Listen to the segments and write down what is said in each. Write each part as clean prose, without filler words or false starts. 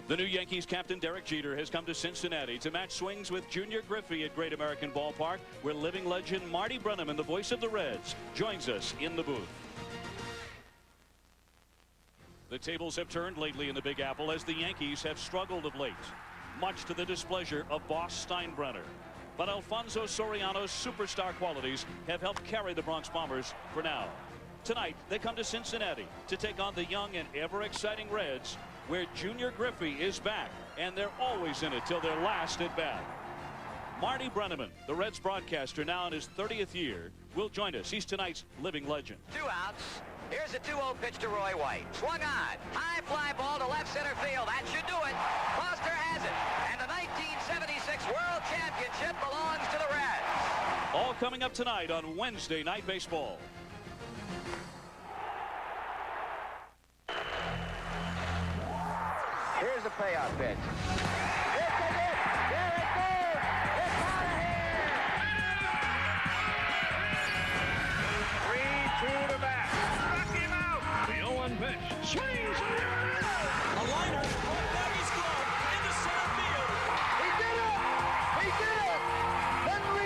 The new Yankees captain Derek Jeter has come to Cincinnati to match swings with Junior Griffey at Great American Ballpark, where living legend Marty Brennaman, the voice of the Reds, joins us in the booth. The tables have turned lately in the Big Apple as the Yankees have struggled of late, much to the displeasure of boss Steinbrenner. But Alfonso Soriano's superstar qualities have helped carry the Bronx Bombers for now. Tonight, they come to Cincinnati to take on the young and ever-exciting Reds, where Junior Griffey is back, and they're always in it till their last at bat. Marty Brennaman, the Reds broadcaster, now in his 30th year, will join us. He's tonight's living legend. 2 outs. Here's a 2-0 pitch to Roy White. Swung on. High fly ball to left center field. That should do it. Foster has it. And the 1976 World Championship belongs to the Reds. All coming up tonight on Wednesday Night Baseball. Here's the payoff pitch. It's a hit. There it goes. It's out of here. 3-2 to bat. Struck him out. The 0-1 pitch. Swings. A liner. Now he's gone into center field. He did it. He did it. Henry.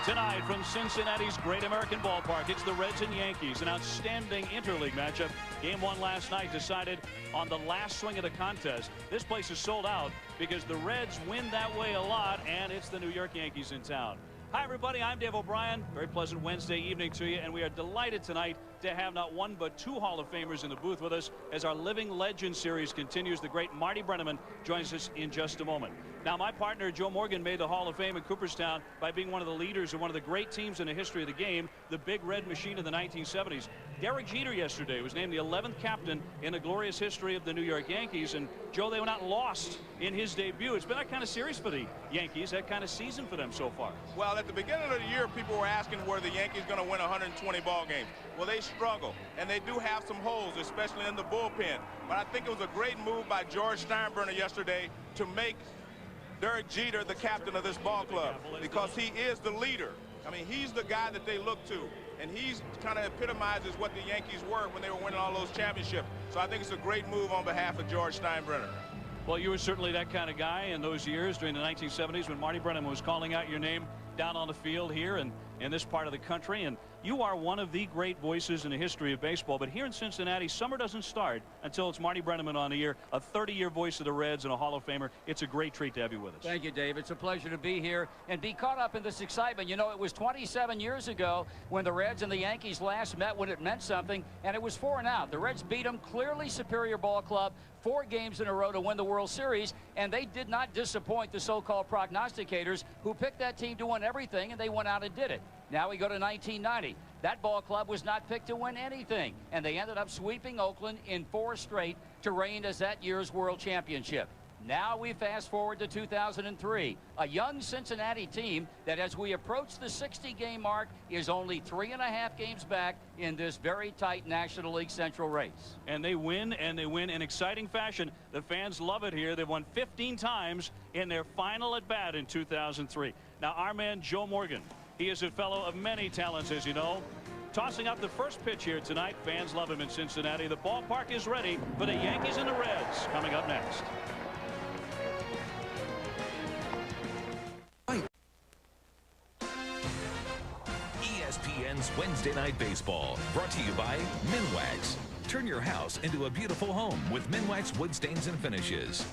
Tonight from Cincinnati's Great American Ballpark, it's the Reds and Yankees, an outstanding interleague matchup. Game 1 last night decided on the last swing of the contest. This place is sold out because the Reds win that way a lot, and it's the New York Yankees in town. Hi, everybody. I'm Dave O'Brien. Very pleasant Wednesday evening to you, and we are delighted tonight to have not one but 2 Hall of Famers in the booth with us as our Living Legend series continues. The great Marty Brennaman joins us in just a moment. Now, my partner, Joe Morgan, made the Hall of Fame in Cooperstown by being one of the leaders of one of the great teams in the history of the game, the Big Red Machine of the 1970s. Derek Jeter yesterday was named the 11th captain in the glorious history of the New York Yankees. And, Joe, they were not lost in his debut. It's been that kind of series for the Yankees, that kind of season for them so far. Well, at the beginning of the year, people were asking were the Yankees going to win 120 ball games. Well, they struggle, and they do have some holes, especially in the bullpen. But I think it was a great move by George Steinbrenner yesterday to make Derek Jeter the captain of this ball club, because he is the leader. I mean, he's the guy that they look to, and he's kind of epitomizes what the Yankees were when they were winning all those championships. So I think it's a great move on behalf of George Steinbrenner. Well, you were certainly that kind of guy in those years during the 1970s when Marty Brennaman was calling out your name down on the field here and in this part of the country. And you are one of the great voices in the history of baseball. But here in Cincinnati, summer doesn't start until it's Marty Brennaman on the air, a 30-year voice of the Reds and a Hall of Famer. It's a great treat to have you with us. Thank you, Dave. It's a pleasure to be here and be caught up in this excitement. You know, it was 27 years ago when the Reds and the Yankees last met, when it meant something, and it was 4-0. The Reds beat them, clearly superior ball club, 4 games in a row to win the World Series, and they did not disappoint the so-called prognosticators who picked that team to win everything, and they went out and did it. Now we go to 1990. That ball club was not picked to win anything, and they ended up sweeping Oakland in 4 straight to reign as that year's world championship. Now we fast forward to 2003, a young Cincinnati team that, as we approach the 60-game mark, is only 3.5 games back in this very tight National League Central race. And they win in exciting fashion. The fans love it here. They've won 15 times in their final at-bat in 2003. Now, our man Joe Morgan, he is a fellow of many talents, as you know. Tossing up the first pitch here tonight. Fans love him in Cincinnati. The ballpark is ready for the Yankees and the Reds. Coming up next. ESPN's Wednesday Night Baseball, brought to you by Minwax. Turn your house into a beautiful home with Minwax wood stains and finishes.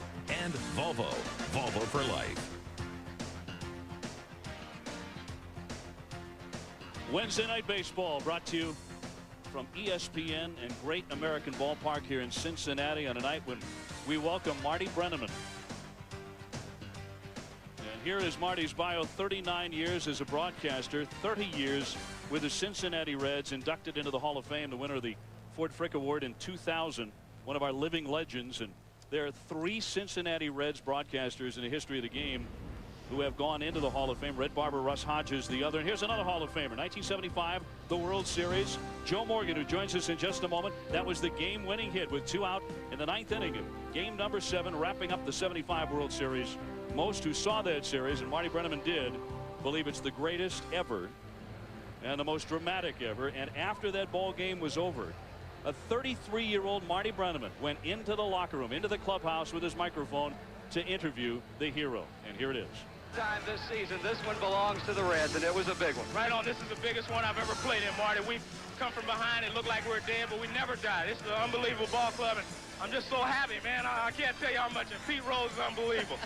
And Volvo for life. Wednesday Night Baseball brought to you from ESPN and Great American Ballpark here in Cincinnati on a night when we welcome Marty Brennaman. And here is Marty's bio: 39 years as a broadcaster, 30 years with the Cincinnati Reds, inducted into the Hall of Fame, the winner of the Ford Frick Award in 2000, one of our living legends. And there are 3 Cincinnati Reds broadcasters in the history of the game who have gone into the Hall of Fame. Red Barber, Russ Hodges, the other. And here's another Hall of Famer. 1975, the World Series. Joe Morgan, who joins us in just a moment. That was the game-winning hit with 2 out in the 9th inning of game number 7, wrapping up the 75 World Series. Most who saw that series, and Marty Brennaman did, believe it's the greatest ever and the most dramatic ever. And after that ball game was over, a 33-year-old Marty Brennaman went into the locker room, into the clubhouse with his microphone to interview the hero. And here it is. Time this season, this one belongs to the Reds, and it was a big one. Right on. This is the biggest one I've ever played in, Marty. We've come from behind and look like we're dead, but we never die. This is an unbelievable ball club, and I'm just so happy, man. I can't tell you how much. And Pete Rose is unbelievable.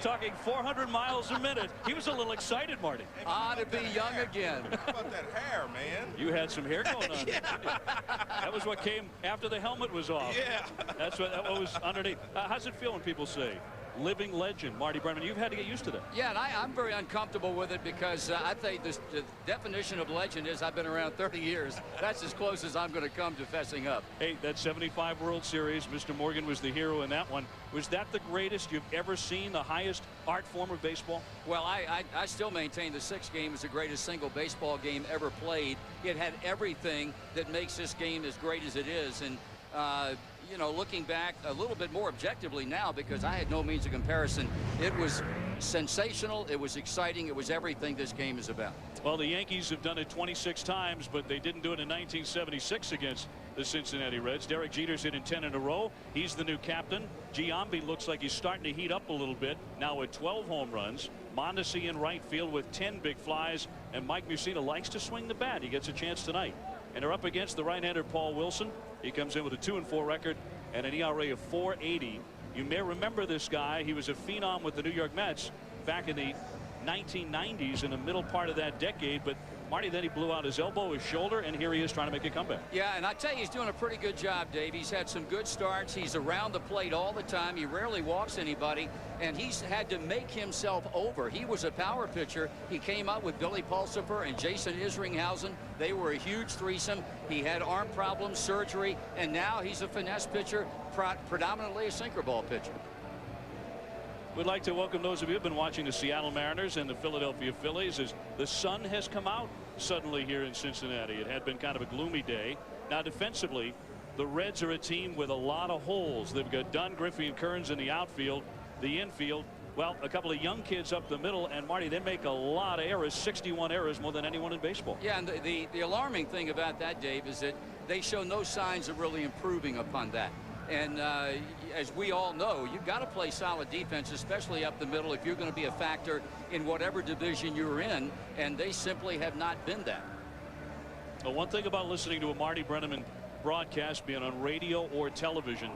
Talking 400 miles a minute. He was a little excited, Marty. To be young again. How about that hair, man? You had some hair going on. Yeah. That was what came after the helmet was off. Yeah. That was underneath. How's it feel when people say living legend Marty Brennaman? You've had to get used to that. Yeah, and I'm very uncomfortable with it because I think the definition of legend is I've been around 30 years. That's as close as I'm going to come to fessing up. Hey, that 75 World Series, Mr. Morgan was the hero in that one. Was that the greatest you've ever seen, the highest art form of baseball? Well, I still maintain the 6th game is the greatest single baseball game ever played. It had everything that makes this game as great as it is. And you know, looking back a little bit more objectively now, because I had no means of comparison, it was sensational, it was exciting, it was everything this game is about. Well, the Yankees have done it 26 times, but they didn't do it in 1976 against the Cincinnati Reds. Derek Jeter's hit in 10 in a row. He's the new captain. Giambi looks like he's starting to heat up a little bit, now with 12 home runs. Mondesi in right field with 10 big flies, and Mike Mussina likes to swing the bat. He gets a chance tonight. And they're up against the right-hander Paul Wilson. He comes in with a 2-4 record and an ERA of 4.80. You may remember this guy. He was a phenom with the New York Mets back in the 1990s, in the middle part of that decade. But Marty, then he blew out his elbow, his shoulder, and here he is trying to make a comeback. Yeah, and I tell you, he's doing a pretty good job, Dave. He's had some good starts. He's around the plate all the time. He rarely walks anybody, and he's had to make himself over. He was a power pitcher. He came up with Billy Pulsifer and Jason Isringhausen. They were a huge threesome. He had arm problems, surgery, and now he's a finesse pitcher, predominantly a sinker ball pitcher. We'd like to welcome those of you who have been watching the Seattle Mariners and the Philadelphia Phillies as the sun has come out suddenly here in Cincinnati. It had been kind of a gloomy day. Now defensively, the Reds are a team with a lot of holes. They've got Dunn, Griffey, and Kearns in the outfield. The infield, well, a couple of young kids up the middle, and Marty, they make a lot of errors, 61 errors, more than anyone in baseball. Yeah, and the alarming thing about that, Dave, is that they show no signs of really improving upon that. And as we all know, you've got to play solid defense, especially up the middle, if you're going to be a factor in whatever division you're in, and they simply have not been that. Well, one thing about listening to a Marty Brennaman broadcast, being on radio or television,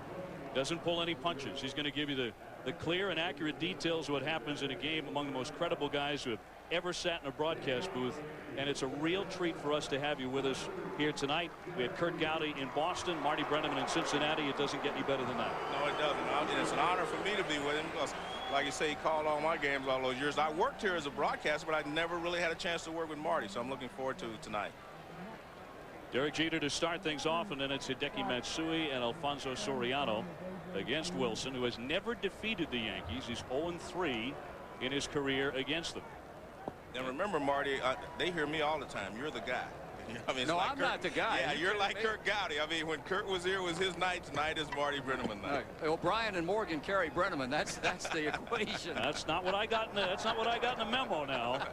doesn't pull any punches. He's going to give you the clear and accurate details of what happens in a game among the most credible guys who have ever sat in a broadcast booth. And it's a real treat for us to have you with us here tonight. We had Kurt Gowdy in Boston, Marty Brennaman in Cincinnati. It doesn't get any better than that. No, it doesn't. And it's an honor for me to be with him because, like you say, he called all my games all those years. I worked here as a broadcaster, but I never really had a chance to work with Marty, so I'm looking forward to tonight. Derek Jeter to start things off, and then it's Hideki Matsui and Alfonso Soriano against Wilson, who has never defeated the Yankees. He's 0-3 in his career against them. And remember, Marty, they hear me all the time. You're the guy. I mean, no, like I'm not the guy. Yeah, you're like Kurt Gowdy. I mean, when Kurt was here, it was his night. Tonight is Marty Brennaman night. O'Brien and Morgan carry Brennaman. That's the equation. That's not what I got. That's not what I got in the memo. Now,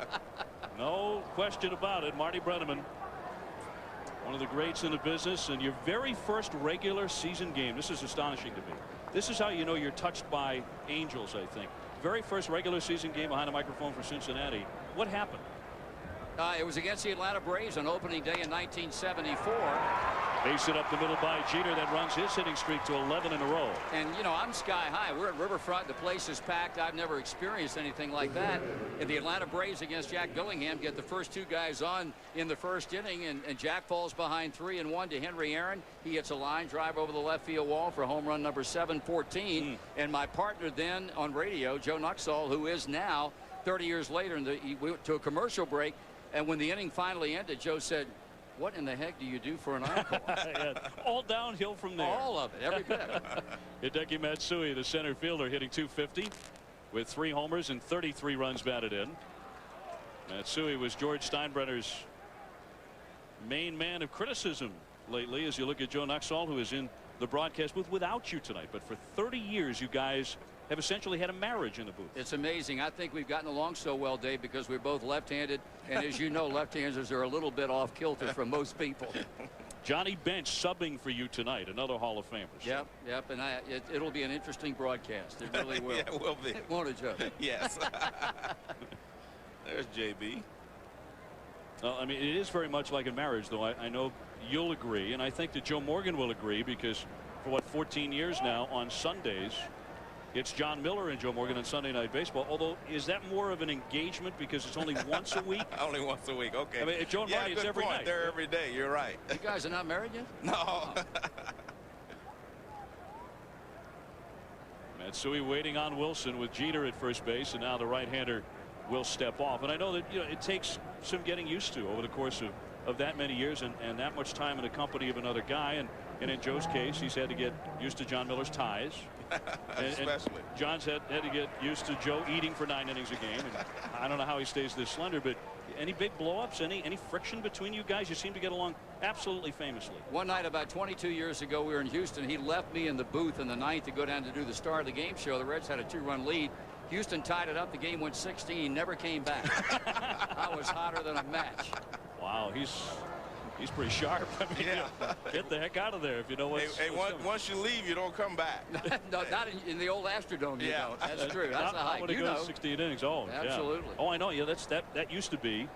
no question about it. Marty Brennaman, one of the greats in the business, and your very first regular season game. This is astonishing to me. This is how you know you're touched by angels, I think. Very first regular season game behind a microphone for Cincinnati. What happened? It was against the Atlanta Braves on opening day in 1974. Base it up the middle by Jeter. That runs his hitting streak to 11 in a row. And, you know, I'm sky high. We're at Riverfront. The place is packed. I've never experienced anything like that. And the Atlanta Braves against Jack Billingham get the first two guys on in the first inning. And Jack falls behind 3-1 to Henry Aaron. He hits a line drive over the left field wall for home run number 714. And my partner then on radio, Joe Nuxall, who is now 30 years later, he went to a commercial break. And when the inning finally ended, Joe said, "What in the heck do you do for an encore?" Yeah, all downhill from there. All of it, every bit. Hideki Matsui, the center fielder, hitting .250 with 3 homers and 33 runs batted in. Matsui was George Steinbrenner's main man of criticism lately, as you look at Joe Nuxall, who is in the broadcast booth without you tonight. But for 30 years, you guys have essentially had a marriage in the booth. It's amazing. I think we've gotten along so well, Dave, because we're both left-handed, and as you know, left-handers are a little bit off kilter from most people. Johnny Bench subbing for you tonight, another Hall of Famer. Yep, and it'll be an interesting broadcast. It really will. Yeah, it will be. Won't it, Joe? Yes. There's JB. I mean, it is very much like a marriage, though. I know you'll agree, and I think that Joe Morgan will agree, because for, what, 14 years now on Sundays, it's John Miller and Joe Morgan on Sunday Night Baseball. Although, is that more of an engagement because it's only once a week? Only once a week, okay. I mean, Joe and Marty, it's every night. They're every day. You're right. You guys are not married yet? No. Oh. Matsui waiting on Wilson with Jeter at first base, and now the right-hander will step off. And I know that, you know, it takes some getting used to over the course of that many years and that much time in the company of another guy. And in Joe's case, he's had to get used to John Miller's ties. Especially. And John's had to get used to Joe eating for 9 innings a game. And I don't know how he stays this slender, but any big blow-ups, any friction between you guys? You seem to get along absolutely famously. One night about 22 years ago, we were in Houston. He left me in the booth in the ninth to go down to do the Star of the Game show. The Reds had a 2-run lead. Houston tied it up. The game went 16. Never came back. I was hotter than a match. Wow, he's pretty sharp. I mean, yeah. Get the heck out of there if you know what's. Hey, once you leave, you don't come back. No, not in the old Astrodome. You don't. That's true. That's a hike. When it goes 16 innings. Oh, absolutely. Yeah. Oh, I know. Yeah, that used to be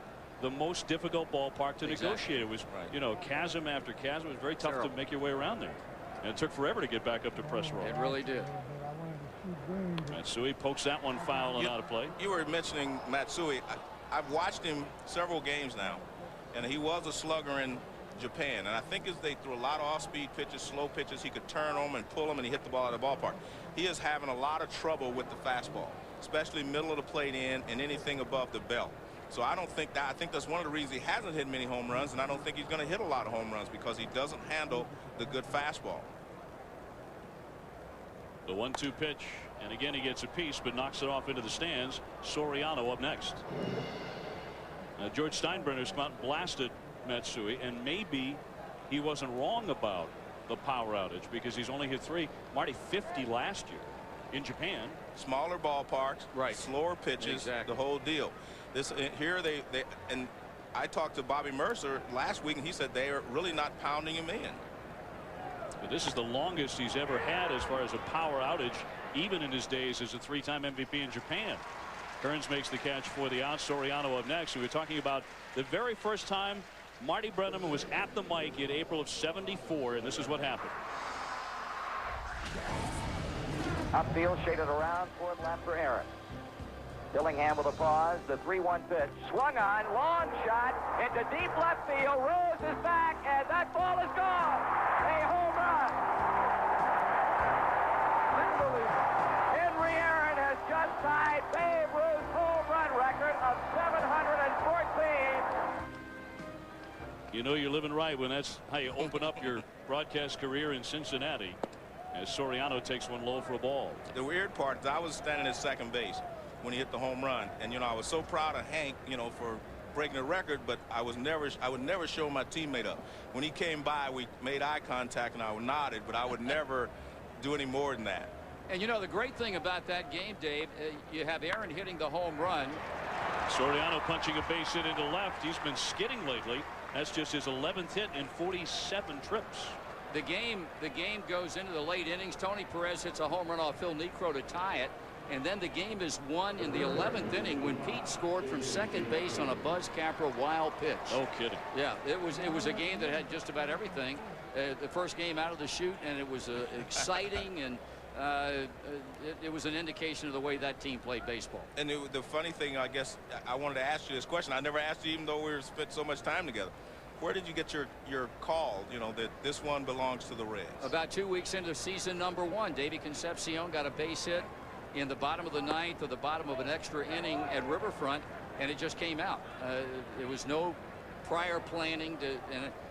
the most difficult ballpark to negotiate. It was, you know, chasm after chasm. It was very tough to make your way around there, and it took forever to get back up to press row. It really did. Matsui pokes that one foul and out of play. You were mentioning Matsui. I've watched him several games now, and he was a slugger in Japan. And I think as they threw a lot of off-speed pitches, slow pitches, he could turn them and pull them, and he hit the ball out of the ballpark. He is having a lot of trouble with the fastball, especially middle of the plate in and anything above the belt. So I don't think that. I think that's one of the reasons he hasn't hit many home runs, and I don't think he's going to hit a lot of home runs because he doesn't handle the good fastball. The 1-2 pitch, and again he gets a piece but knocks it off into the stands. Soriano up next. George Steinbrenner's come out and blasted Matsui, and maybe he wasn't wrong about the power outage because he's only hit 3. Marty, 50 last year in Japan. Smaller ballparks, slower pitches, the whole deal. This here they and I talked to Bobby Mercer last week, and he said they are really not pounding him in. But this is the longest he's ever had as far as a power outage, even in his days as a 3-time MVP in Japan. Kearns makes the catch for the out. Soriano up next. We were talking about the very first time Marty Brennaman was at the mic in April of '74, and this is what happened. Upfield shaded around toward left for Aaron. Dillingham with a pause. The 3-1 pitch. Swung on. Long shot into deep left field. Rose is back, and that ball is gone. A home run. Unbelievable. Henry Aaron has just tied Babe Ruth's home run record of 714. You know you're living right when that's how you open up your broadcast career in Cincinnati, as Soriano takes one low for a ball. The weird part is I was standing at second base when he hit the home run, and you know I was so proud of Hank, you know, for breaking the record, but I would never show my teammate up. When he came by, we made eye contact and I nodded, but I would never do any more than that. And you know the great thing about that game, Dave, you have Aaron hitting the home run. Soriano punching a base hit into left. He's been skidding lately. That's just his 11th hit in 47 trips. The game goes into the late innings. Tony Perez hits a home run off Phil Necro to tie it. And then the game is won in the 11th inning when Pete scored from second base on a Buzz Capra wild pitch. No kidding. Yeah, it was a game that had just about everything. The first game out of the chute, and it was exciting, and it was an indication of the way that team played baseball. And the funny thing, I guess, I wanted to ask you this question. I never asked you, even though we spent so much time together. Where did you get your call, you know, that this one belongs to the Reds? About 2 weeks into season number 1, Davey Concepcion got a base hit in the bottom of the ninth or the bottom of an extra inning at Riverfront, and it just came out. There was no prior planning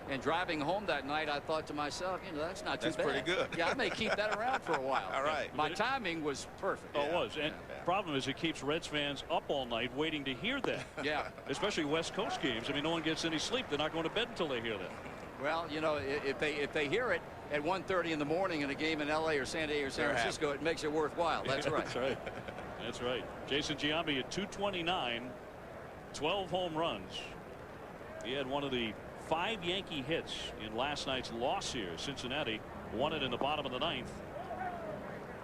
and driving home that night, I thought to myself, you know, that's not too bad. That's pretty good. Yeah, I may keep that around for a while. All right. My timing was perfect. Oh, it was. And problem is it keeps Reds fans up all night waiting to hear that. Yeah. Especially West Coast games. I mean, no one gets any sleep. They're not going to bed until they hear that. Well, you know, if they hear it at 1:30 in the morning in a game in LA or San Diego or San Francisco, it makes it worthwhile. That's right. That's right. That's right. Jason Giambi at 229, 12 home runs. He had one of the 5 Yankee hits in last night's loss here. Cincinnati won it in the bottom of the 9th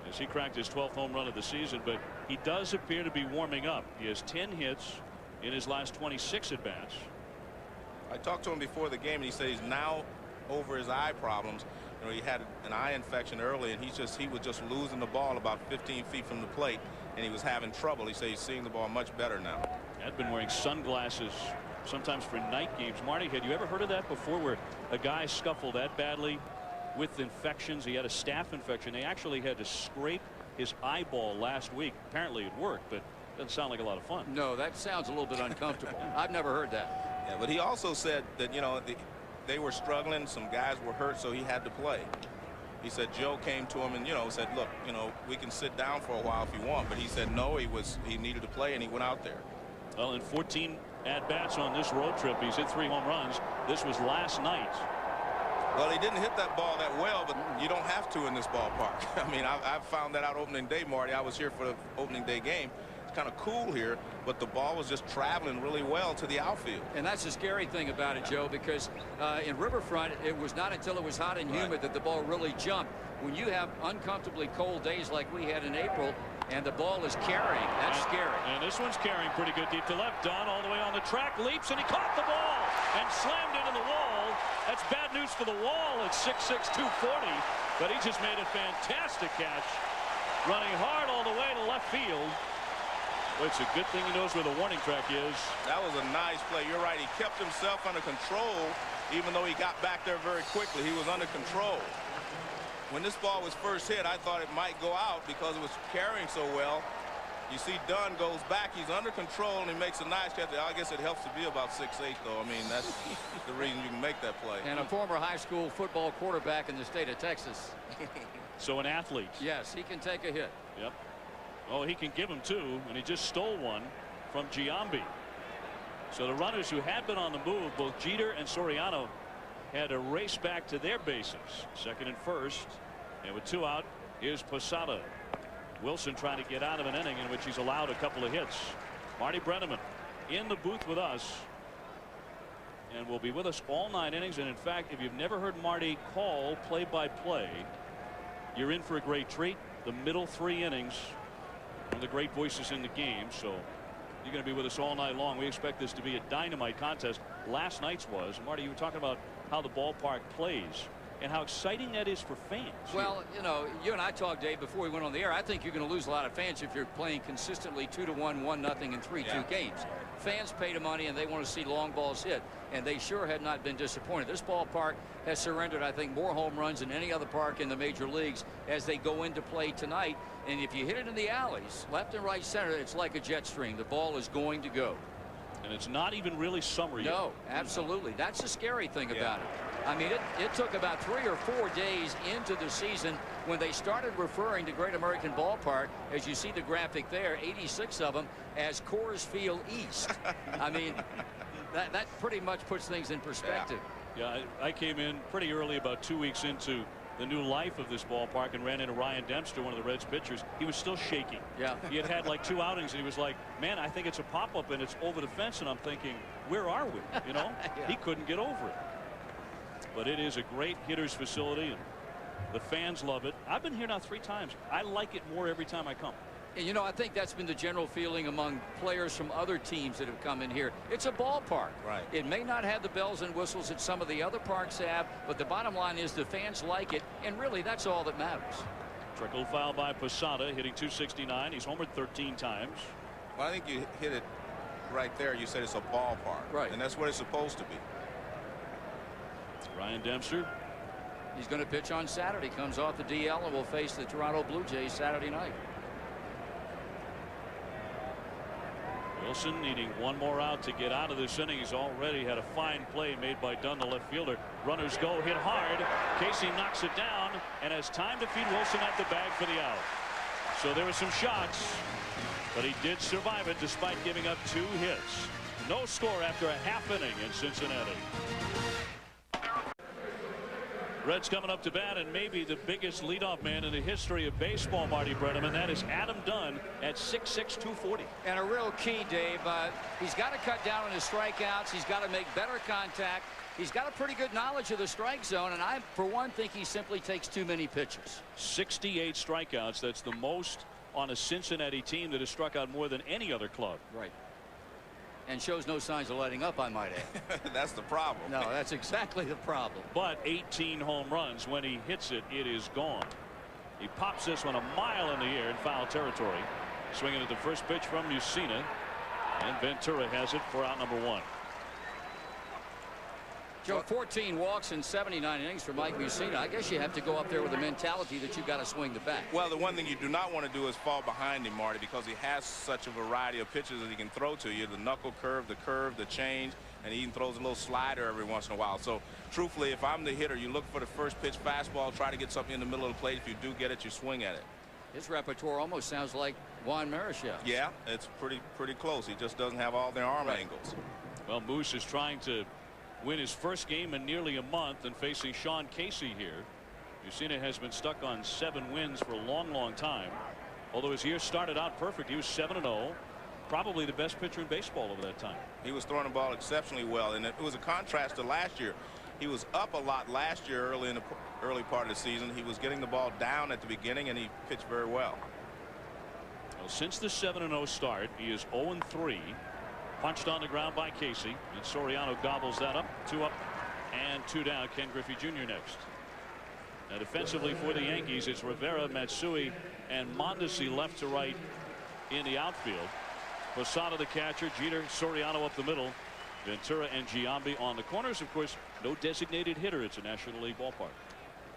as he cracked his 12th home run of the season. But he does appear to be warming up. He has 10 hits in his last 26 at bats. I talked to him before the game, and he said he's now over his eye problems. You know, he had an eye infection early, and he was just losing the ball about 15 feet from the plate, and he was having trouble. He said he's seeing the ball much better now. Had been wearing sunglasses sometimes for night games. Marty, had you ever heard of that before, where a guy scuffled that badly with infections? He had a staph infection. They actually had to scrape his eyeball last week. Apparently it worked, but it doesn't sound like a lot of fun. No, that sounds a little bit uncomfortable. I've never heard that. Yeah, but he also said that, you know, they were struggling. Some guys were hurt, so he had to play. He said Joe came to him and, you know, said, look, you know, we can sit down for a while if you want. But he said no, he needed to play, and he went out there. Well, in 14 at-bats on this road trip, he's hit 3 home runs. This was last night. Well, he didn't hit that ball that well, but you don't have to in this ballpark. I mean, I found that out opening day, Marty. I was here for the opening day game. Kind of cool here, but the ball was just traveling really well to the outfield. And that's the scary thing about it, Joe, because in Riverfront, it was not until it was hot and humid that the ball really jumped. When you have uncomfortably cold days like we had in April, and the ball is carrying, that's scary. And this one's carrying pretty good deep to left. Dunn all the way on the track, leaps, and he caught the ball and slammed into the wall. That's bad news for the wall at 6'6", 240, but he just made a fantastic catch, running hard all the way to left field. Well, it's a good thing he knows where the warning track is. That was a nice play. You're right. He kept himself under control, even though he got back there very quickly. He was under control. When this ball was first hit, I thought it might go out because it was carrying so well. You see Dunn goes back. He's under control, and he makes a nice catch. I guess it helps to be about 6'8", though. I mean, that's the reason you can make that play. And a former high school football quarterback in the state of Texas. So an athlete. Yes, he can take a hit. Yep. Oh, he can give him 2, and he just stole one from Giambi. So the runners who had been on the move, both Jeter and Soriano, had to race back to their bases. Second and first, and with 2 out, here's Posada. Wilson trying to get out of an inning in which he's allowed a couple of hits. Marty Brennaman in the booth with us, and will be with us all 9 innings. And in fact, if you've never heard Marty call play-by-play, you're in for a great treat. The middle 3 innings, one of the great voices in the game. So you're going to be with us all night long. We expect this to be a dynamite contest. Last night's was. Marty, you were talking about how the ballpark plays and how exciting that is for fans. Well, you know, you and I talked, Dave, before we went on the air. I think you're going to lose a lot of fans if you're playing consistently 2-1, 1-0, and 3-2 games. Fans pay the money and they want to see long balls hit, and they sure had not been disappointed. This ballpark has surrendered, I think, more home runs than any other park in the major leagues as they go into play tonight. And if you hit it in the alleys, left and right center, it's like a jet stream. The ball is going to go. And it's not even really summer yet. No, absolutely. That's the scary thing about it. I mean, it took about 3 or 4 days into the season when they started referring to Great American Ballpark, as you see the graphic there, 86 of them, as Coors Field East. I mean, that pretty much puts things in perspective. Yeah, I came in pretty early, about 2 weeks into the new life of this ballpark, and ran into Ryan Dempster, one of the Reds pitchers. He was still shaking. Yeah. He had like 2 outings, and he was like, man, I think it's a pop-up and it's over the fence. And I'm thinking, where are we? You know, He couldn't get over it. But it is a great hitter's facility, and the fans love it. I've been here now 3 times. I like it more every time I come. And, you know, I think that's been the general feeling among players from other teams that have come in here. It's a ballpark. Right. It may not have the bells and whistles that some of the other parks have, but the bottom line is the fans like it, and really that's all that matters. Trickle foul by Posada, hitting .269. He's homered 13 times. Well, I think you hit it right there. You said it's a ballpark. Right. And that's what it's supposed to be. Ryan Dempster. He's going to pitch on Saturday. Comes off the DL and will face the Toronto Blue Jays Saturday night. Wilson needing 1 more out to get out of this inning. He's already had a fine play made by Dunn, the left fielder. Runners go, hit hard. Casey knocks it down and has time to feed Wilson at the bag for the out. So there were some shots, but he did survive it despite giving up 2 hits. No score after a half inning in Cincinnati. Reds coming up to bat, and maybe the biggest leadoff man in the history of baseball, Marty Brennaman. That is Adam Dunn at 6'6", 240. And a real key, Dave. He's got to cut down on his strikeouts. He's got to make better contact. He's got a pretty good knowledge of the strike zone, and I, for one, think he simply takes too many pitches. 68 strikeouts. That's the most on a Cincinnati team that has struck out more than any other club. Right. And shows no signs of letting up, I might add. That's the problem. No, that's exactly the problem. But 18 home runs. When he hits it, it is gone. He pops this one a mile in the air in foul territory. Swinging at the first pitch from Mussina. And Ventura has it for out number 1. Joe, 14 walks in 79 innings for Mike Mussina. I guess you have to go up there with the mentality that you've got to swing the bat. Well, the one thing you do not want to do is fall behind him, Marty, because he has such a variety of pitches that he can throw to you. The knuckle curve, the change, and he even throws a little slider every once in a while. So, truthfully, if I'm the hitter, you look for the first pitch fastball, try to get something in the middle of the plate. If you do get it, you swing at it. His repertoire almost sounds like Juan Marichal. Yeah, it's pretty close. He just doesn't have all the arm angles. Well, Moose is trying to win his first game in nearly a month and facing Sean Casey here. Mussina has been stuck on 7 wins for a long time. Although his year started out perfect. He was 7-0. Probably the best pitcher in baseball over that time. He was throwing the ball exceptionally well, and it was a contrast to last year. He was up a lot last year early in the early part of the season. He was getting the ball down at the beginning, and he pitched very well. Well, since the 7-0 start, he is 0-3. Punched on the ground by Casey, and Soriano gobbles that up. 2 up and 2 down. Ken Griffey Jr. next. Now defensively for the Yankees, it's Rivera, Matsui, and Mondesi left to right in the outfield. Posada the catcher, Jeter, Soriano up the middle, Ventura and Giambi on the corners. Of course, no designated hitter. It's a National League ballpark.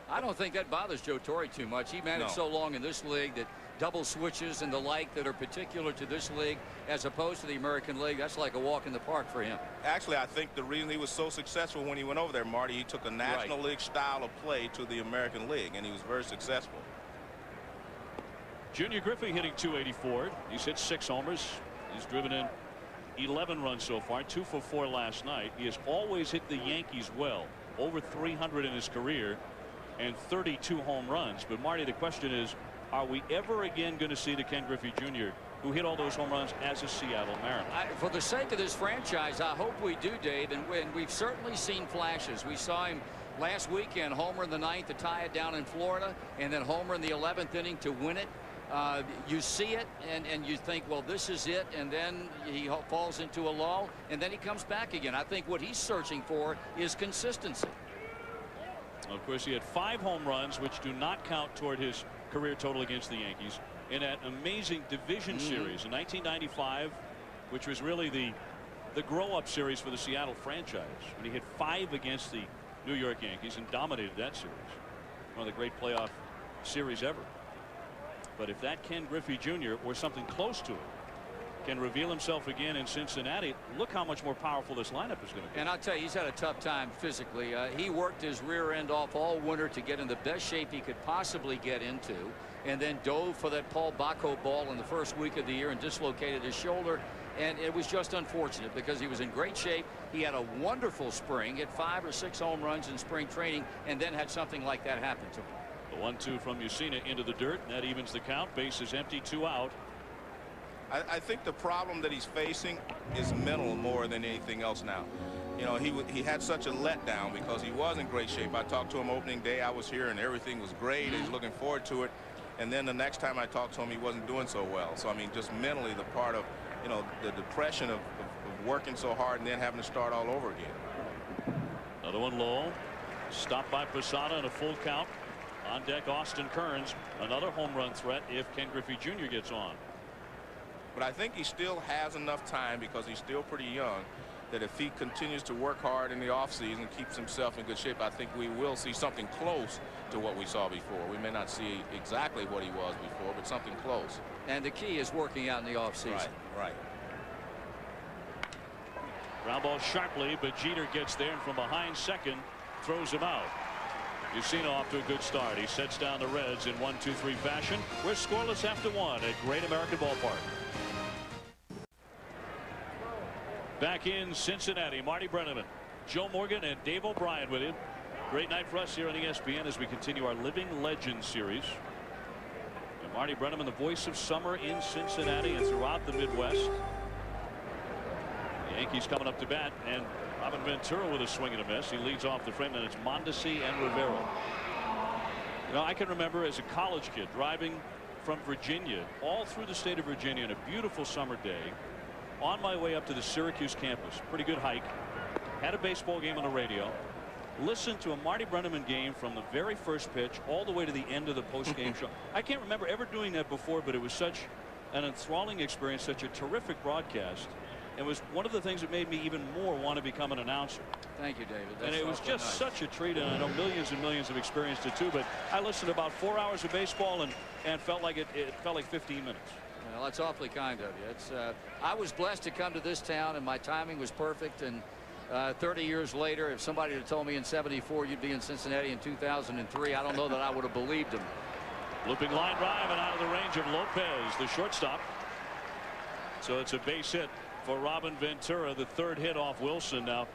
I don't think that bothers Joe Torre too much. He managed so long in this league that double switches and the like that are particular to this league as opposed to the American League, that's like a walk in the park for him. Actually, I think the reason he was so successful when he went over there, Marty, he took a National League style of play to the American League, and he was very successful. Junior Griffey hitting .284. He's hit 6 homers. He's driven in 11 runs so far, 2 for 4 last night. He has always hit the Yankees well, over 300 in his career and 32 home runs. But Marty, the question is, are we ever again going to see the Ken Griffey Jr. who hit all those home runs as a Seattle Mariner? For the sake of this franchise, I hope we do, Dave, and we've certainly seen flashes. We saw him last weekend, homer in the 9th to tie it down in Florida, and then homer in the 11th inning to win it. You see it and you think, well, this is it, and then he falls into a lull, and then he comes back again. I think what he's searching for is consistency. Of course, he had 5 home runs, which do not count toward his career total against the Yankees in that amazing division series in 1995, which was really the grow-up series for the Seattle franchise, when he hit 5 against the New York Yankees and dominated that series. One of the great playoff series ever. But if that Ken Griffey Jr. or something close to it can reveal himself again in Cincinnati, look how much more powerful this lineup is going to be. And I'll tell you, he's had a tough time physically. He worked his rear end off all winter to get in the best shape he could possibly get into, and then dove for that Paul Bacco ball in the first week of the year and dislocated his shoulder. And it was just unfortunate because he was in great shape. He had a wonderful spring, hit 5 or 6 home runs in spring training, and then had something like that happen to him. The 1-2 from Mussina into the dirt. That evens the count. Base is empty, 2 out. I think the problem that he's facing is mental more than anything else now. You know, he had such a letdown because he was in great shape. I talked to him opening day. I was here and everything was great. He's looking forward to it. And then the next time I talked to him, he wasn't doing so well. So, I mean, just mentally the part of, you know, the depression of working so hard and then having to start all over again. Another one low. Stopped by Posada and a full count. On deck, Austin Kearns. Another home run threat if Ken Griffey Jr. gets on. But I think he still has enough time because he's still pretty young that if he continues to work hard in the offseason, keeps himself in good shape, I think we will see something close to what we saw before. We may not see exactly what he was before, but something close. And the key is working out in the offseason. Right. Ground ball sharply, but Jeter gets there and from behind second throws him out. Mussina off to a good start. He sets down the Reds in 1-2-3 fashion. We're scoreless after 1 at Great American Ballpark. Back in Cincinnati, Marty Brennaman, Joe Morgan, and Dave O'Brien with him. Great night for us here on ESPN as we continue our Living Legends series. And Marty Brennaman, the voice of summer in Cincinnati and throughout the Midwest. The Yankees coming up to bat, and Robin Ventura with a swing and a miss. He leads off the frame, and it's Mondesi and Rivera. You know, I can remember as a college kid driving from Virginia all through the state of Virginia on a beautiful summer day on my way up to the Syracuse campus. Pretty good hike. Had a baseball game on the radio. Listened to a Marty Brennaman game from the very first pitch all the way to the end of the post-game show. I can't remember ever doing that before, but it was such an enthralling experience, such a terrific broadcast. It was one of the things that made me even more want to become an announcer. Thank you, David. That's and it was just nice. such a treat, and I know millions and millions have experienced it too, but I listened to about 4 hours of baseball and felt like it felt like 15 minutes. Well, that's awfully kind of you. It's I was blessed to come to this town, and my timing was perfect. And 30 years later, if somebody had told me in '74 you'd be in Cincinnati in 2003, I don't know that I would have believed him. Looping line drive and out of the range of Lopez, the shortstop. So it's a base hit for Robin Ventura, the third hit off Wilson. Now,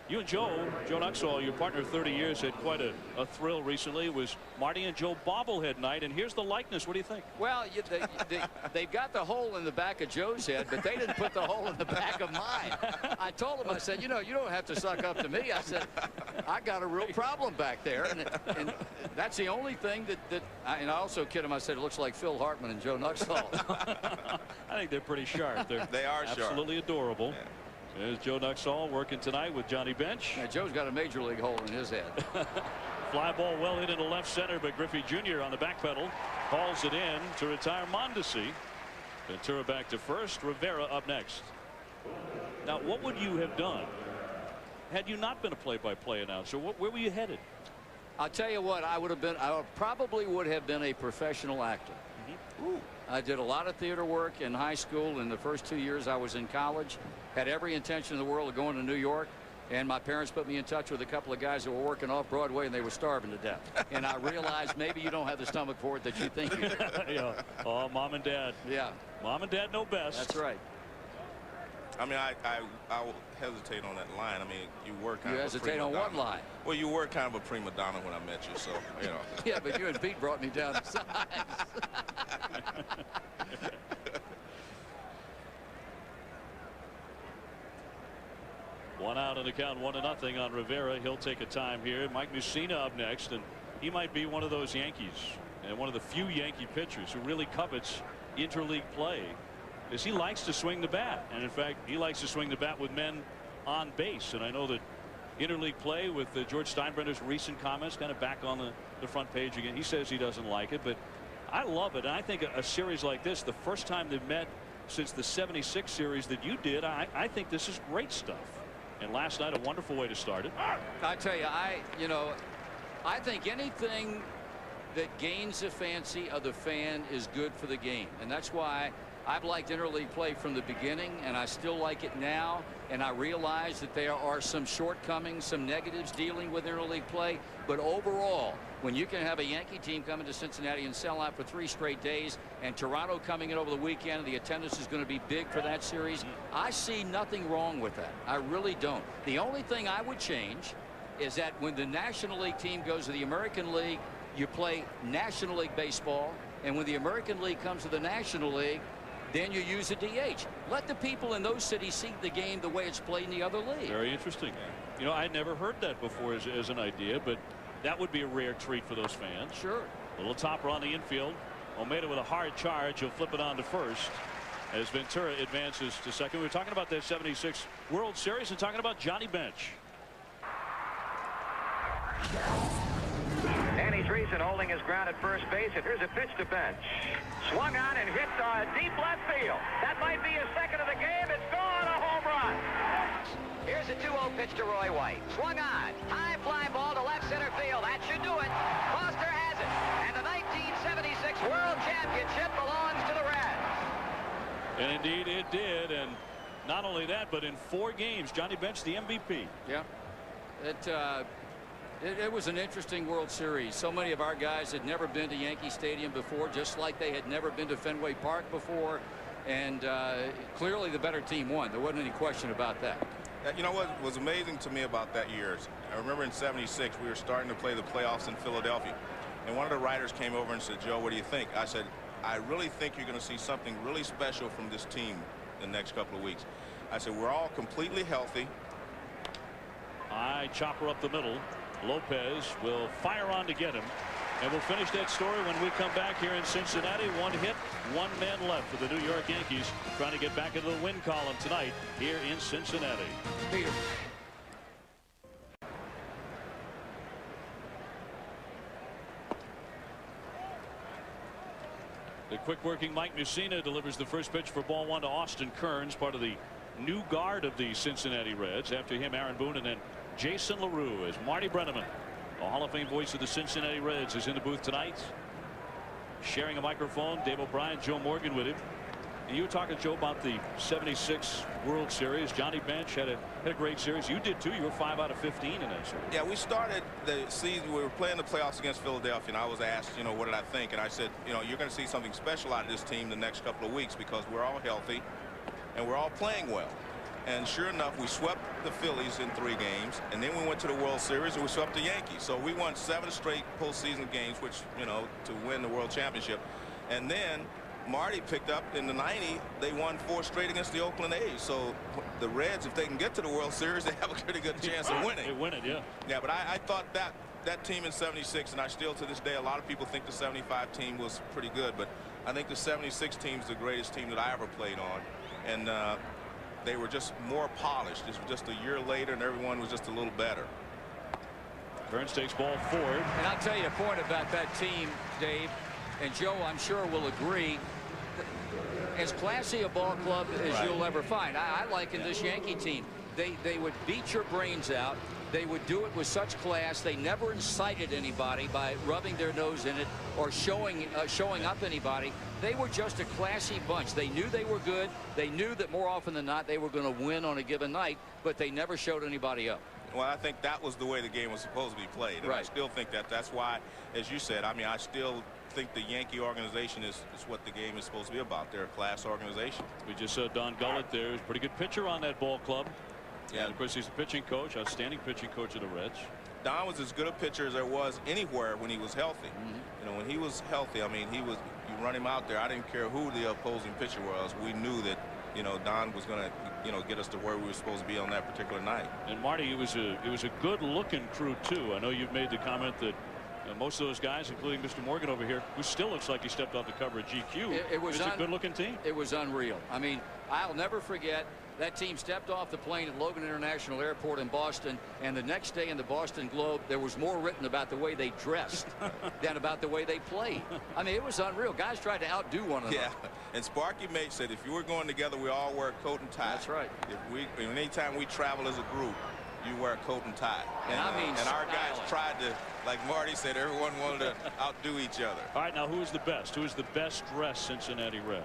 you and Joe Nuxhall, your partner of 30 years, had quite a thrill recently. It was Marty and Joe bobblehead night, and here's the likeness. What do you think? Well, they've got the hole in the back of Joe's head, but they didn't put the hole in the back of mine. I told him, I said, you know, you don't have to suck up to me. I said, I got a real problem back there, and that's the only thing and I also kid him. I said, it looks like Phil Hartman and Joe Nuxhall. I think they're pretty sharp. They are absolutely sharp. Adorable. Yeah. There's Joe Nuxhall working tonight with Johnny Bench. Yeah, Joe's got a major league hole in his head. Fly ball well hit into left center, but Griffey Jr. on the back pedal hauls it in to retire Mondesi. Ventura back to first. Rivera up next. Now, what would you have done had you not been a play-by-play announcer? Where were you headed? I'll tell you what, I probably would have been a professional actor. Ooh. I did a lot of theater work in high school. In the first 2 years I was in college, had every intention in the world of going to New York, and my parents put me in touch with a couple of guys that were working off Broadway, and they were starving to death. And I realized maybe you don't have the stomach for it that you think you do. Yeah. Oh, mom and dad. Yeah. Mom and dad know best. That's right. I mean, I will hesitate on that line. I mean, you were kind of a hesitate prima on donna. what line? Well, you were kind of a prima donna when I met you, so, you know. Yeah, but you and Pete brought me down to size. One out on the count, 1-0 on Rivera. He'll take a time here. Mike Mussina up next, and he might be one of those Yankees and one of the few Yankee pitchers who really covets interleague play, is he likes to swing the bat, and in fact he likes to swing the bat with men on base. And I know that interleague play with George Steinbrenner's recent comments kind of back on the front page again. He says he doesn't like it, but I love it. And I think a series like this, the first time they've met since the '76 series that you did, I think this is great stuff. And last night, a wonderful way to start it. I tell you, I think anything that gains the fancy of the fan is good for the game. And that's why I've liked interleague play from the beginning, and I still like it now. And I realize that there are some shortcomings, some negatives dealing with interleague play. But overall, when you can have a Yankee team come into Cincinnati and sell out for 3 straight days, and Toronto coming in over the weekend, and the attendance is going to be big for that series, I see nothing wrong with that. I really don't. The only thing I would change is that when the National League team goes to the American League, you play National League baseball, and when the American League comes to the National League, then you use a DH. Let the people in those cities see the game the way it's played in the other league. Very interesting. You know, I'd never heard that before as an idea, but that would be a rare treat for those fans. Sure. Little topper on the infield. Omeda with a hard charge. He'll flip it on to first as Ventura advances to second. We were talking about that '76 World Series and talking about Johnny Bench. Danny Treason holding his ground at first base, and here's a pitch to Bench. Swung on and hit deep left field. That might be his second of the game. It's gone, a home run. Here's a 2-0 pitch to Roy White. Swung on. High fly ball to left center field. That should do it. Foster has it. And the 1976 World Championship belongs to the Reds. And indeed it did. And not only that, but in 4 games, Johnny Bench the MVP. Yeah. It was an interesting World Series. So many of our guys had never been to Yankee Stadium before, just like they had never been to Fenway Park before. And clearly the better team won. There wasn't any question about that. You know what was amazing to me about that year is, I remember in '76 we were starting to play the playoffs in Philadelphia, and one of the writers came over and said, Joe, what do you think? I said, I really think you're going to see something really special from this team the next couple of weeks. I said, we're all completely healthy. High chopper up the middle. Lopez will fire on to get him. And we'll finish that story when we come back here in Cincinnati. One hit, one man left for the New York Yankees, trying to get back into the win column tonight here in Cincinnati. Peter. The quick-working Mike Mussina delivers the first pitch for ball one to Austin Kearns, part of the new guard of the Cincinnati Reds. After him, Aaron Boone, and then Jason LaRue as Marty Brennaman, the Hall of Fame voice of the Cincinnati Reds, is in the booth tonight. Sharing a microphone, Dave O'Brien, Joe Morgan with him. And you were talking, Joe, about the '76 World Series. Johnny Bench had a great series. You did too. You were 5 out of 15 in that series. Yeah, we started the season. We were playing the playoffs against Philadelphia, and I was asked, you know, what did I think? And I said, you know, you're going to see something special out of this team the next couple of weeks because we're all healthy and we're all playing well. And sure enough, we swept the Phillies in 3 games, and then we went to the World Series and we swept the Yankees. So we won 7 straight postseason games, which, you know, to win the World Championship. And then Marty picked up in the '90s. They won 4 straight against the Oakland A's. So the Reds, if they can get to the World Series, they have a pretty good chance of winning. They win it, yeah. Yeah, but I thought that team in '76, and I still to this day, a lot of people think the '75 team was pretty good, but I think the '76 team is the greatest team that I ever played on. And they were just more polished. This was just a year later, and everyone was just a little better. Kearns takes ball forward. And I'll tell you a point about that team, Dave, and Joe, I'm sure will agree. As classy a ball club as you'll ever find. I liken this Yankee team. They would beat your brains out. They would do it with such class. They never incited anybody by rubbing their nose in it or showing up anybody. They were just a classy bunch. They knew they were good. They knew that more often than not they were going to win on a given night, but they never showed anybody up. Well, I think that was the way the game was supposed to be played. And I still think that's why, as you said, I mean, I still think the Yankee organization is what the game is supposed to be about. They're a class organization. We just saw Don Gullett there. He's a pretty good pitcher on that ball club. Yeah. And of course, he's the pitching coach, outstanding pitching coach of the Reds. Don was as good a pitcher as there was anywhere when he was healthy. You know, when he was healthy, I mean, you run him out there. I didn't care who the opposing pitcher was. We knew that, you know, Don was going to, you know, get us to where we were supposed to be on that particular night. And Marty, it was a good-looking crew too. I know you've made the comment that most of those guys, including Mr. Morgan over here, who still looks like he stepped off the cover of GQ. It was a good-looking team. It was unreal. I mean, I'll never forget. That team stepped off the plane at Logan International Airport in Boston, and the next day in the Boston Globe, there was more written about the way they dressed than about the way they played. I mean, it was unreal. Guys tried to outdo one another. Yeah, and Sparky Mate said if you were going together, we all wear a coat and tie. That's right. Anytime we travel as a group, you wear a coat and tie. And I mean, and our guys tried to, like Marty said, everyone wanted to outdo each other. All right, now who is the best? Who is the best dressed Cincinnati Red?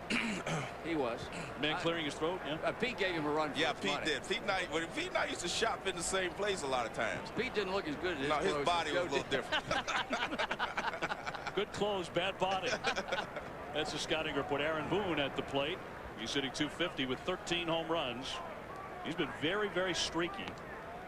He was. Man clearing his throat, yeah? Pete gave him a run for Yeah, his Pete money. did. Pete and I used to shop in the same place a lot of times. Pete didn't look as good as his No, his body was a little different. Good clothes, bad body. That's the scouting report. Aaron Boone at the plate. He's hitting .250 with 13 home runs. He's been very, very streaky.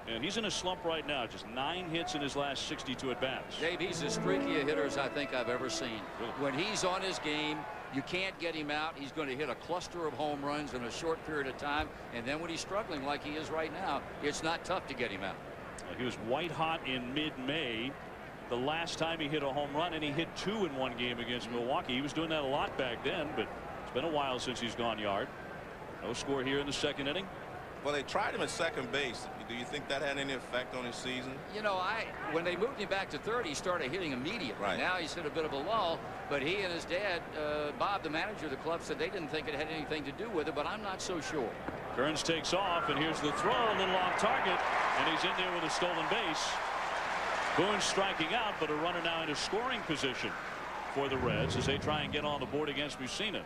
And he's in a slump right now. Just 9 hits in his last 62 at-bats. Dave, he's as streaky a hitter as I think I've ever seen. Really? When he's on his game, you can't get him out. He's going to hit a cluster of home runs in a short period of time. And then when he's struggling like he is right now, it's not tough to get him out. He was white hot in mid-May the last time he hit a home run, and he hit 2 in one game against Milwaukee. He was doing that a lot back then, but it's been a while since he's gone yard. No score here in the second inning. Well, they tried him at second base. Do you think that had any effect on his season? You know, when they moved him back to third, he started hitting immediately. Right. Now he's hit a bit of a lull, but he and his dad, Bob, the manager of the club, said they didn't think it had anything to do with it, but I'm not so sure. Kearns takes off, and here's the throw, a little off target, and he's in there with a stolen base. Boone striking out, but a runner now in a scoring position for the Reds as they try and get on the board against Mussina.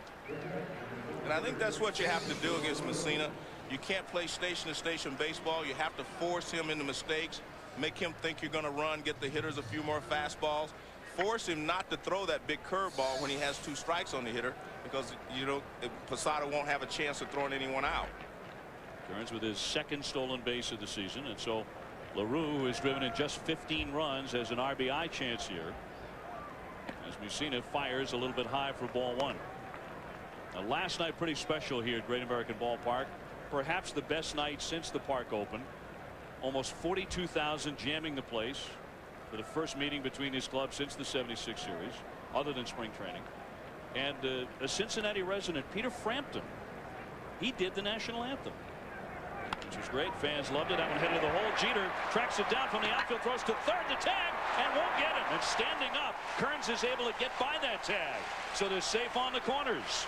And I think that's what you have to do against Mussina. You can't play station-to-station baseball. You have to force him into mistakes, make him think you're going to run, get the hitters a few more fastballs, force him not to throw that big curveball when he has 2 strikes on the hitter, because, you know, Posada won't have a chance of throwing anyone out. Kearns with his second stolen base of the season, and so LaRue, who has driven in just 15 runs, has an RBI chance here. As Mussina fires a little bit high for ball one. Now, last night pretty special here at Great American Ballpark. Perhaps the best night since the park opened. Almost 42,000 jamming the place for the first meeting between these clubs since the '76 series, other than spring training. And a Cincinnati resident, Peter Frampton, he did the national anthem, which was great. Fans loved it. That one headed to the hole. Jeter tracks it down from the outfield, throws to third to tag, and won't get him. And standing up, Kearns is able to get by that tag. So they're safe on the corners.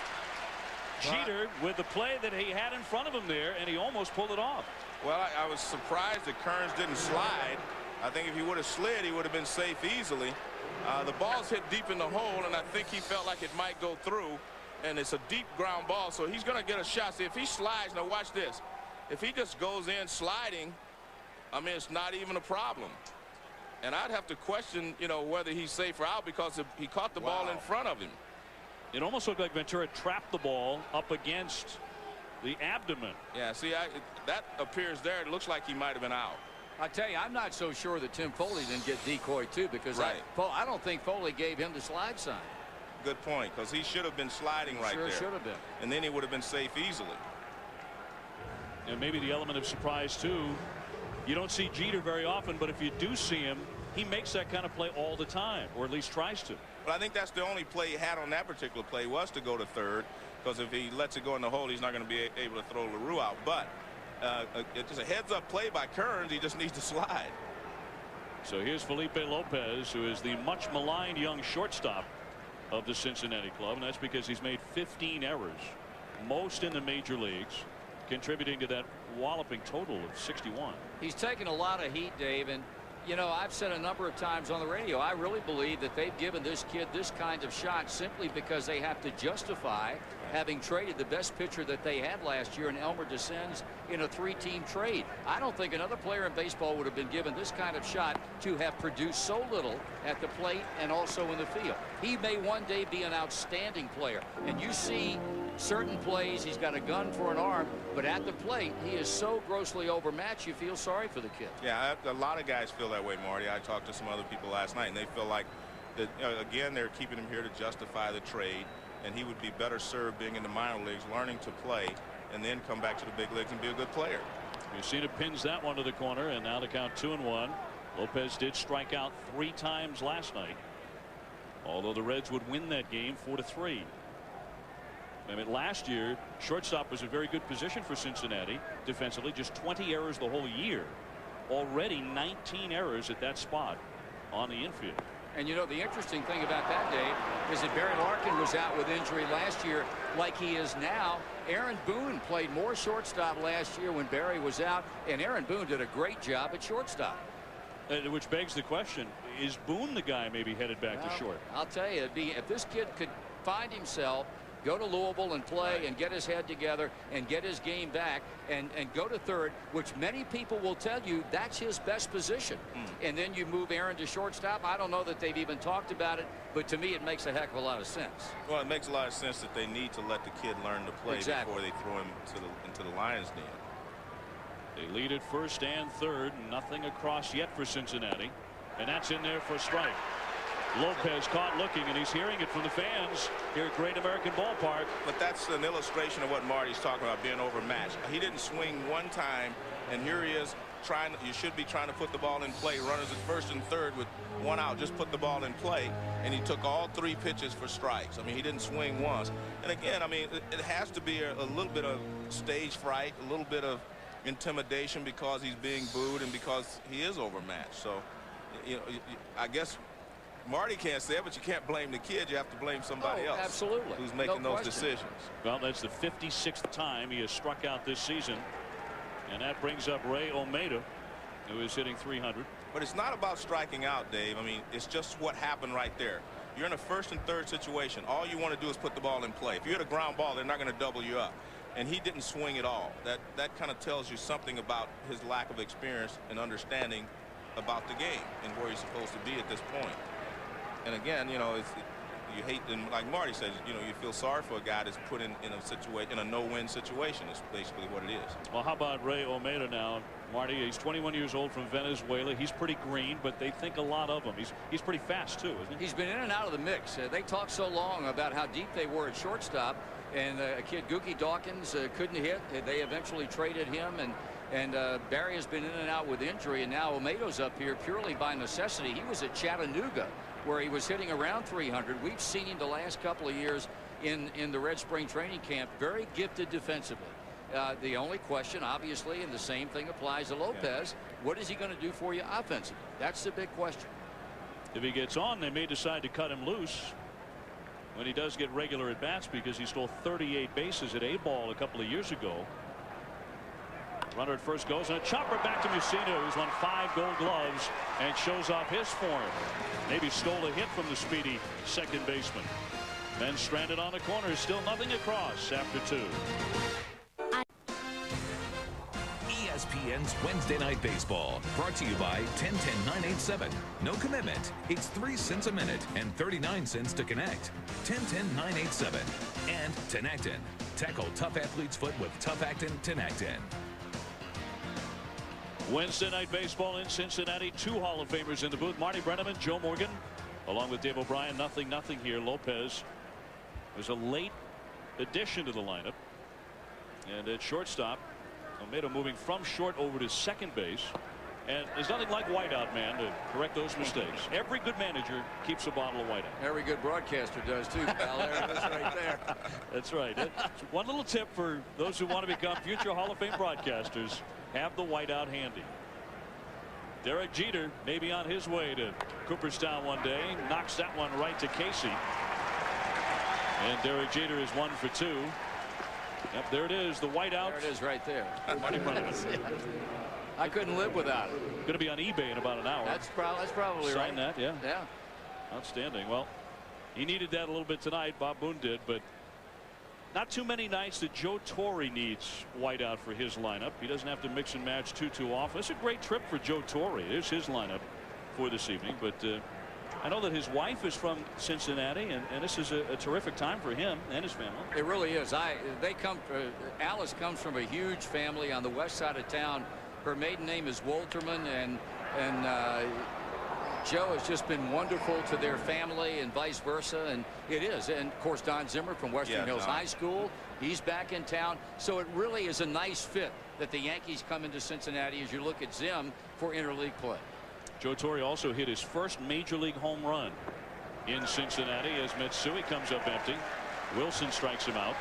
Jeter with the play that he had in front of him there, and he almost pulled it off. Well, I was surprised that Kearns didn't slide. I think if he would have slid, he would have been safe easily. The ball's hit deep in the hole, and I think he felt like it might go through. And it's a deep ground ball, so he's going to get a shot. See, if he slides, now watch this. If he just goes in sliding, I mean, it's not even a problem. And I'd have to question, you know, whether he's safe or out, because he caught the ball in front of him. It almost looked like Ventura trapped the ball up against the abdomen. Yeah, see, that appears there. It looks like he might have been out. I tell you, I'm not so sure that Tim Foley didn't get decoyed too, because I don't think Foley gave him the slide sign. Good point, because he should have been sliding right there. Sure should have been. And then he would have been safe easily. And maybe the element of surprise too. You don't see Jeter very often, but if you do see him, he makes that kind of play all the time, or at least tries to. But I think that's the only play he had on that particular play, was to go to third, because if he lets it go in the hole, he's not going to be able to throw LaRue out. But it's just a heads-up play by Kearns. He just needs to slide. So here's Felipe Lopez, who is the much maligned young shortstop of the Cincinnati club, and that's because he's made 15 errors, most in the major leagues, contributing to that walloping total of 61. He's taken a lot of heat, Dave, and you know, I've said a number of times on the radio, I really believe that they've given this kid this kind of shot simply because they have to justify having traded the best pitcher that they had last year in Elmer DeScends in a 3-team trade. I don't think another player in baseball would have been given this kind of shot to have produced so little at the plate and also in the field. He may one day be an outstanding player, and you see certain plays, he's got a gun for an arm, but at the plate, he is so grossly overmatched, you feel sorry for the kid. Yeah, a lot of guys feel that way, Marty. I talked to some other people last night, and they feel like that, again, they're keeping him here to justify the trade, and he would be better served being in the minor leagues, learning to play, and then come back to the big leagues and be a good player. Mussina pins that one to the corner, and now the count 2-1. Lopez did strike out 3 times last night, although the Reds would win that game 4-3. I mean, last year, shortstop was a very good position for Cincinnati defensively. Just 20 errors the whole year. Already 19 errors at that spot on the infield. And you know, the interesting thing about that, Dave, is that Barry Larkin was out with injury last year like he is now. Aaron Boone played more shortstop last year when Barry was out, and Aaron Boone did a great job at shortstop. Which begs the question, is Boone the guy maybe headed back to short? I'll tell you, if this kid could find himself, go to Louisville and play and get his head together and get his game back and go to third, which many people will tell you that's his best position. And then you move Aaron to shortstop. I don't know that they've even talked about it, but to me it makes a heck of a lot of sense. Well, it makes a lot of sense that they need to let the kid learn to play before they throw him into the lion's den. They lead at first and third. Nothing across yet for Cincinnati, and that's in there for a strike. Lopez caught looking, and he's hearing it from the fans here at Great American Ballpark. But that's an illustration of what Marty's talking about, being overmatched. He didn't swing one time, and here he is trying. You should be trying to put the ball in play. Runners at first and third with 1 out. Just put the ball in play, and he took all 3 pitches for strikes. I mean, he didn't swing once. And again, I mean, it has to be a little bit of stage fright, a little bit of intimidation because he's being booed and because he is overmatched. So, you know, I guess Marty can't say it, but you can't blame the kid. You have to blame somebody else. Absolutely. Who's making those decisions. Well, that's the 56th time he has struck out this season. And that brings up Ray Olmeda, who is hitting 300. But it's not about striking out, Dave. I mean, it's just what happened right there. You're in a first and third situation. All you want to do is put the ball in play. If you hit a ground ball, they're not going to double you up. And he didn't swing at all. That kind of tells you something about his lack of experience and understanding about the game and where he's supposed to be at this point. And again, you know, you hate, and like Marty says, you know, you feel sorry for a guy that's put in a no-win situation. Is basically what it is. Well, how about Ray Olmedo now? Marty, he's 21 years old from Venezuela. He's pretty green, but they think a lot of him. He's pretty fast too, isn't he? He's been in and out of the mix. They talked so long about how deep they were at shortstop, and a kid Gookie Dawkins couldn't hit. They eventually traded him, and Barry has been in and out with injury, and now Olmedo's up here purely by necessity. He was at Chattanooga, where he was hitting around 300. We've seen him the last couple of years in the Red Spring training camp. Very gifted defensively. The only question, obviously, and the same thing applies to Lopez, what is he going to do for you offensively? That's the big question. If he gets on, they may decide to cut him loose when he does get regular at bats, because he stole 38 bases at A-ball a couple of years ago. Runner at first goes, and a chopper back to Mussina, who's won 5 Gold Gloves and shows off his form. Maybe stole a hit from the speedy second baseman. Men stranded on the corner, still nothing across after 2. ESPN's Wednesday Night Baseball, brought to you by 1010-987. No commitment. It's 3 cents a minute and 39 cents to connect. 1010-987. And Tenactin. Tackle tough athlete's foot with Tough Actin Tenactin. Wednesday Night Baseball in Cincinnati. 2 Hall of Famers in the booth. Marty Brennaman, Joe Morgan, along with Dave O'Brien. Nothing here. Lopez was a late addition to the lineup. And at shortstop, Olmedo moving from short over to second base. And there's nothing like whiteout, man, to correct those mistakes. Every good manager keeps a bottle of whiteout. Every good broadcaster does too, pal. There it is right there. That's right. One little tip for those who want to become future Hall of Fame broadcasters: have the whiteout handy. Derek Jeter may be on his way to Cooperstown one day. Knocks that one right to Casey. And Derek Jeter is 1 for 2. Yep, there it is, the whiteout. There it is right there. Marty Brennaman. I couldn't live without it. Going to be on eBay in about an hour. That's probably Sign right. that, yeah. Yeah. Outstanding. Well, he needed that a little bit tonight. Bob Boone did, but not too many nights that Joe Torre needs whiteout for his lineup. He doesn't have to mix and match too often. It's a great trip for Joe Torre. There's his lineup for this evening. But I know that his wife is from Cincinnati, and this is a terrific time for him and his family. It really is. Alice comes from a huge family on the west side of town. Her maiden name is Wolterman, and Joe has just been wonderful to their family and vice versa, and it is. And of course, Don Zimmer from Western Hills High School, he's back in town. So it really is a nice fit that the Yankees come into Cincinnati as you look at Zim for interleague play. Joe Torre also hit his first major league home run in Cincinnati as Mitsui comes up empty. Wilson strikes him out.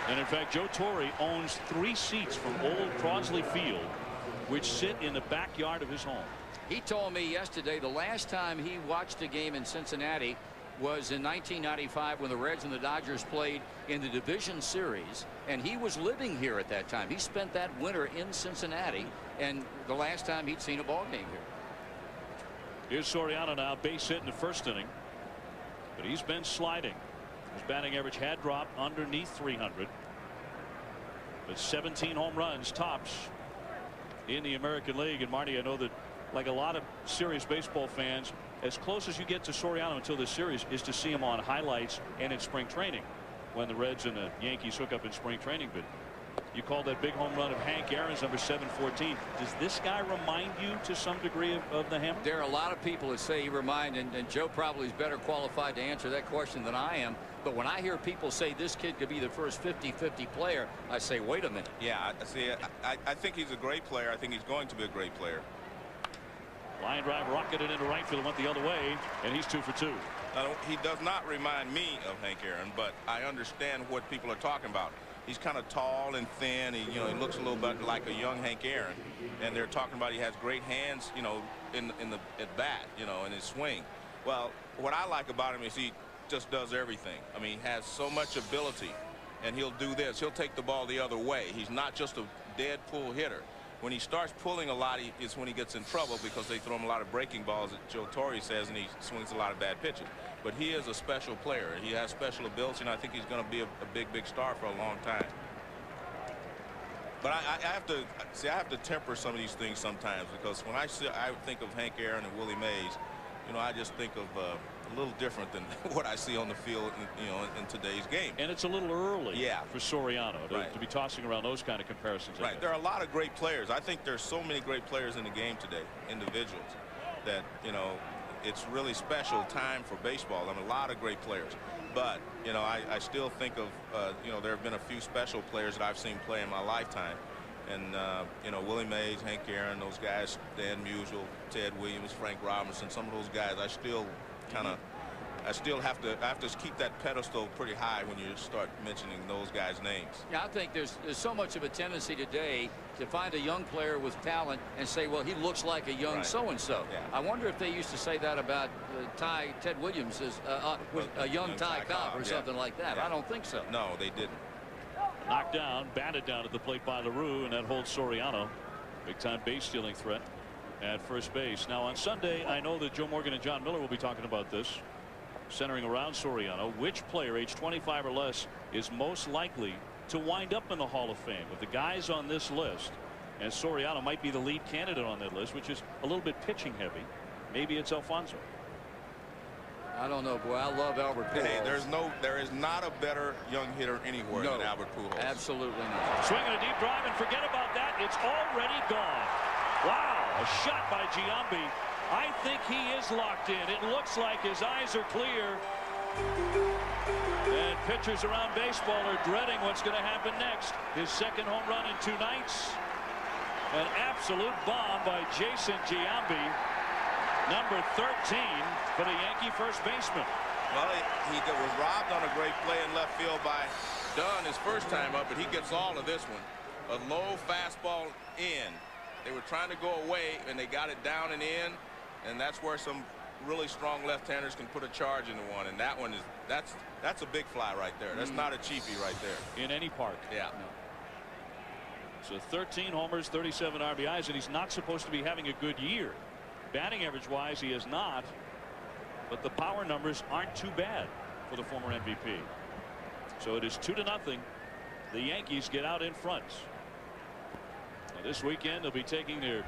And in fact, Joe Torre owns 3 seats from Old Crosley Field, which sit in the backyard of his home. He told me yesterday the last time he watched a game in Cincinnati was in 1995 when the Reds and the Dodgers played in the division series, and he was living here at that time. He spent that winter in Cincinnati, and the last time he'd seen a ball game here. Here's Soriano now, base hit in the first inning, but he's been sliding. His batting average had dropped underneath 300, but 17 home runs tops in the American League. And Marty, I know that, like a lot of serious baseball fans, as close as you get to Soriano until this series is to see him on highlights and in spring training when the Reds and the Yankees hook up in spring training. But you called that big home run of Hank Aaron's, number 714. Does this guy remind you to some degree of the Hammer? There are a lot of people that say he reminds, and Joe probably is better qualified to answer that question than I am. But when I hear people say this kid could be the first 50-50 player, I say, wait a minute. Yeah, I think he's a great player. I think he's going to be a great player. Line drive rocketed into right field, went the other way, and he's 2 for 2. He does not remind me of Hank Aaron, but I understand what people are talking about. He's kind of tall and thin. He looks a little bit like a young Hank Aaron, and they're talking about he has great hands, at bat, in his swing. Well, what I like about him is he just does everything. I mean, he has so much ability, and he'll do this. He'll take the ball the other way. He's not just a dead pull hitter. When he starts pulling a lot, is when he gets in trouble, because they throw him a lot of breaking balls, that Joe Torre says, and he swings a lot of bad pitches. But he is a special player. He has special ability, and I think he's going to be a big star for a long time. But I have to temper some of these things sometimes, because when I think of Hank Aaron and Willie Mays, you know, I just think of a little different than what I see on the field, in today's game. And it's a little early for Soriano to be tossing around those kind of comparisons. Right. There are a lot of great players. I think there's so many great players in the game today, individuals, that, you know, it's really special time for baseball. I mean, a lot of great players. But, you know, I still think of, you know, there have been a few special players that I've seen play in my lifetime. And, you know, Willie Mays, Hank Aaron, those guys, Dan Musial, Ted Williams, Frank Robinson, some of those guys, I still have to keep that pedestal pretty high when you start mentioning those guys' names. Yeah, I think there's so much of a tendency today to find a young player with talent and say, well, he looks like a young so-and-so. Yeah. I wonder if they used to say that about Ted Williams as a young Ty Cobb or something like that. Yeah. I don't think so. No, they didn't. Knocked down, batted down at the plate by LaRue, and that holds Soriano. Big-time base-stealing threat at first base. Now, on Sunday, I know that Joe Morgan and John Miller will be talking about this, centering around Soriano. Which player, age 25 or less, is most likely to wind up in the Hall of Fame? Of the guys on this list, and Soriano might be the lead candidate on that list, which is a little bit pitching heavy. Maybe it's Alfonso. I don't know, boy. I love Albert Pujols. Hey, there is not a better young hitter anywhere than Albert Pujols. Absolutely not. Swinging a deep drive, and forget about that. It's already gone. Wow, a shot by Giambi. I think he is locked in. It looks like his eyes are clear. And pitchers around baseball are dreading what's going to happen next. His second home run in 2 nights. An absolute bomb by Jason Giambi. Number 13 for the Yankee first baseman. Well, he was robbed on a great play in left field by Dunn his first time up, but he gets all of this one. A low fastball in. They were trying to go away, and they got it down and in, and that's where some really strong left-handers can put a charge into one. And that one is that's a big fly right there. That's not a cheapie right there. In any park. Yeah. No. So 13 homers, 37 RBIs, and he's not supposed to be having a good year. Batting average-wise, he is not, but the power numbers aren't too bad for the former MVP. So it is 2-0. The Yankees get out in front. Now this weekend, they'll be taking their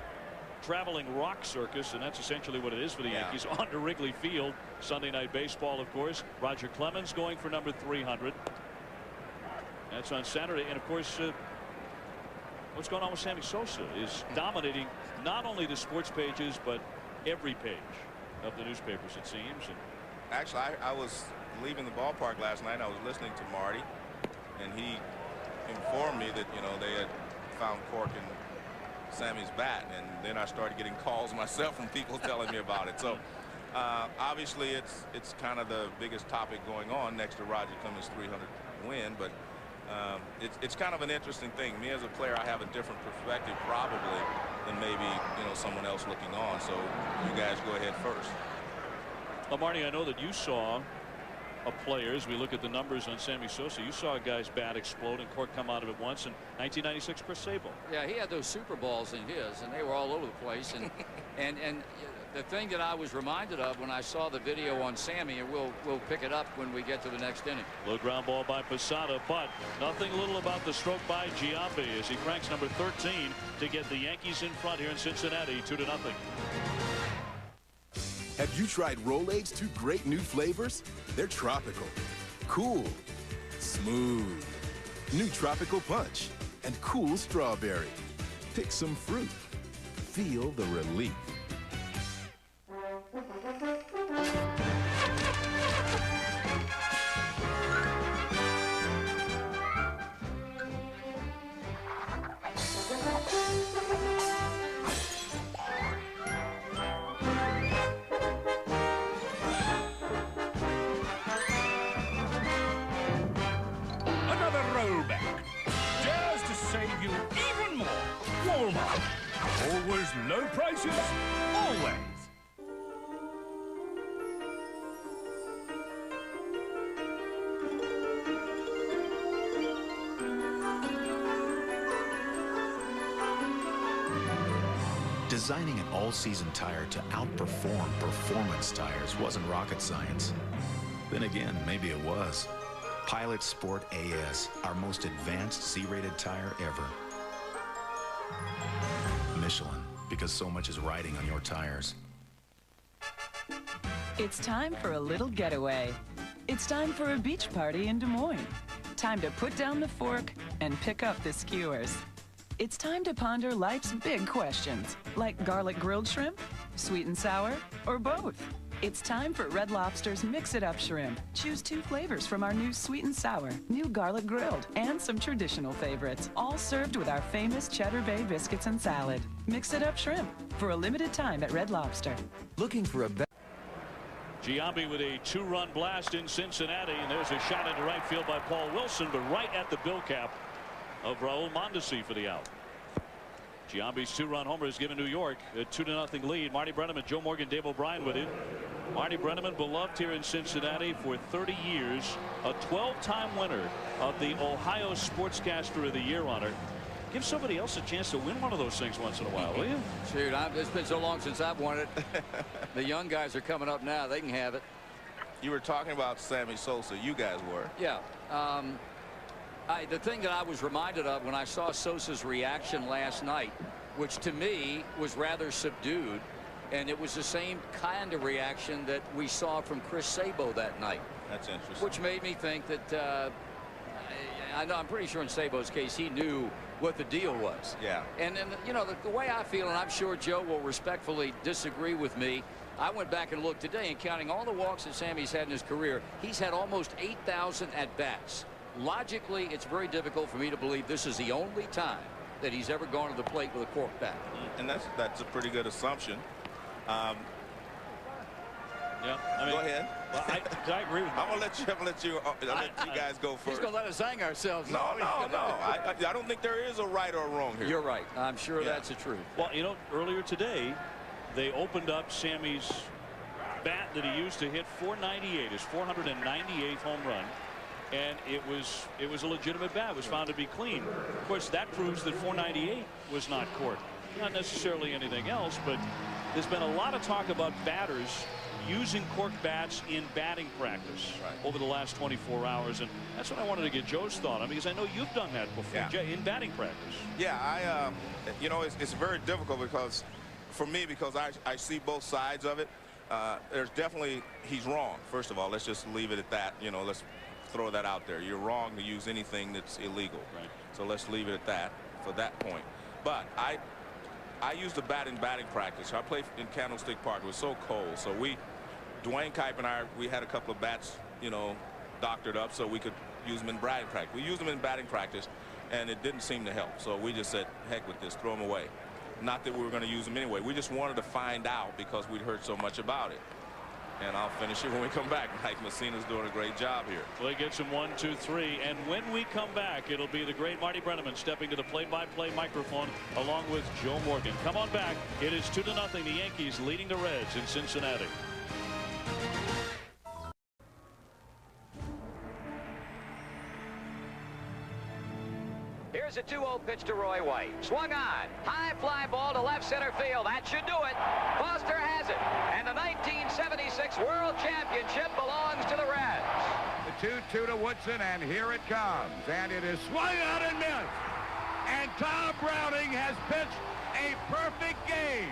traveling rock circus, and that's essentially what it is for the Yankees, on to Wrigley Field. Sunday Night Baseball, of course. Roger Clemens going for number 300. That's on Saturday, and of course, what's going on with Sammy Sosa is dominating not only the sports pages, but every page of the newspapers, it seems. And actually, I was leaving the ballpark last night. I was listening to Marty, and he informed me that, you know, they had found cork in Sammy's bat, and then I started getting calls myself from people telling me about it. So obviously it's kind of the biggest topic going on next to Roger Clemens' 300 win, but it's kind of an interesting thing. Me as a player, I have a different perspective probably than maybe, you know, someone else looking on. So you guys go ahead first. Well, Marty, I know that you saw a player, as we look at the numbers on Sammy Sosa, you saw a guy's bat explode and cork come out of it once in 1996, Chris Sable. Yeah, he had those Super Balls in his, and they were all over the place. And and the thing that I was reminded of when I saw the video on Sammy, and we'll pick it up when we get to the next inning. Low ground ball by Posada, but nothing little about the stroke by Giambi as he cranks number 13 to get the Yankees in front here in Cincinnati, 2-0. Have you tried Rolaids' 2 great new flavors? They're tropical, cool, smooth, new tropical punch, and cool strawberry. Pick some fruit. Feel the relief. Always low prices, always. Designing an all-season tire to outperform performance tires wasn't rocket science. Then again, maybe it was. Pilot Sport AS, our most advanced C-rated tire ever. Michelin, because so much is riding on your tires. It's time for a little getaway. It's time for a beach party in Des Moines. Time to put down the fork and pick up the skewers. It's time to ponder life's big questions, like garlic grilled shrimp, sweet and sour, or both. It's time for Red Lobster's Mix It Up Shrimp. Choose 2 flavors from our new sweet and sour, new garlic grilled, and some traditional favorites, all served with our famous Cheddar Bay biscuits and salad. Mix It Up Shrimp for a limited time at Red Lobster. Looking for a Giambi with a 2-run blast in Cincinnati, and there's a shot into right field by Paul Wilson, but right at the bill cap of Raul Mondesi for the out. Giambi's 2-run homer has given New York a 2-0 lead. Marty Brennaman, Joe Morgan, Dave O'Brien with it. Marty Brennaman, beloved here in Cincinnati for 30 years, a 12-time winner of the Ohio Sportscaster of the Year honor. Give somebody else a chance to win one of those things once in a while, will you? Shoot, it's been so long since I've won it. The young guys are coming up now. They can have it. You were talking about Sammy Sosa. You guys were. Yeah. The thing that I was reminded of when I saw Sosa's reaction last night, which to me was rather subdued, and it was the same kind of reaction that we saw from Chris Sabo that night. That's interesting. Which made me think that I'm pretty sure in Sabo's case he knew what the deal was. Yeah. And then, you know, the way I feel, and I'm sure Joe will respectfully disagree with me, I went back and looked today, and counting all the walks that Sammy's had in his career, he's had almost 8,000 at-bats. Logically, it's very difficult for me to believe this is the only time that he's ever gone to the plate with a cork bat. And that's a pretty good assumption. Yeah, I mean, go ahead. Well, I agree with you. I'm gonna let you guys go first. He's gonna let us hang ourselves. No. I don't think there is a right or a wrong here. You're right. I'm sure that's the truth. Well, you know, earlier today, they opened up Sammy's bat that he used to hit 498, his 498th home run. And it was a legitimate bat. It was found to be clean. Of course, that proves that 498 was not corked. Not necessarily anything else, but there's been a lot of talk about batters using cork bats in batting practice over the last 24 hours, and that's what I wanted to get Joe's thought on, because I know you've done that before in batting practice. Yeah, you know, it's very difficult because for me, because I see both sides of it. There's definitely, he's wrong. First of all, let's just leave it at that. You know, let's throw that out there. You're wrong to use anything that's illegal. Right. So let's leave it at that for that point. But I used the bat in batting practice. I played in Candlestick Park. It was so cold. So Dwayne Kipe and we had a couple of bats, you know, doctored up so we could use them in batting practice. We used them in batting practice, and it didn't seem to help. So we just said, heck with this, throw them away. Not that we were going to use them anyway. We just wanted to find out because we'd heard so much about it. And I'll finish it when we come back. Mike Messina's doing a great job here. Well, he gets him 1, 2, 3. And when we come back, it'll be the great Marty Brennaman stepping to the play-by-play microphone along with Joe Morgan. Come on back. It is 2-0. The Yankees leading the Reds in Cincinnati. Here's a 2-0 pitch to Roy White. Swung on. High fly ball to left center field. That should do it. Foster has it. And the 1976 World Championship belongs to the Reds. The 2-2 to Woodson, and here it comes. And it is swung out and missed. And Tom Browning has pitched a perfect game.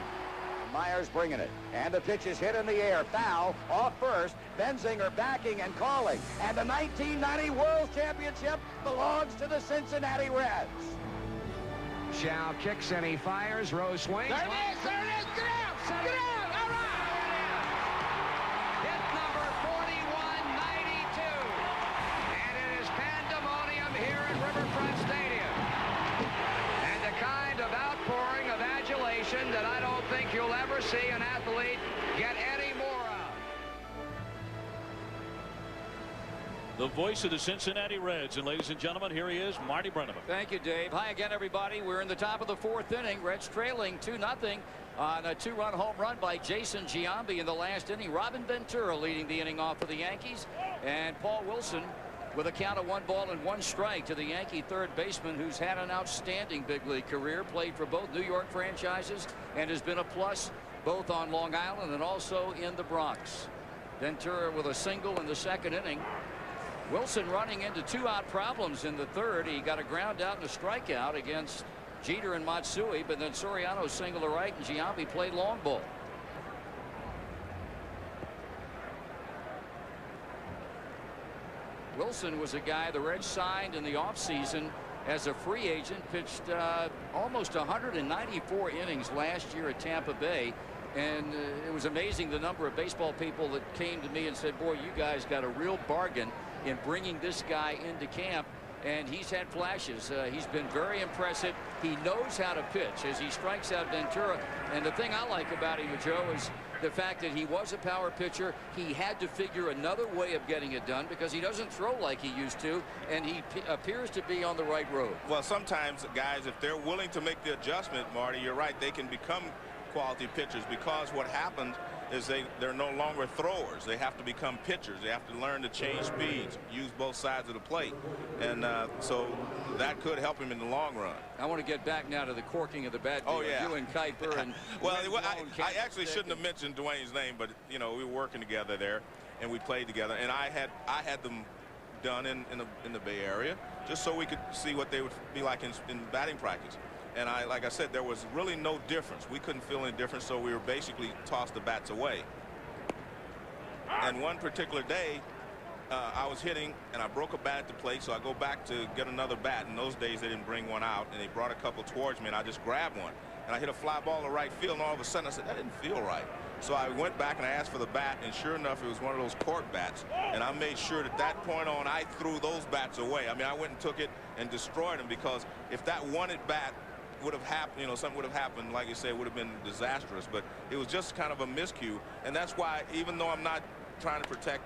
Myers bringing it, and the pitch is hit in the air. Foul off first. Benzinger backing and calling, and the 1990 World Championship belongs to the Cincinnati Reds. Shao kicks and he fires. Rose swings. There it is! There it is! Get out! Get out! All right! Hit number 4192, and it is pandemonium here at Riverfront Stadium. And the kind of outpouring of adulation that I don't think you'll ever see an athlete get any more of. The voice of the Cincinnati Reds, and ladies and gentlemen, here he is, Marty Brennaman. Thank you, Dave. Hi again, everybody. We're in the top of the 4th inning. Reds trailing 2-0 on a 2-run home run by Jason Giambi in the last inning. Robin Ventura leading the inning off for the Yankees, and Paul Wilson with a count of 1 ball and 1 strike to the Yankee third baseman, who's had an outstanding big league career, played for both New York franchises, and has been a plus both on Long Island and also in the Bronx. Ventura with a single in the 2nd inning. Wilson running into 2-out problems in the 3rd. He got a ground out and a strikeout against Jeter and Matsui, but then Soriano singled to right and Giambi played long ball. Wilson was a guy the Reds signed in the offseason as a free agent, pitched almost 194 innings last year at Tampa Bay. And it was amazing the number of baseball people that came to me and said, boy, you guys got a real bargain in bringing this guy into camp. And he's had flashes. He's been very impressive. He knows how to pitch as he strikes out Ventura. And the thing I like about him, Joe, is the fact that he was a power pitcher. He had to figure another way of getting it done because he doesn't throw like he used to, and he appears to be on the right road. Well, sometimes guys, if they're willing to make the adjustment, Marty, you're right, they can become quality pitchers, because what happens is they're no longer throwers. They have to become pitchers. They have to learn to change speeds, use both sides of the plate, and so that could help him in the long run. I want to get back now to the corking of the bat. Oh yeah, you and Kuiper and well, I actually shouldn't have mentioned Dwayne's name, but you know, we were working together there and we played together, and I had them done in the Bay Area just so we could see what they would be like in batting practice. And like I said, there was really no difference. We couldn't feel any difference, so we were basically tossed the bats away. And one particular day, I was hitting, and I broke a bat at the plate, so I go back to get another bat. In those days, they didn't bring one out, and they brought a couple towards me, and I just grabbed one. And I hit a fly ball to right field, and all of a sudden, I said, that didn't feel right. So I went back and I asked for the bat, and sure enough, it was one of those cork bats. And I made sure that that point on, I threw those bats away. I mean, I went and took it and destroyed them, because if that one at bat would have happened, you know, something would have happened, like you say, would have been disastrous. But it was just kind of a miscue, and that's why, even though I'm not trying to protect.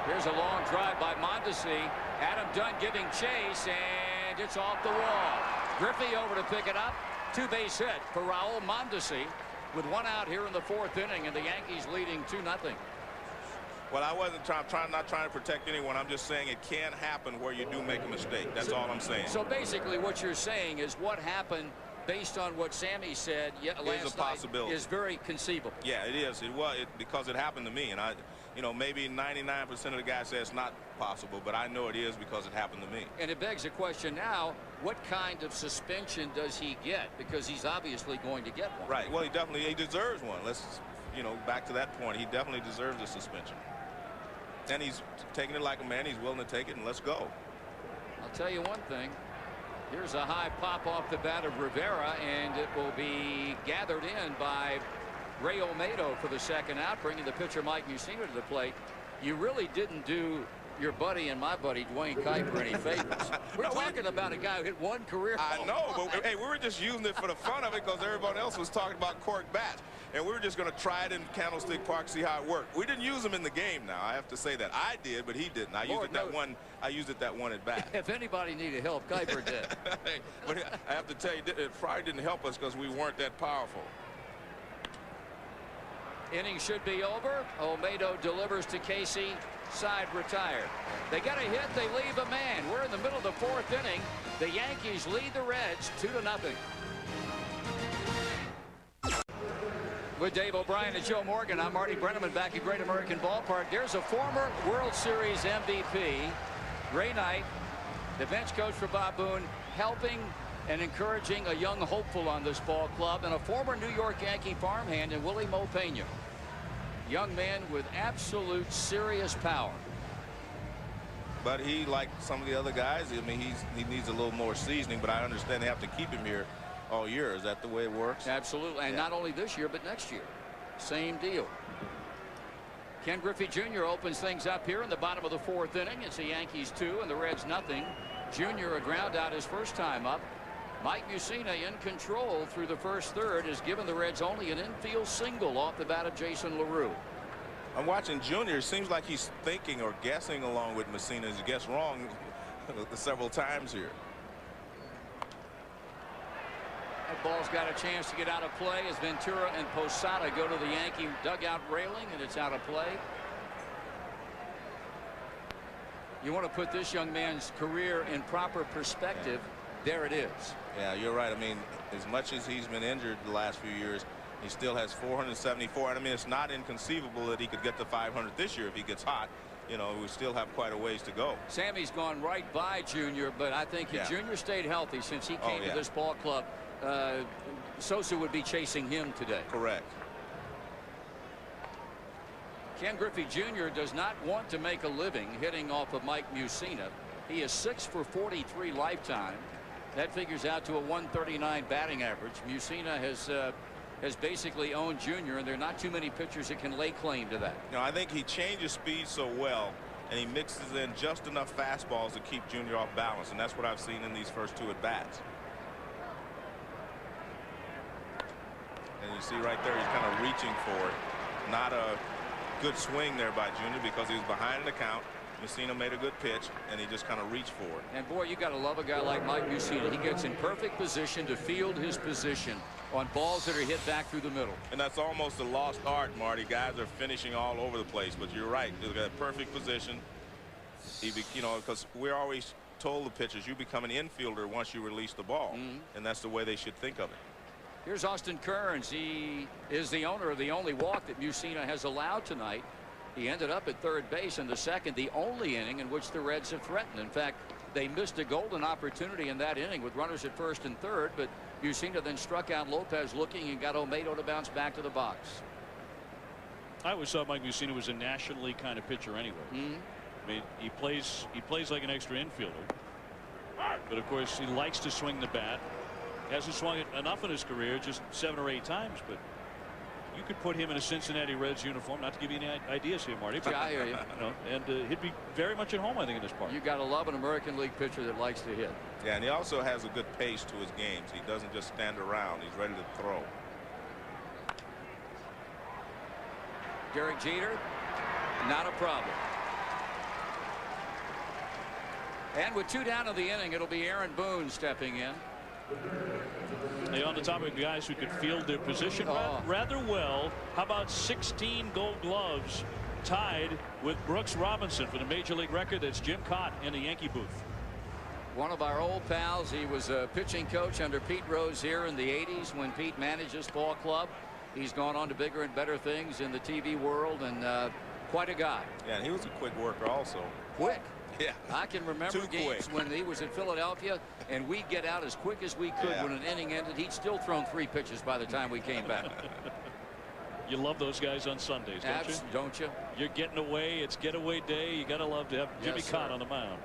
Here's a long drive by Mondesi. Adam Dunn giving chase, and it's off the wall. Griffey over to pick it up. Two-base hit for Raul Mondesi with one out here in the fourth inning, and the Yankees leading 2-0. Well, I wasn't not trying to protect anyone. I'm just saying it can happen where you do make a mistake. That's all I'm saying. So basically what you're saying is what happened, based on what Sammy said last night, is very conceivable. Yeah, it is. It was because it happened to me, and you know, maybe 99% of the guys say it's not possible, but I know it is because it happened to me. And it begs a question now: what kind of suspension does he get? Because he's obviously going to get one. Right. Well, he deserves one. Let's, you know, back to that point. He definitely deserves a suspension. And he's taking it like a man. He's willing to take it, and let's go. I'll tell you one thing. Here's a high pop off the bat of Rivera, and it will be gathered in by Ray Olmedo for the second out, bringing the pitcher Mike Mussina to the plate. You really didn't do your buddy and my buddy Dwayne Kuiper any favors. We're talking about a guy who hit one career home. I know, but hey, we were just using it for the fun of it because everyone else was talking about cork bats. And we were just going to try it in Candlestick Park, see how it worked. We didn't use them in the game now. I have to say that. I did, but he didn't. I used it that one at bat. If anybody needed help, Kuiper did. But I have to tell you, it probably didn't help us because we weren't that powerful. Inning should be over. Olmedo delivers to Casey. Side retired. They got a hit. They leave a man. We're in the middle of the fourth inning. The Yankees lead the Reds 2-0. With Dave O'Brien and Joe Morgan, I'm Marty Brennaman back at Great American Ballpark. There's a former World Series MVP, Ray Knight, the bench coach for Bob Boone, helping and encouraging a young hopeful on this ball club, and a former New York Yankee farmhand in Willie Mo Pena. Young man with absolute serious power. But he, like some of the other guys, I mean, he needs a little more seasoning, but I understand they have to keep him here all year. Is that the way it works? Absolutely. And not only this year, but next year. Same deal. Ken Griffey Jr. opens things up here in the bottom of the fourth inning. It's the Yankees 2 and the Reds nothing. Jr. a ground out his first time up. Mike Mussina in control through the first third has given the Reds only an infield single off the bat of Jason LaRue. I'm watching Jr. It seems like he's thinking or guessing along with Mussina. He gets wrong several times here. That ball's got a chance to get out of play as Ventura and Posada go to the Yankee dugout railing, and it's out of play. You want to put this young man's career in proper perspective. There it is. Yeah, you're right. I mean, as much as he's been injured the last few years, he still has 474. And I mean, it's not inconceivable that he could get to 500 this year if he gets hot. You know, we still have quite a ways to go. Sammy's gone right by Junior, but I think if Junior stayed healthy since he came to this ball club, Sosa would be chasing him today. Correct. Ken Griffey Jr. does not want to make a living hitting off of Mike Mussina. He is 6 for 43 lifetime. That figures out to a 139 batting average. Mussina has basically owned Jr., and there are not too many pitchers that can lay claim to that. No, I think he changes speed so well, and he mixes in just enough fastballs to keep Jr. off balance, and that's what I've seen in these first 2 at-bats. And you see right there, he's kind of reaching for it. Not a good swing there by Jr. because he was behind the count. Mussina made a good pitch, and he just kind of reached for it. And boy, you got to love a guy like Mike Mussina. He gets in perfect position to field his position on balls that are hit back through the middle. And that's almost a lost art, Marty. Guys are finishing all over the place, but you're right. He's got a perfect position. You know, because we're always told the pitchers, you become an infielder once you release the ball, and that's the way they should think of it. Here's Austin Kearns. He is the owner of the only walk that Mussina has allowed tonight. He ended up at third base in the second, the only inning in which the Reds have threatened. In fact, they missed a golden opportunity in that inning with runners at first and third, but Mussina then struck out Lopez looking and got Olmedo to bounce back to the box. I always thought Mike Mussina was a National League kind of pitcher anyway. I mean, he plays like an extra infielder, but of course he likes to swing the bat. Hasn't swung it enough in his career, just 7 or 8 times, but you could put him in a Cincinnati Reds uniform, not to give you any ideas here, Marty. But, yeah, I hear you. And he'd be very much at home, I think, in this park. You got to love an American League pitcher that likes to hit. Yeah, and he also has a good pace to his games. He doesn't just stand around. He's ready to throw. Derek Jeter, not a problem. And with 2 down in the inning, it'll be Aaron Boone stepping in. Hey, on the topic of guys who could field their position rather well, how about 16 Gold Gloves tied with Brooks Robinson for the Major League record? That's Jim Cott in the Yankee booth. One of our old pals. He was a pitching coach under Pete Rose here in the 80s when Pete managed this ball club. He's gone on to bigger and better things in the TV world, and quite a guy. Yeah, and he was a quick worker also. Quick. Yeah. I can remember games when he was in Philadelphia, and we'd get out as quick as we could when an inning ended. He'd still thrown 3 pitches by the time we came back. You love those guys on Sundays, don't you? Don't you? You're getting away. It's getaway day. You got to love to have Jimmy Cott on the mound.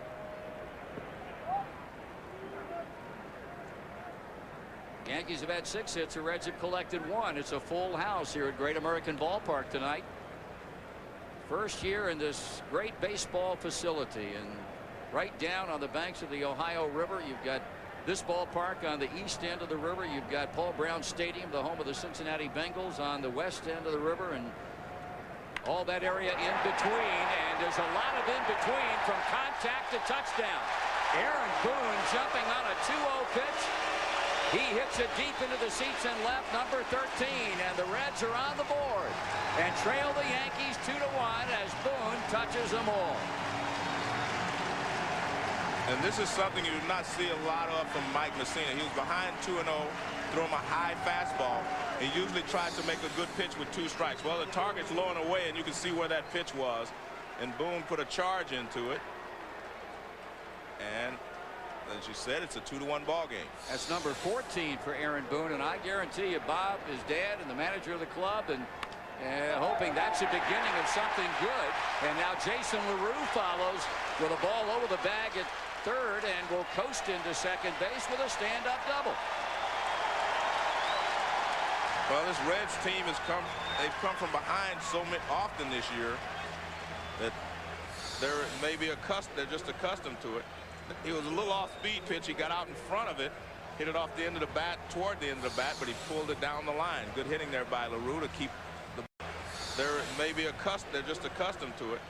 Yankees have had 6 hits. The Reds have collected 1. It's a full house here at Great American Ballpark tonight. First year in this great baseball facility, and right down on the banks of the Ohio River, you've got this ballpark on the east end of the river. You've got Paul Brown Stadium, the home of the Cincinnati Bengals, on the west end of the river, and all that area in between. And there's a lot of in between from contact to touchdown. Aaron Boone jumping on a 2-0 pitch. He hits it deep into the seats and left, number 13, and the Reds are on the board and trail the Yankees 2-1 as Boone touches them all. And this is something you do not see a lot of from Mike Mussina. He was behind 2-0, threw him a high fastball. He usually tries to make a good pitch with 2 strikes. Well, the target's low and away, and you can see where that pitch was. And Boone put a charge into it. And as you said, it's a 2-1 ball game. That's number 14 for Aaron Boone, and I guarantee you Bob, his dad, and the manager of the club, and hoping that's the beginning of something good. And now Jason LaRue follows with a ball over the bag at third and will coast into second base with a stand-up double. Well, this Reds team they've come from behind so often this year that they're just accustomed to it. He was a little off-speed pitch. He got out in front of it, hit it off the end of the bat, toward the end of the bat, but he pulled it down the line. Good hitting there by LaRue to keep the. They're just accustomed to it.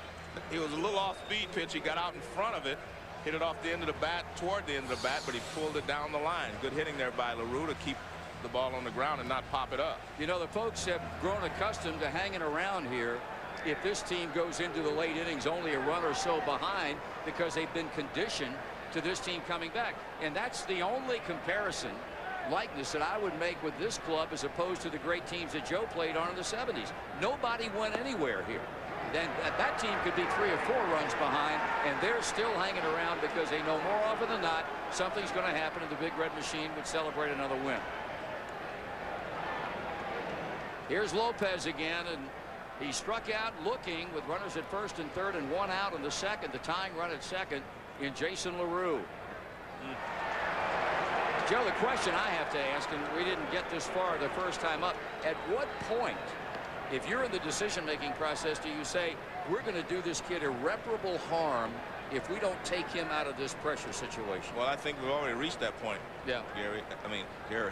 He was a little off-speed pitch. He got out in front of it, hit it off the end of the bat, toward the end of the bat, but he pulled it down the line. Good hitting there by LaRue to keep the ball on the ground and not pop it up. You know, the folks have grown accustomed to hanging around here. If this team goes into the late innings only a run or so behind, because they've been conditioned to this team coming back. And that's the only comparison likeness that I would make with this club as opposed to the great teams that Joe played on in the 70s. Nobody went anywhere here. Then that team could be 3 or 4 runs behind, and they're still hanging around because they know more often than not something's going to happen and the Big Red Machine would celebrate another win. Here's Lopez again, and He struck out looking with runners at first and third and one out in the second. The tying run at second in Jason LaRue. Joe, the question I have to ask, and we didn't get this far the first time up, at what point, if you're in the decision-making process, do you say, we're going to do this kid irreparable harm if we don't take him out of this pressure situation? Well, I think we've already reached that point. Yeah. Gary,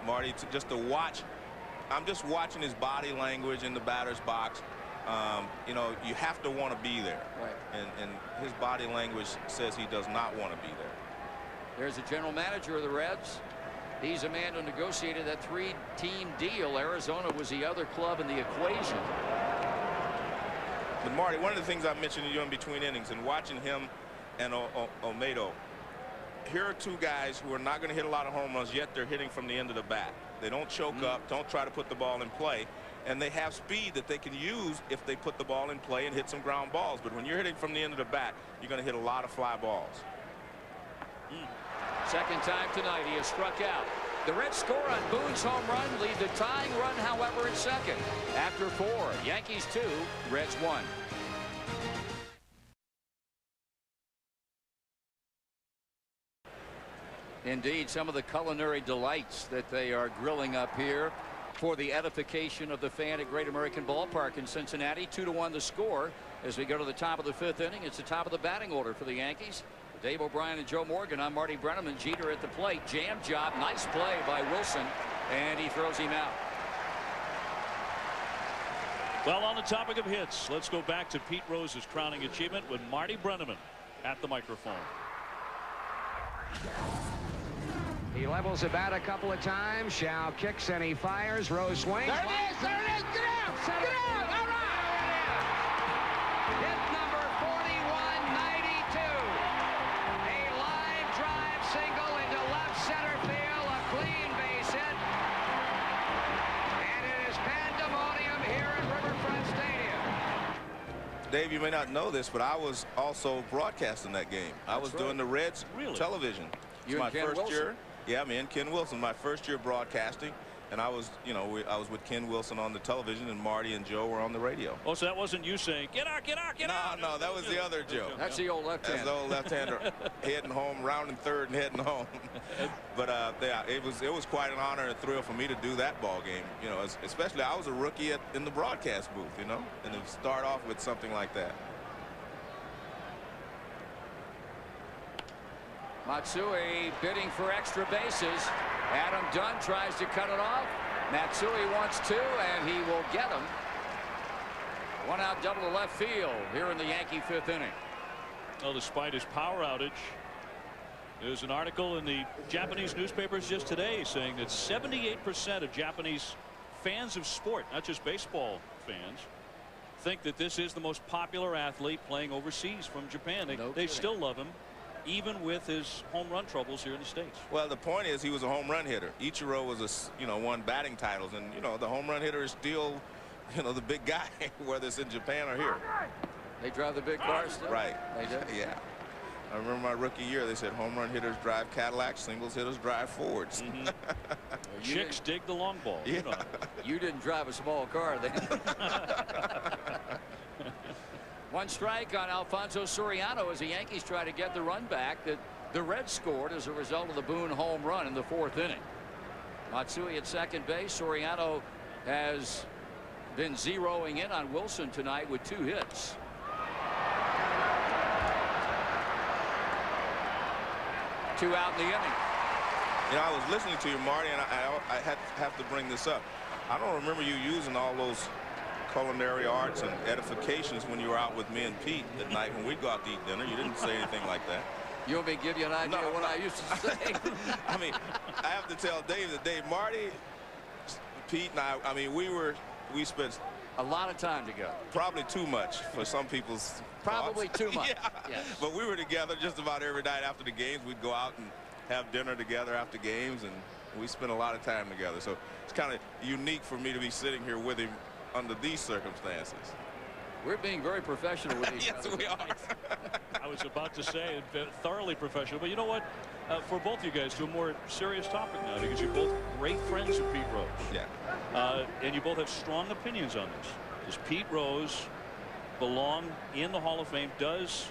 Marty, just to watch. I'm just watching his body language in the batter's box. You know, you have to want to be there. Right. And his body language says he does not want to be there. There's the general manager of the Reds. He's a man who negotiated that 3-team deal. Arizona was the other club in the equation. But Marty, one of the things I mentioned to you in between innings and watching him and Olmedo, here are two guys who are not going to hit a lot of home runs, yet they're hitting from the end of the bat. They don't choke up, don't try to put the ball in play, and they have speed that they can use if they put the ball in play and hit some ground balls. But when you're hitting from the end of the bat, you're going to hit a lot of fly balls. Second time tonight he has struck out. The Reds score on Boone's home run, lead the tying run, however, at second. After 4, Yankees 2, Reds 1. Indeed, some of the culinary delights that they are grilling up here for the edification of the fan at Great American Ballpark in Cincinnati. 2-1 the score as we go to the top of the 5th inning. It's the top of the batting order for the Yankees. Dave O'Brien and Joe Morgan. I'm Marty Brennaman. Jeter at the plate. Jam job. Nice play by Wilson. And he throws him out. Well, on the topic of hits, let's go back to Pete Rose's crowning achievement with Marty Brennaman at the microphone. He levels the bat a couple of times. Shao kicks and he fires. Rose swings. There it is. There it is. Get out. Get out. All right. Hit number 4192. A line drive single into left center field. A clean base hit. And it is pandemonium here at Riverfront Stadium. Dave, you may not know this, but I was also broadcasting that game. I was doing the Reds television. You my and Ken first Wilson? year. Yeah, me and Ken Wilson, my first year broadcasting, and I was, I was with Ken Wilson on the television, and Marty and Joe were on the radio. Oh, so that wasn't you saying, get out, get out, get out. No, that was the other Joe. That's the old left-hander. That's the old left-hander heading home, rounding third and heading home. But yeah, it was quite an honor and thrill for me to do that ball game. Especially I was a rookie in the broadcast booth, and to start off with something like that. Matsui bidding for extra bases. Adam Dunn tries to cut it off. Matsui wants 2, and he will get him. 1 out, double to left field here in the Yankee 5th inning. Well, despite his power outage, there's an article in the Japanese newspapers just today saying that 78% of Japanese fans of sport, not just baseball fans, think that this is the most popular athlete playing overseas from Japan. They still love him, even with his home run troubles here in the States. Well, the point is he was a home run hitter. Ichiro was won batting titles, and the home run hitter is still the big guy, whether it's in Japan or here. They drive the big cars still? Right. They do? Yeah. I remember my rookie year, they said home run hitters drive Cadillacs, singles hitters drive Fords. Chicks dig the long ball. Yeah. You didn't drive a small car then. 1 strike on Alfonso Soriano as the Yankees try to get the run back that the Reds scored as a result of the Boone home run in the 4th inning. Matsui at second base. Soriano has been zeroing in on Wilson tonight with 2 hits. Two out in the inning. I was listening to you, Marty, and I have to bring this up. I don't remember you using all those culinary arts and edifications when you were out with me and Pete at night when we go out to eat dinner. You didn't say anything like that. You want me to give you an idea of what I used to say? I mean, I have to tell Dave that Marty, Pete, and I we spent a lot of time together. Probably too much for some people's Probably thoughts. too much. Yeah. Yes. But we were together just about every night after the games. We'd go out and have dinner together after games, and we spent a lot of time together. So it's kind of unique for me to be sitting here with him under these circumstances. We're being very professional with each other. Yes, we are. I was about to say thoroughly professional, but you know what? For both you guys, to a more serious topic now, because you're both great friends of Pete Rose. Yeah. And you both have strong opinions on this. Does Pete Rose belong in the Hall of Fame? Does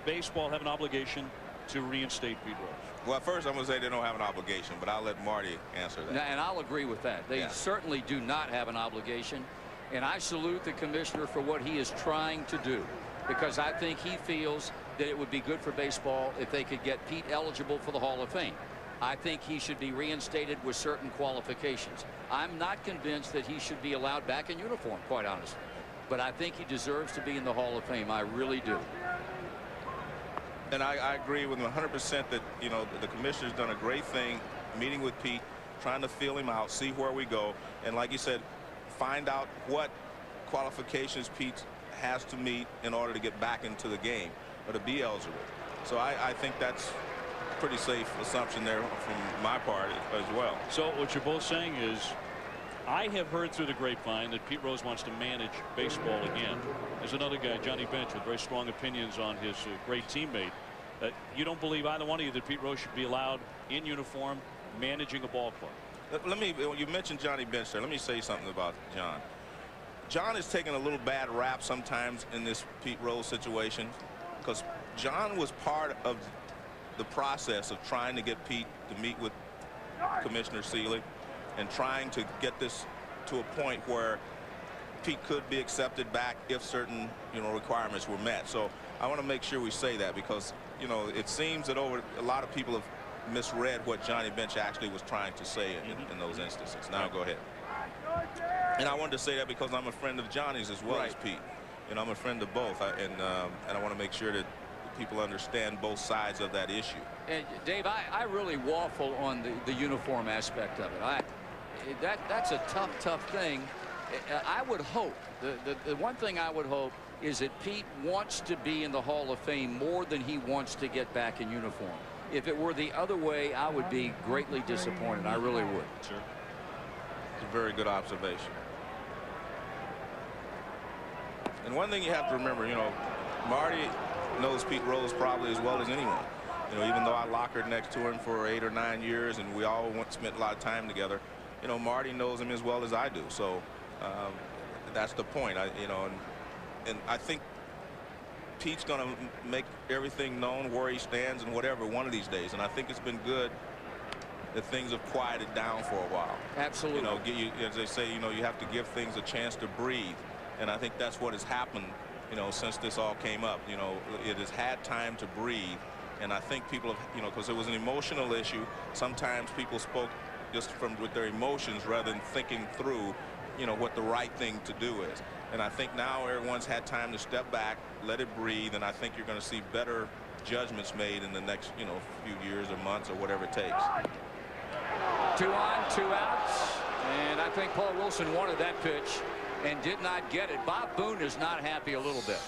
baseball have an obligation to reinstate Pete Rose? Well, first I'm going to say they don't have an obligation, but I'll let Marty answer that. And I'll agree with that. They certainly do not have an obligation. And I salute the commissioner for what he is trying to do, because I think he feels that it would be good for baseball if they could get Pete eligible for the Hall of Fame. I think he should be reinstated with certain qualifications. I'm not convinced that he should be allowed back in uniform, quite honestly. But I think he deserves to be in the Hall of Fame. I really do. And I agree with him 100% that, you know, the commissioner's done a great thing meeting with Pete, trying to feel him out, see where we go. And like you said, find out what qualifications Pete has to meet in order to get back into the game or to be eligible. So I think that's a pretty safe assumption there from my part as well. So what you're both saying is, I have heard through the grapevine that Pete Rose wants to manage baseball again. There's another guy, Johnny Bench, with very strong opinions on his great teammate. You don't believe, either one of you, that Pete Rose should be allowed in uniform managing a ball club? Let me, you mentioned Johnny Bench there. Let me say something about John. John is taking a little bad rap sometimes in this Pete Rose situation, because John was part of the process of trying to get Pete to meet with Commissioner Seeley and trying to get this to a point where Pete could be accepted back if certain, you know, requirements were met. So I want to make sure we say that, because, you know, it seems that a lot of people have misread what Johnny Bench actually was trying to say in those instances. Now go ahead. And I wanted to say that because I'm a friend of Johnny's as well as Pete. You know, I'm a friend of both, and I want to make sure that people understand both sides of that issue. And Dave, I really waffle on the uniform aspect of it. That's a tough thing. I would hope, the one thing I would hope is that Pete wants to be in the Hall of Fame more than he wants to get back in uniform. If it were the other way, I would be greatly disappointed. I really would. Sure. It's a very good observation. And one thing you have to remember, you know, Marty knows Pete Rose probably as well as anyone. You know, even though I lockered next to him for 8 or 9 years and we all spent a lot of time together, you know, Marty knows him as well as I do. So that's the point. You know, and I think Pete's going to make everything known where he stands and whatever one of these days. And I think it's been good that things have quieted down for a while. Absolutely. You know, as they say, you know, you have to give things a chance to breathe. And I think that's what has happened, you know, since this all came up. You know, it has had time to breathe. And I think people have, you know, because it was an emotional issue, sometimes people spoke just with their emotions rather than thinking through, you know, what the right thing to do is. And I think now everyone's had time to step back, let it breathe, and I think you're going to see better judgments made in the next, you know, few years or months or whatever it takes. 2 on, 2 outs, and I think Paul Wilson wanted that pitch and did not get it. Bob Boone is not happy a little bit.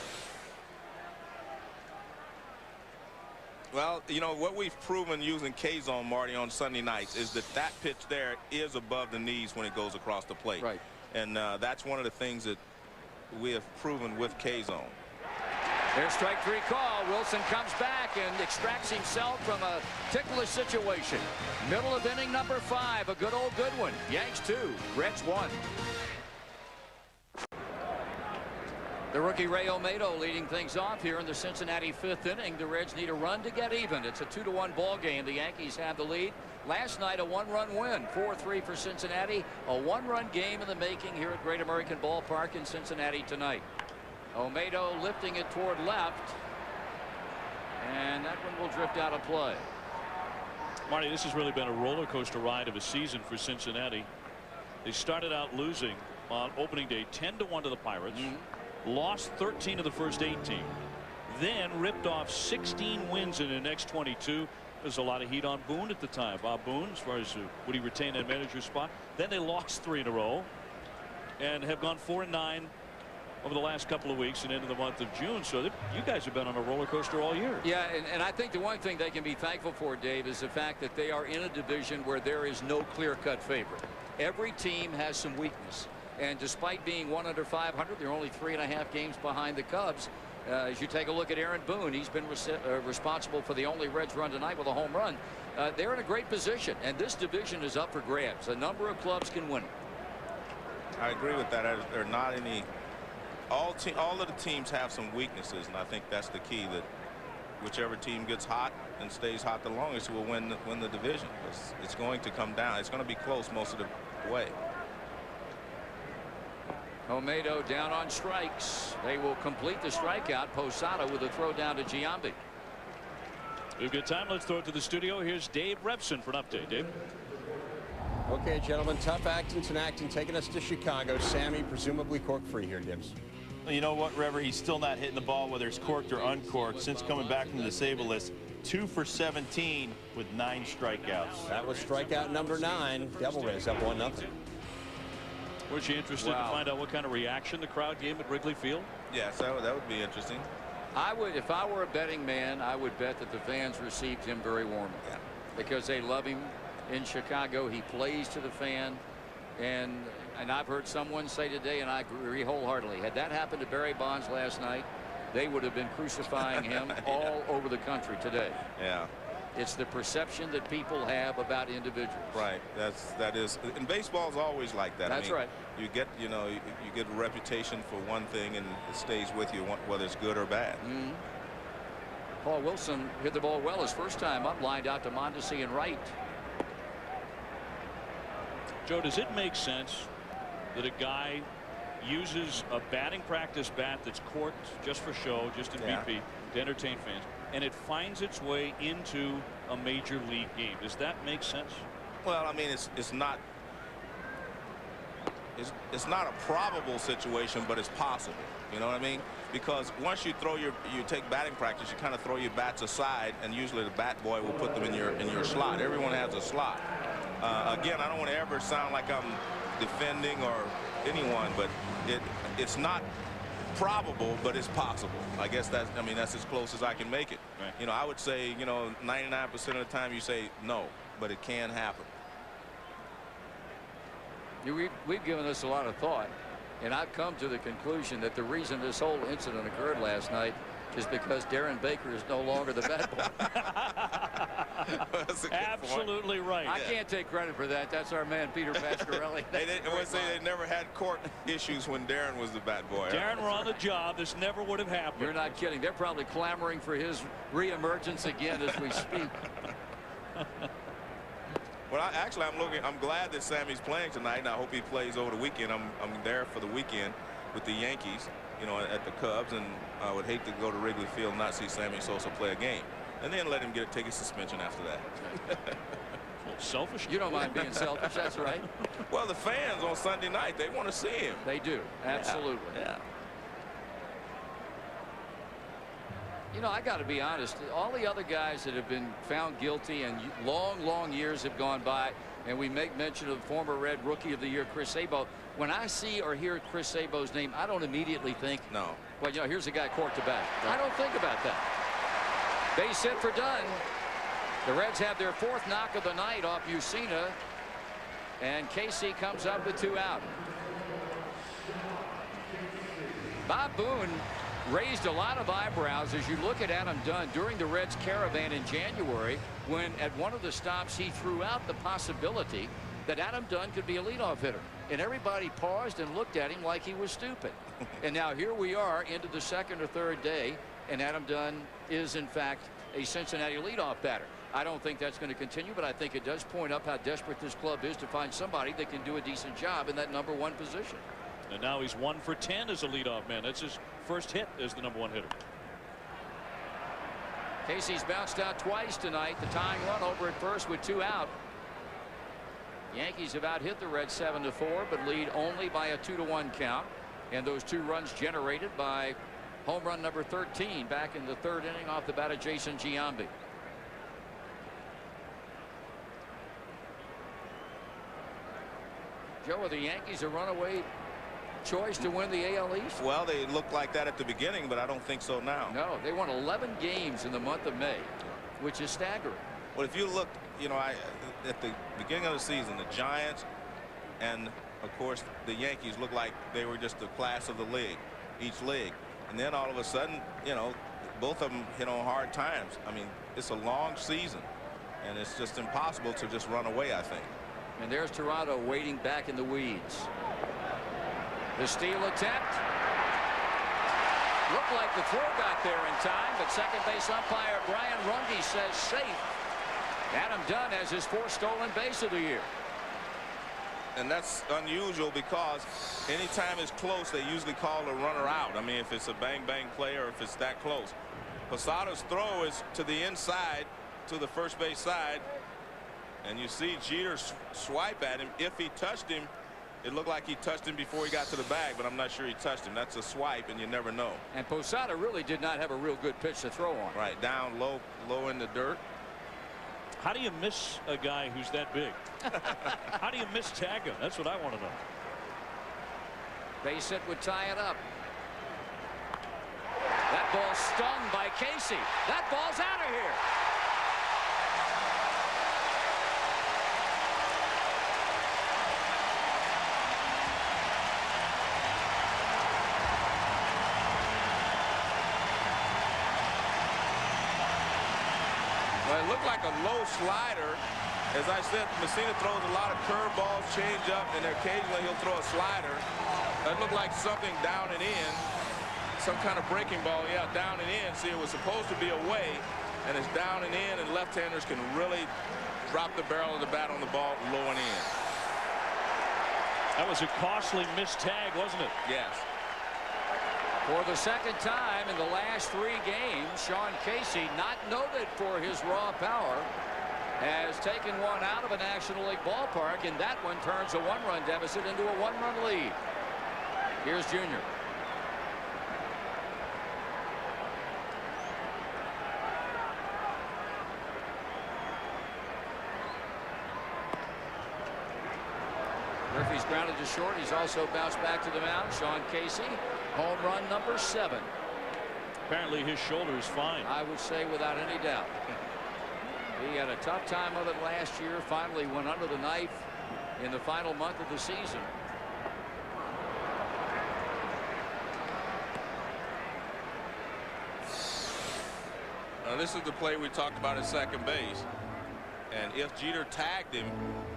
Well, you know, what we've proven using K-zone, Marty, on Sunday nights is that pitch there is above the knees when it goes across the plate. Right. And that's one of the things that we have proven with K-zone. There's strike 3 call. Wilson comes back and extracts himself from a ticklish situation. Middle of inning number 5. A good one. Yanks 2, Reds 1. The rookie Ray Olmedo leading things off here in the Cincinnati 5th inning. The Reds need a run to get even. It's a 2-1 ball game. The Yankees have the lead. Last night, a 1-run win, 4-3 for Cincinnati. A 1-run game in the making here at Great American Ballpark in Cincinnati tonight. Olmedo lifting it toward left, and that one will drift out of play. Marty, this has really been a roller coaster ride of a season for Cincinnati. They started out losing on opening day 10-1 to the Pirates. Lost 13 of the first 18, then ripped off 16 wins in the next 22. There's a lot of heat on Boone at the time. Bob Boone, as far as would he retain that manager spot. Then they lost 3 in a row and have gone 4-9 over the last couple of weeks and into the month of June. So you guys have been on a roller coaster all year. Yeah, and I think the one thing they can be thankful for, Dave, is the fact that they are in a division where there is no clear-cut favorite. Every team has some weakness. And despite being 1 under 500, they're only 3.5 games behind the Cubs. As you take a look at Aaron Boone, he's been responsible for the only Reds run tonight with a home run. They're in a great position, and this division is up for grabs. A number of clubs can win it. I agree with that. There are not any all of the teams have some weaknesses, and I think that's the key, that whichever team gets hot and stays hot the longest will win the division. It's going to come down. It's going to be close most of the way. Olmedo down on strikes. They will complete the strikeout. Posada with a throw down to Giambi. We've got time. Let's throw it to the studio. Here's Dave Repson for an update. Dave. Okay, gentlemen, tough acting taking us to Chicago. Sammy presumably cork-free here, Gibbs. Well, you know what, Rever? He's still not hitting the ball, whether it's corked or uncorked, since coming back from the disabled list. 2 for 17 with 9 strikeouts. That was strikeout number 9. Devil Rays up 1-0. Was you interested to find out what kind of reaction the crowd gave at Wrigley Field? Yes, that would be interesting. I would, if I were a betting man, I would bet that the fans received him very warmly. Yeah. Because they love him in Chicago. He plays to the fan. And I've heard someone say today, and I agree wholeheartedly, had that happened to Barry Bonds last night, they would have been crucifying him all over the country today. Yeah. It's the perception that people have about individuals. Right. That is. And baseball's always like that. That's right. You get, you get a reputation for one thing, and it stays with you, whether it's good or bad. Mm-hmm. Paul Wilson hit the ball well his first time up, lined out to Mondesi and right. Joe, does it make sense that a guy uses a batting practice bat that's corked just for show, just in BP, to entertain fans, and it finds its way into a major league game? Does that make sense? Well, I mean, it's not a probable situation, but it's possible. You know what I mean? Because once you take batting practice, you kind of throw your bats aside, and usually the bat boy will put them in your slot. Everyone has a slot. Again, I don't want to ever sound like I'm defending or anyone, but it's not probable, but it's possible. I guess that's as close as I can make it. Right. I would say 99% of the time you say no, but it can happen. We've given this a lot of thought, and I've come to the conclusion that the reason this whole incident occurred last night is because Darren Baker is no longer the bat boy. Absolutely right. I can't take credit for that. That's our man Peter Pasquarelli. I would say they never had court issues when Darren was the bat boy. Darren were on the job. This never would have happened. You're not kidding. They're probably clamoring for his reemergence again as we speak. Well, I'm glad that Sammy's playing tonight, and I hope he plays over the weekend. I'm there for the weekend with the Yankees, at the Cubs, and I would hate to go to Wrigley Field and not see Sammy Sosa play a game, and then let him take a suspension after that. Selfish. You don't mind being selfish. That's right. Well, the fans on Sunday night, they want to see him. They do. Absolutely. Yeah. I got to be honest. All the other guys that have been found guilty and long years have gone by, and we make mention of former Red Rookie of the Year Chris Sabo. When I see or hear Chris Sabo's name, I don't immediately think, no. Well, here's a guy corked to bat. I don't think about that. Base hit for Dunn. The Reds have their 4th knock of the night off Usina, and Casey comes up with 2 out. Bob Boone raised a lot of eyebrows as you look at Adam Dunn during the Reds caravan in January, when at one of the stops he threw out the possibility that Adam Dunn could be a leadoff hitter, and everybody paused and looked at him like he was stupid. And now here we are into the 2nd or 3rd day, and Adam Dunn is in fact a Cincinnati leadoff batter. I don't think that's going to continue, but I think it does point up how desperate this club is to find somebody that can do a decent job in that #1 position. And now he's 1 for 10 as a leadoff man. That's his first hit as the #1 hitter. Casey's bounced out twice tonight. The tying run over at first with 2 out. Yankees have out hit the Reds 7-4, but lead only by a 2-1 count. And those 2 runs generated by home run number 13 back in the 3rd inning off the bat of Jason Giambi. Joe, are the Yankees a runaway choice to win the AL East? Well, they looked like that at the beginning, but I don't think so now. No, they won 11 games in the month of May, which is staggering. Well, if you look, at the beginning of the season, the Giants and, of course, the Yankees looked like they were just the class of the league, each league. And then all of a sudden, both of them hit on hard times. I mean, it's a long season, and it's just impossible to just run away, I think. And there's Toronto waiting back in the weeds. The steal attempt. Looked like the throw got there in time, but second base umpire Brian Runge says safe. Adam Dunn has his 4th stolen base of the year. And that's unusual because anytime it's close, they usually call the runner out. I mean, if it's a bang-bang play or if it's that close. Posada's throw is to the inside, to the first base side. And you see Jeter swipe at him. If he touched him, it looked like he touched him before he got to the bag, but I'm not sure he touched him. That's a swipe, and you never know. And Posada really did not have a real good pitch to throw on. Right, down low in the dirt. How do you miss a guy who's that big? How do you miss tag him? That's what I want to know. Base hit would tie it up. That ball stung by Casey. That ball's out of here. Well, it looked like a low slider. As I said, Messina throws a lot of curveballs, change up, and occasionally he'll throw a slider. That looked like something down and in. Some kind of breaking ball, yeah, down and in. See, it was supposed to be away, and it's down and in, and left-handers can really drop the barrel of the bat on the ball low and in. That was a costly missed tag, wasn't it? Yes. For the second time in the last 3 games, Sean Casey, not noted for his raw power, has taken one out of a National League ballpark, and that one turns a 1-run deficit into a 1-run lead. Here's Junior. Griffey's grounded to short. He's also bounced back to the mound. Sean Casey, home run number 7. Apparently his shoulder is fine. I would say without any doubt. He had a tough time of it last year. Finally went under the knife in the final month of the season. Now, this is the play we talked about at second base. And if Jeter tagged him,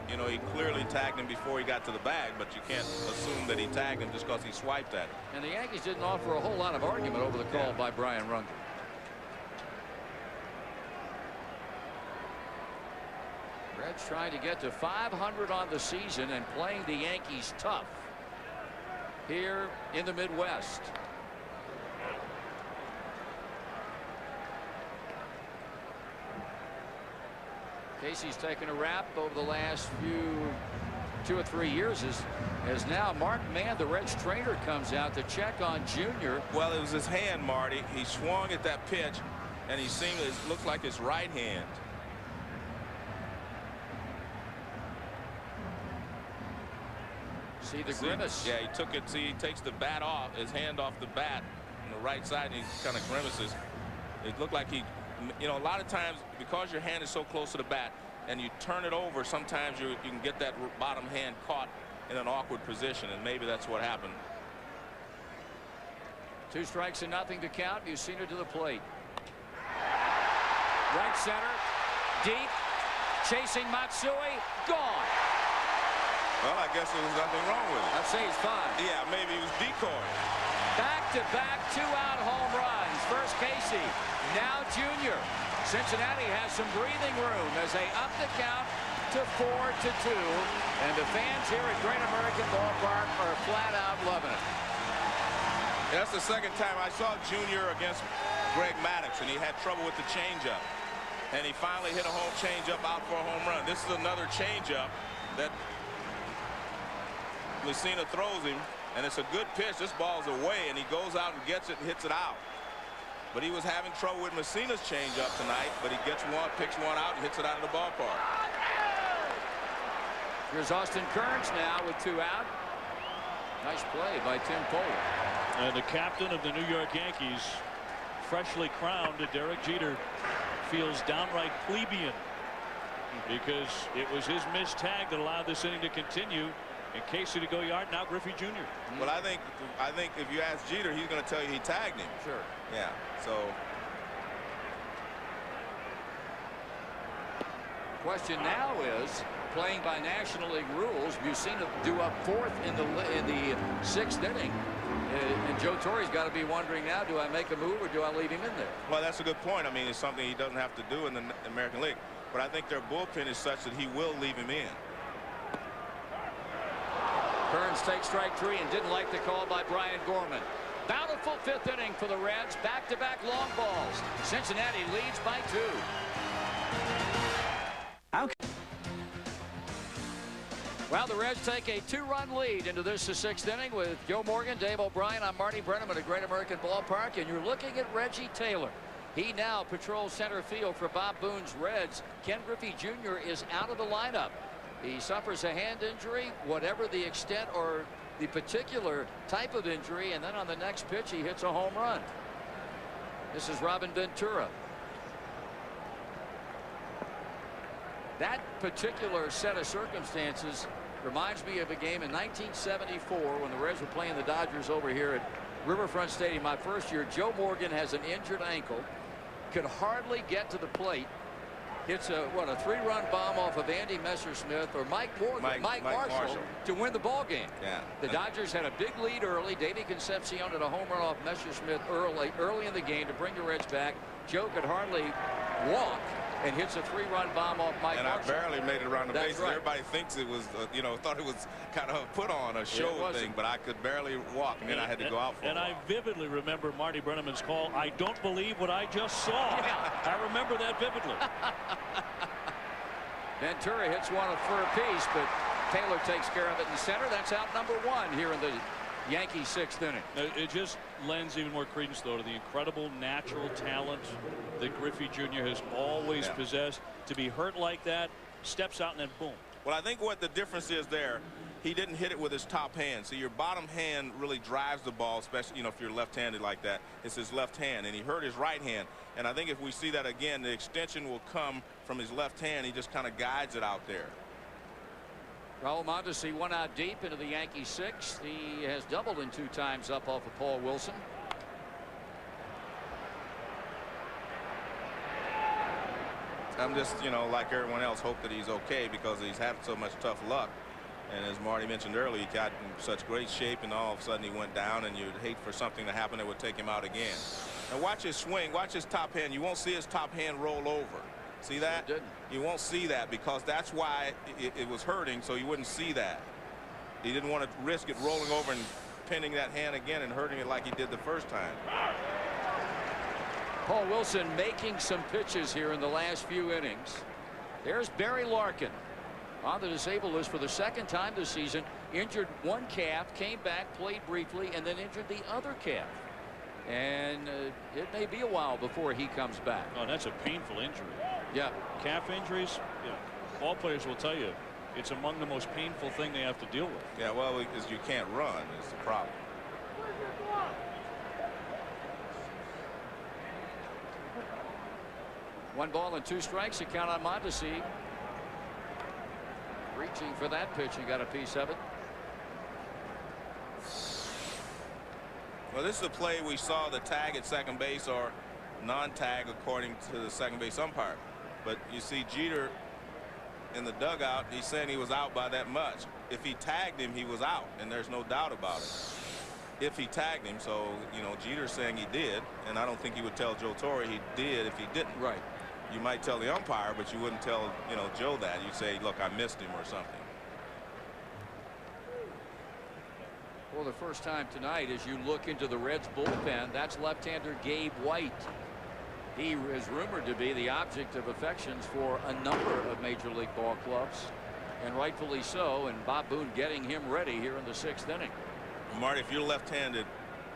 you know, he clearly tagged him before he got to the bag, but you can't assume that he tagged him just because he swiped at him. And the Yankees didn't offer a whole lot of argument over the call by Brian Runge. Reds trying to get to 500 on the season and playing the Yankees tough here in the Midwest. Casey's taken a rap over the last 2 or 3 years as now Mark Mann, the Reds trainer, comes out to check on Junior. Well, it was his hand, Marty. He swung at that pitch, and he seemed, it looked like his right hand. See the grimace. Yeah, he took it. See, he takes the bat off, his hand off the bat on the right side, and he kind of grimaces. It looked like he, you know, a lot of times because your hand is so close to the bat and you turn it over, sometimes you can get that bottom hand caught in an awkward position, and maybe that's what happened. 2 strikes and nothing to count. You've seen it to the plate. Right center, deep, chasing Matsui, gone. Well, I guess there was nothing wrong with it. I'd say he's fine. Yeah, maybe he was decoyed. Back-to-back 2-out home runs. First Casey, now Junior. Cincinnati has some breathing room as they up the count to 4-2. And the fans here at Great American Ballpark are flat out loving it. That's the second time I saw Junior against Greg Maddux, and he had trouble with the changeup. And he finally hit a home changeup out for a home run. This is another changeup that Messina throws him, and it's a good pitch. This ball's away, and he goes out and gets it and hits it out. But he was having trouble with Messina's changeup tonight, but he gets one, picks one out, and hits it out of the ballpark. Here's Austin Kearns now with 2 out. Nice play by Tim Pollard. And the captain of the New York Yankees, freshly crowned, Derek Jeter, feels downright plebeian because it was his missed tag that allowed this inning to continue. And Casey to go yard, now Griffey Jr. Well, I think if you ask Jeter, he's going to tell you he tagged him. Sure. Yeah. So. Question now is, playing by National League rules, Mussina due up 4th in the 6th inning. And Joe Torre's got to be wondering now, do I make a move or do I leave him in there? Well, that's a good point. I mean, it's something he doesn't have to do in the American League. But I think their bullpen is such that he will leave him in. Burns takes strike 3 and didn't like the call by Brian Gorman. Bountiful 5th inning for the Reds. Back-to-back long balls. Cincinnati leads by 2. Well, the Reds take a 2-run lead into this 6th inning with Joe Morgan, Dave O'Brien. I'm Marty Brennaman at Great American Ballpark, and you're looking at Reggie Taylor. He now patrols center field for Bob Boone's Reds. Ken Griffey Jr. is out of the lineup. He suffers a hand injury, whatever the extent or the particular type of injury, and then on the next pitch he hits a home run. This is Robin Ventura. That particular set of circumstances reminds me of a game in 1974 when the Reds were playing the Dodgers over here at Riverfront Stadium. My first year, Joe Morgan has an injured ankle, could hardly get to the plate, hits a 3-run bomb off of Andy Messersmith or Mike Marshall to win the ball game. Yeah. The Dodgers had a big lead early. Davey Concepcion had a home run off Messersmith early in the game to bring the Reds back. Joe could hardly walk and hits a 3-run bomb off Mike Marshall. And I barely made it around the bases. Right. Everybody thinks it was, thought it was kind of a put on, a show thing, but I could barely walk, and then I had to go out for a while. I vividly remember Marty Brennaman's call. I don't believe what I just saw. Yeah. I remember that vividly. Ventura hits one for a piece, but Taylor takes care of it in center. That's out number 1 here in the Yankees 6th inning. It just lends even more credence, though, to the incredible natural talent that Griffey Jr. has always possessed. To be hurt like that, steps out and then boom. Well, I think what the difference is there, he didn't hit it with his top hand. So your bottom hand really drives the ball, especially, if you're left-handed like that. It's his left hand, and he hurt his right hand. And I think if we see that again, the extension will come from his left hand. He just kind of guides it out there. Raul Mondesi 1 out deep into the Yankees 6th. He has doubled in 2 times up off of Paul Wilson. I'm just, like everyone else, hope that he's okay because he's had so much tough luck. And as Marty mentioned earlier, he got in such great shape, and all of a sudden he went down, and you'd hate for something to happen that would take him out again. Now watch his swing, watch his top hand. You won't see his top hand roll over. See that? Didn't. You won't see that because that's why it was hurting, so you wouldn't see that. He didn't want to risk it rolling over and pinning that hand again and hurting it like he did the first time. Paul Wilson making some pitches here in the last few innings. There's Barry Larkin on the disabled list for the 2nd time this season. Injured one calf, came back, played briefly, and then injured the other calf. And it may be a while before he comes back. Oh, that's a painful injury. Yeah. Calf injuries, ball players will tell you it's among the most painful thing they have to deal with. Yeah, well, because you can't run is the problem. One ball and 2 strikes. A count on Mondesi. Reaching for that pitch. He got a piece of it. Well, this is a play we saw the tag at second base or non-tag according to the second base umpire. But you see Jeter in the dugout. He's saying he was out by that much. If he tagged him, he was out, and there's no doubt about it. If he tagged him, so Jeter's saying he did, and I don't think he would tell Joe Torre he did if he didn't. Right. You might tell the umpire, but you wouldn't tell Joe that. You'd say, look, I missed him or something. For the first time tonight, as you look into the Reds bullpen, that's left-hander Gabe White. He is rumored to be the object of affections for a number of Major League ball clubs, and rightfully so. And Bob Boone getting him ready here in the 6th inning. Marty, if you're left-handed,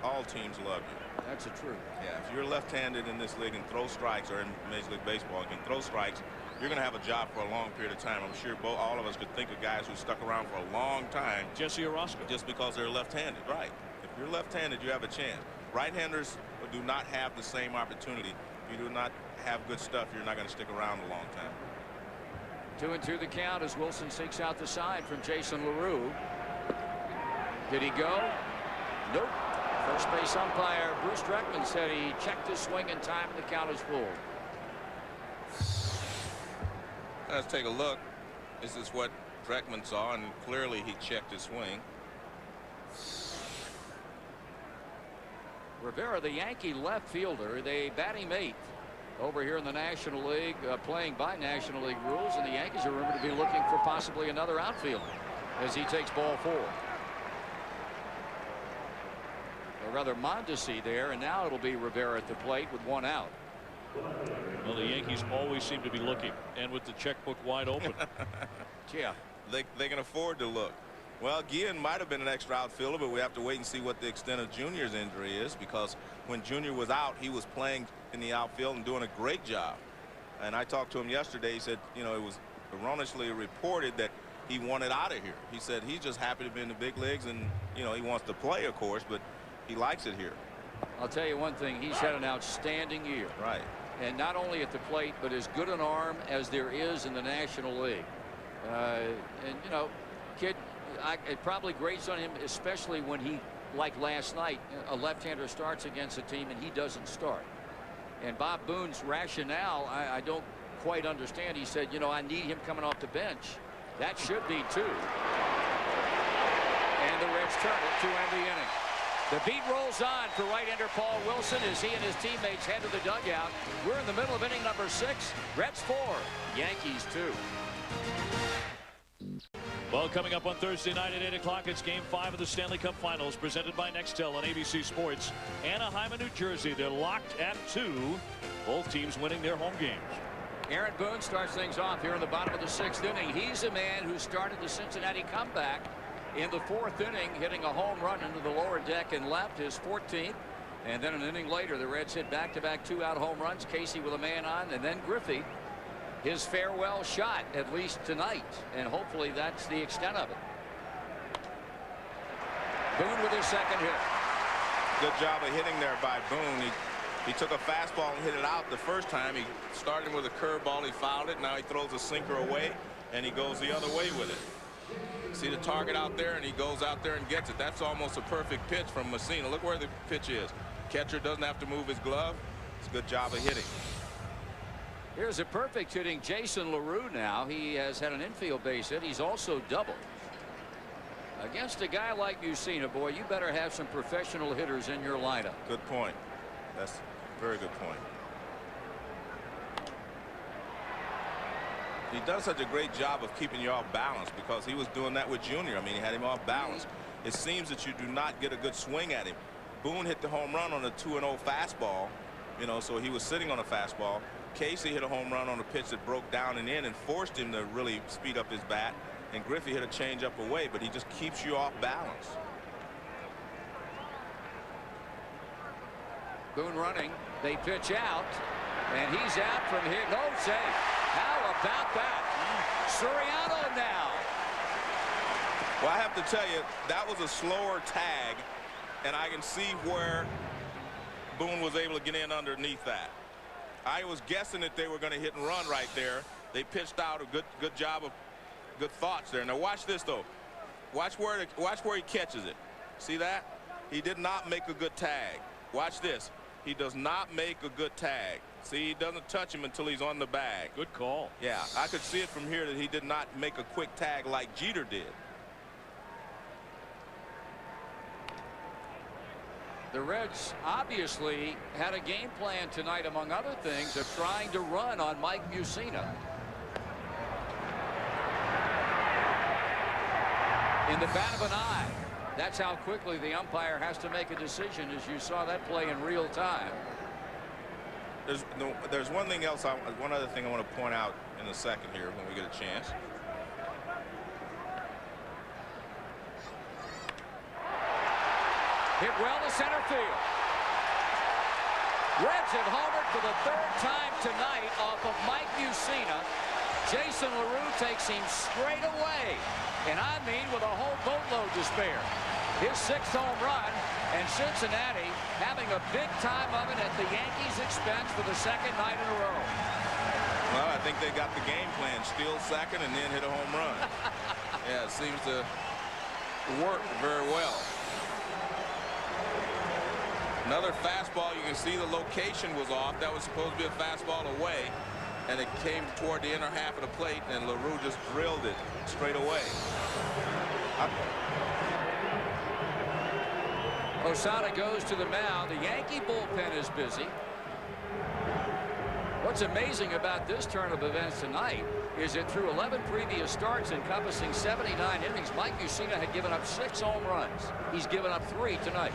all teams love you. That's the truth. Yeah, if you're left-handed in this league and throw strikes, or in Major League Baseball and can throw strikes, you're going to have a job for a long period of time. I'm sure all of us could think of guys who stuck around for a long time. Jesse Orozco. Just because they're left-handed, right? If you're left-handed, you have a chance. Right-handers do not have the same opportunity. If you do not have good stuff, you're not going to stick around a long time. 2-2 the count as Wilson seeks out the side from Jason LaRue. Did he go? Nope. First base umpire Bruce Dreckman said he checked his swing in time and the count is full. Let's take a look This is what Brennaman saw, and clearly he checked his swing. Rivera, the Yankee left fielder, they bat him 8th over here in the National League, playing by National League rules, and the Yankees are rumored to be looking for possibly another outfielder as he takes ball 4. Or rather, Mondesi there, and now it'll be Rivera at the plate with 1 out. Well, the Yankees always seem to be looking, and with the checkbook wide open. Yeah. They can afford to look. Well, Guillen might have been an extra outfielder, but we have to wait and see what the extent of Junior's injury is, because when Junior was out, he was playing in the outfield and doing a great job. And I talked to him yesterday. He said, you know, it was erroneously reported that he wanted out of here. He said he's just happy to be in the big leagues, and, you know, he wants to play, of course, but he likes it here. I'll tell you one thing, he's had an outstanding year. Right. And not only at the plate, but as good an arm as there is in the National League. And, you know, kid, it probably grates on him, especially when he, like last night, a left-hander starts against a team and he doesn't start. And Bob Boone's rationale, I don't quite understand. He said, you know, I need him coming off the bench. That should be 2. And the Reds turn it to end the inning. The beat rolls on for right-hander Paul Wilson as he and his teammates head to the dugout. We're in the middle of inning number 6. Reds 4, Yankees 2. Well, coming up on Thursday night at 8 o'clock, it's Game 5 of the Stanley Cup Finals, presented by Nextel on ABC Sports. Anaheim and New Jersey, they're locked at 2. Both teams winning their home games. Aaron Boone starts things off here in the bottom of the 6th inning. He's a man who started the Cincinnati comeback in the 4th inning, hitting a home run into the lower deck and left, his 14th. And then an inning later, the Reds hit back-to-back 2-out home runs. Casey with a man on, and then Griffey, his farewell shot, at least tonight, and hopefully that's the extent of it. Boone with his 2nd hit. Good job of hitting there by Boone. He took a fastball and hit it out the first time. He started with a curveball. He fouled it. Now he throws a sinker away, and he goes the other way with it. See the target out there, and he goes out there and gets it. That's almost a perfect pitch from Messina. Look where the pitch is. Catcher doesn't have to move his glove. It's a good job of hitting. Here's a perfect hitting Jason LaRue now. He has had an infield base hit. He's also doubled. Against a guy like Messina, boy, you better have some professional hitters in your lineup. Good point. That's a very good point. He does such a great job of keeping you off balance, because he was doing that with Junior. I mean, he had him off balance. It seems that you do not get a good swing at him. Boone hit the home run on a 2-0 fastball, you know, so he was sitting on a fastball. Casey hit a home run on a pitch that broke down and in and forced him to really speed up his bat. And Griffey hit a changeup away, but he just keeps you off balance. Boone running. They pitch out, and he's out from here. No save. How about that? Soriano now. Well, I have to tell you, that was a slower tag, and I can see where Boone was able to get in underneath that. I was guessing that they were going to hit and run right there. They pitched out a good job of good thoughts there. Now watch this though. Watch where he catches it. See that? He did not make a good tag. Watch this. He does not make a good tag. See, he doesn't touch him until he's on the bag. Good call. Yeah, I could see it from here that he did not make a quick tag like Jeter did. The Reds obviously had a game plan tonight, among other things, of trying to run on Mike Messina. In the bat of an eye. That's how quickly the umpire has to make a decision, as you saw that play in real time. There's one thing else, one other thing I want to point out in a second here when we get a chance. Hit well to center field. Reds have homered for the 3rd time tonight off of Mike Messina. Jason LaRue takes him straight away, and I mean with a whole boatload to spare. His 6th home run, and Cincinnati having a big time of it at the Yankees' expense for the 2nd night in a row. Well, I think they got the game plan. Steal second and then hit a home run. Yeah, it seems to work very well. Another fastball. You can see the location was off. That was supposed to be a fastball away. and it came toward the inner half of the plate, and LaRue just drilled it straight away. Osada goes to the mound. The Yankee bullpen is busy. What's amazing about this turn of events tonight is that through 11 previous starts encompassing 79 innings, Mike Mussina had given up 6 home runs. He's given up 3 tonight.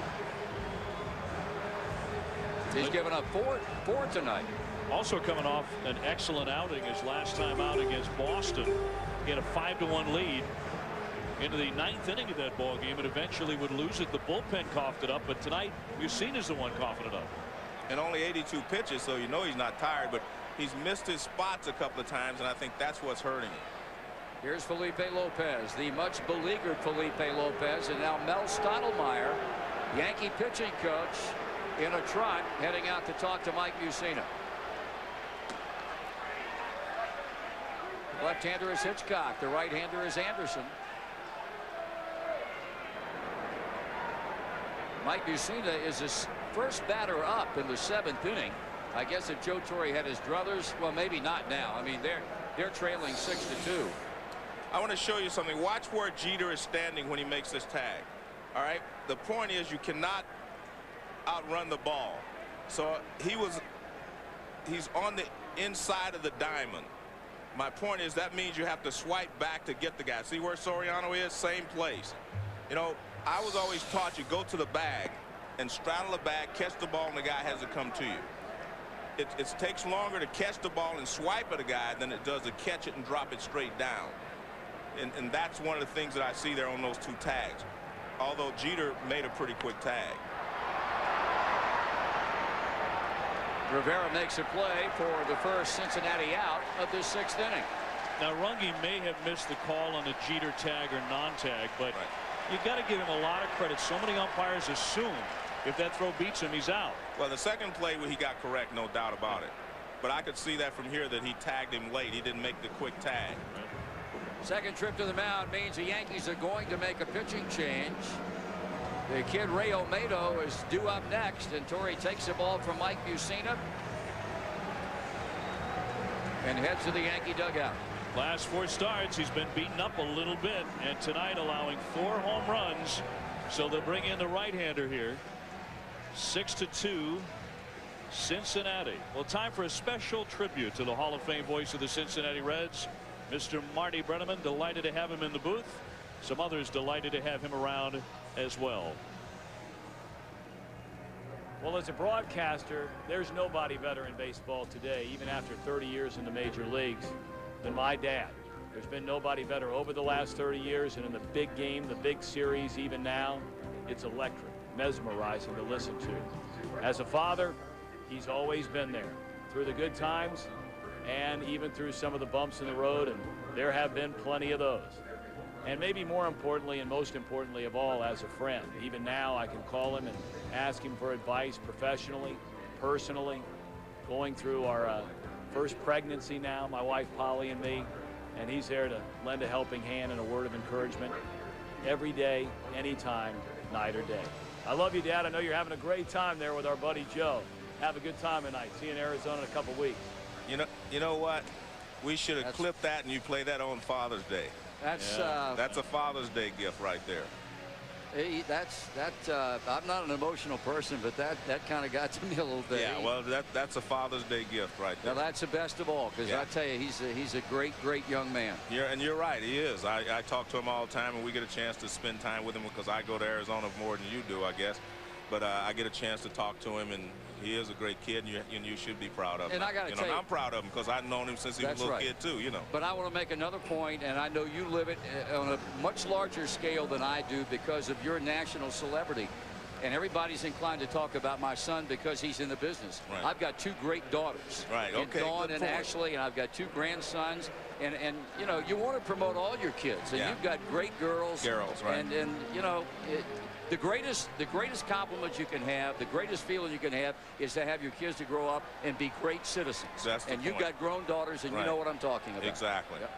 He's given up four tonight. Also coming off an excellent outing his last time out against Boston. He had a 5-1 lead into the 9th inning of that ball game and eventually would lose it. The bullpen coughed it up, but tonight Mussina's the one coughing it up. And only 82 pitches, so you know he's not tired, but he's missed his spots a couple of times, and I think that's what's hurting him. Here's Felipe Lopez, the much beleaguered Felipe Lopez, and now Mel Stottlemyre, Yankee pitching coach, in a trot, heading out to talk to Mike Mussina. The left-hander is Hitchcock. The right-hander is Anderson. Mike Mussina is his first batter up in the 7th inning. I guess if Joe Torre had his druthers, well, maybe not now. I mean, they're trailing 6-2. I want to show you something. Watch where Jeter is standing when he makes this tag. All right. The point is you cannot outrun the ball. So he's on the inside of the diamond. My point is that means you have to swipe back to get the guy. See where Soriano is? Same place. You know, I was always taught you go to the bag and straddle the bag, catch the ball, and the guy has to come to you. It takes longer to catch the ball and swipe at a guy than it does to catch it and drop it straight down. And that's one of the things that I see there on those 2 tags. Although Jeter made a pretty quick tag. Rivera makes a play for the first Cincinnati out of the 6th inning. Now Runge may have missed the call on the Jeter tag or non-tag, but you got to give him a lot of credit. So many umpires assume if that throw beats him, he's out. Well, the second play he got correct, no doubt about it. But I could see that from here that he tagged him late. He didn't make the quick tag. Second trip to the mound means the Yankees are going to make a pitching change. The kid Ray Olmedo is due up next, and Torre takes the ball from Mike Mussina and heads to the Yankee dugout. Last 4 starts, he's been beaten up a little bit, and tonight allowing 4 home runs. So they'll bring in the right-hander here. 6-2 Cincinnati. Well, time for a special tribute to the Hall of Fame voice of the Cincinnati Reds, Mr. Marty Brennaman. Delighted to have him in the booth. Some others delighted to have him around as well. Well, as a broadcaster, there's nobody better in baseball today, even after 30 years in the major leagues, than my dad. There's been nobody better over the last 30 years, and in the big game, the big series, even now, it's electric, mesmerizing to listen to. As a father, he's always been there through the good times and even through some of the bumps in the road, and there have been plenty of those. And maybe more importantly, and most importantly of all, as a friend. Even now, I can call him and ask him for advice professionally, personally, going through our first pregnancy now, my wife Polly and me, and he's there to lend a helping hand and a word of encouragement every day, anytime, night or day. I love you, Dad. I know you're having a great time there with our buddy Joe. Have a good time tonight. See you in Arizona in a couple weeks. You know what? We should have clipped that and you play that on Father's Day. That's a Father's Day gift right there. I'm not an emotional person, but that kind of got to me a little bit. Yeah, well, that's a Father's Day gift right there. Now that's the best of all, because I tell you, he's a great young man. You're right, he is. I talk to him all the time, and we get a chance to spend time with him because I go to Arizona more than you do, I guess. But I get a chance to talk to him, and he is a great kid, and you should be proud of him. And I got to tell you, I'm proud of him because I've known him since he was a little kid too. But I want to make another point, and I know you live it on a much larger scale than I do because of your national celebrity. And everybody's inclined to talk about my son because he's in the business. Right. I've got 2 great daughters. Right. Okay. Dawn and Ashley, and I've got 2 grandsons. And you know, you want to promote all your kids, and you've got great girls. Right. And you know, the greatest compliment you can have, the greatest feeling you can have, is to have your kids to grow up and be great citizens. That's the and you've got grown daughters, and you know what I'm talking about. Exactly. Yep.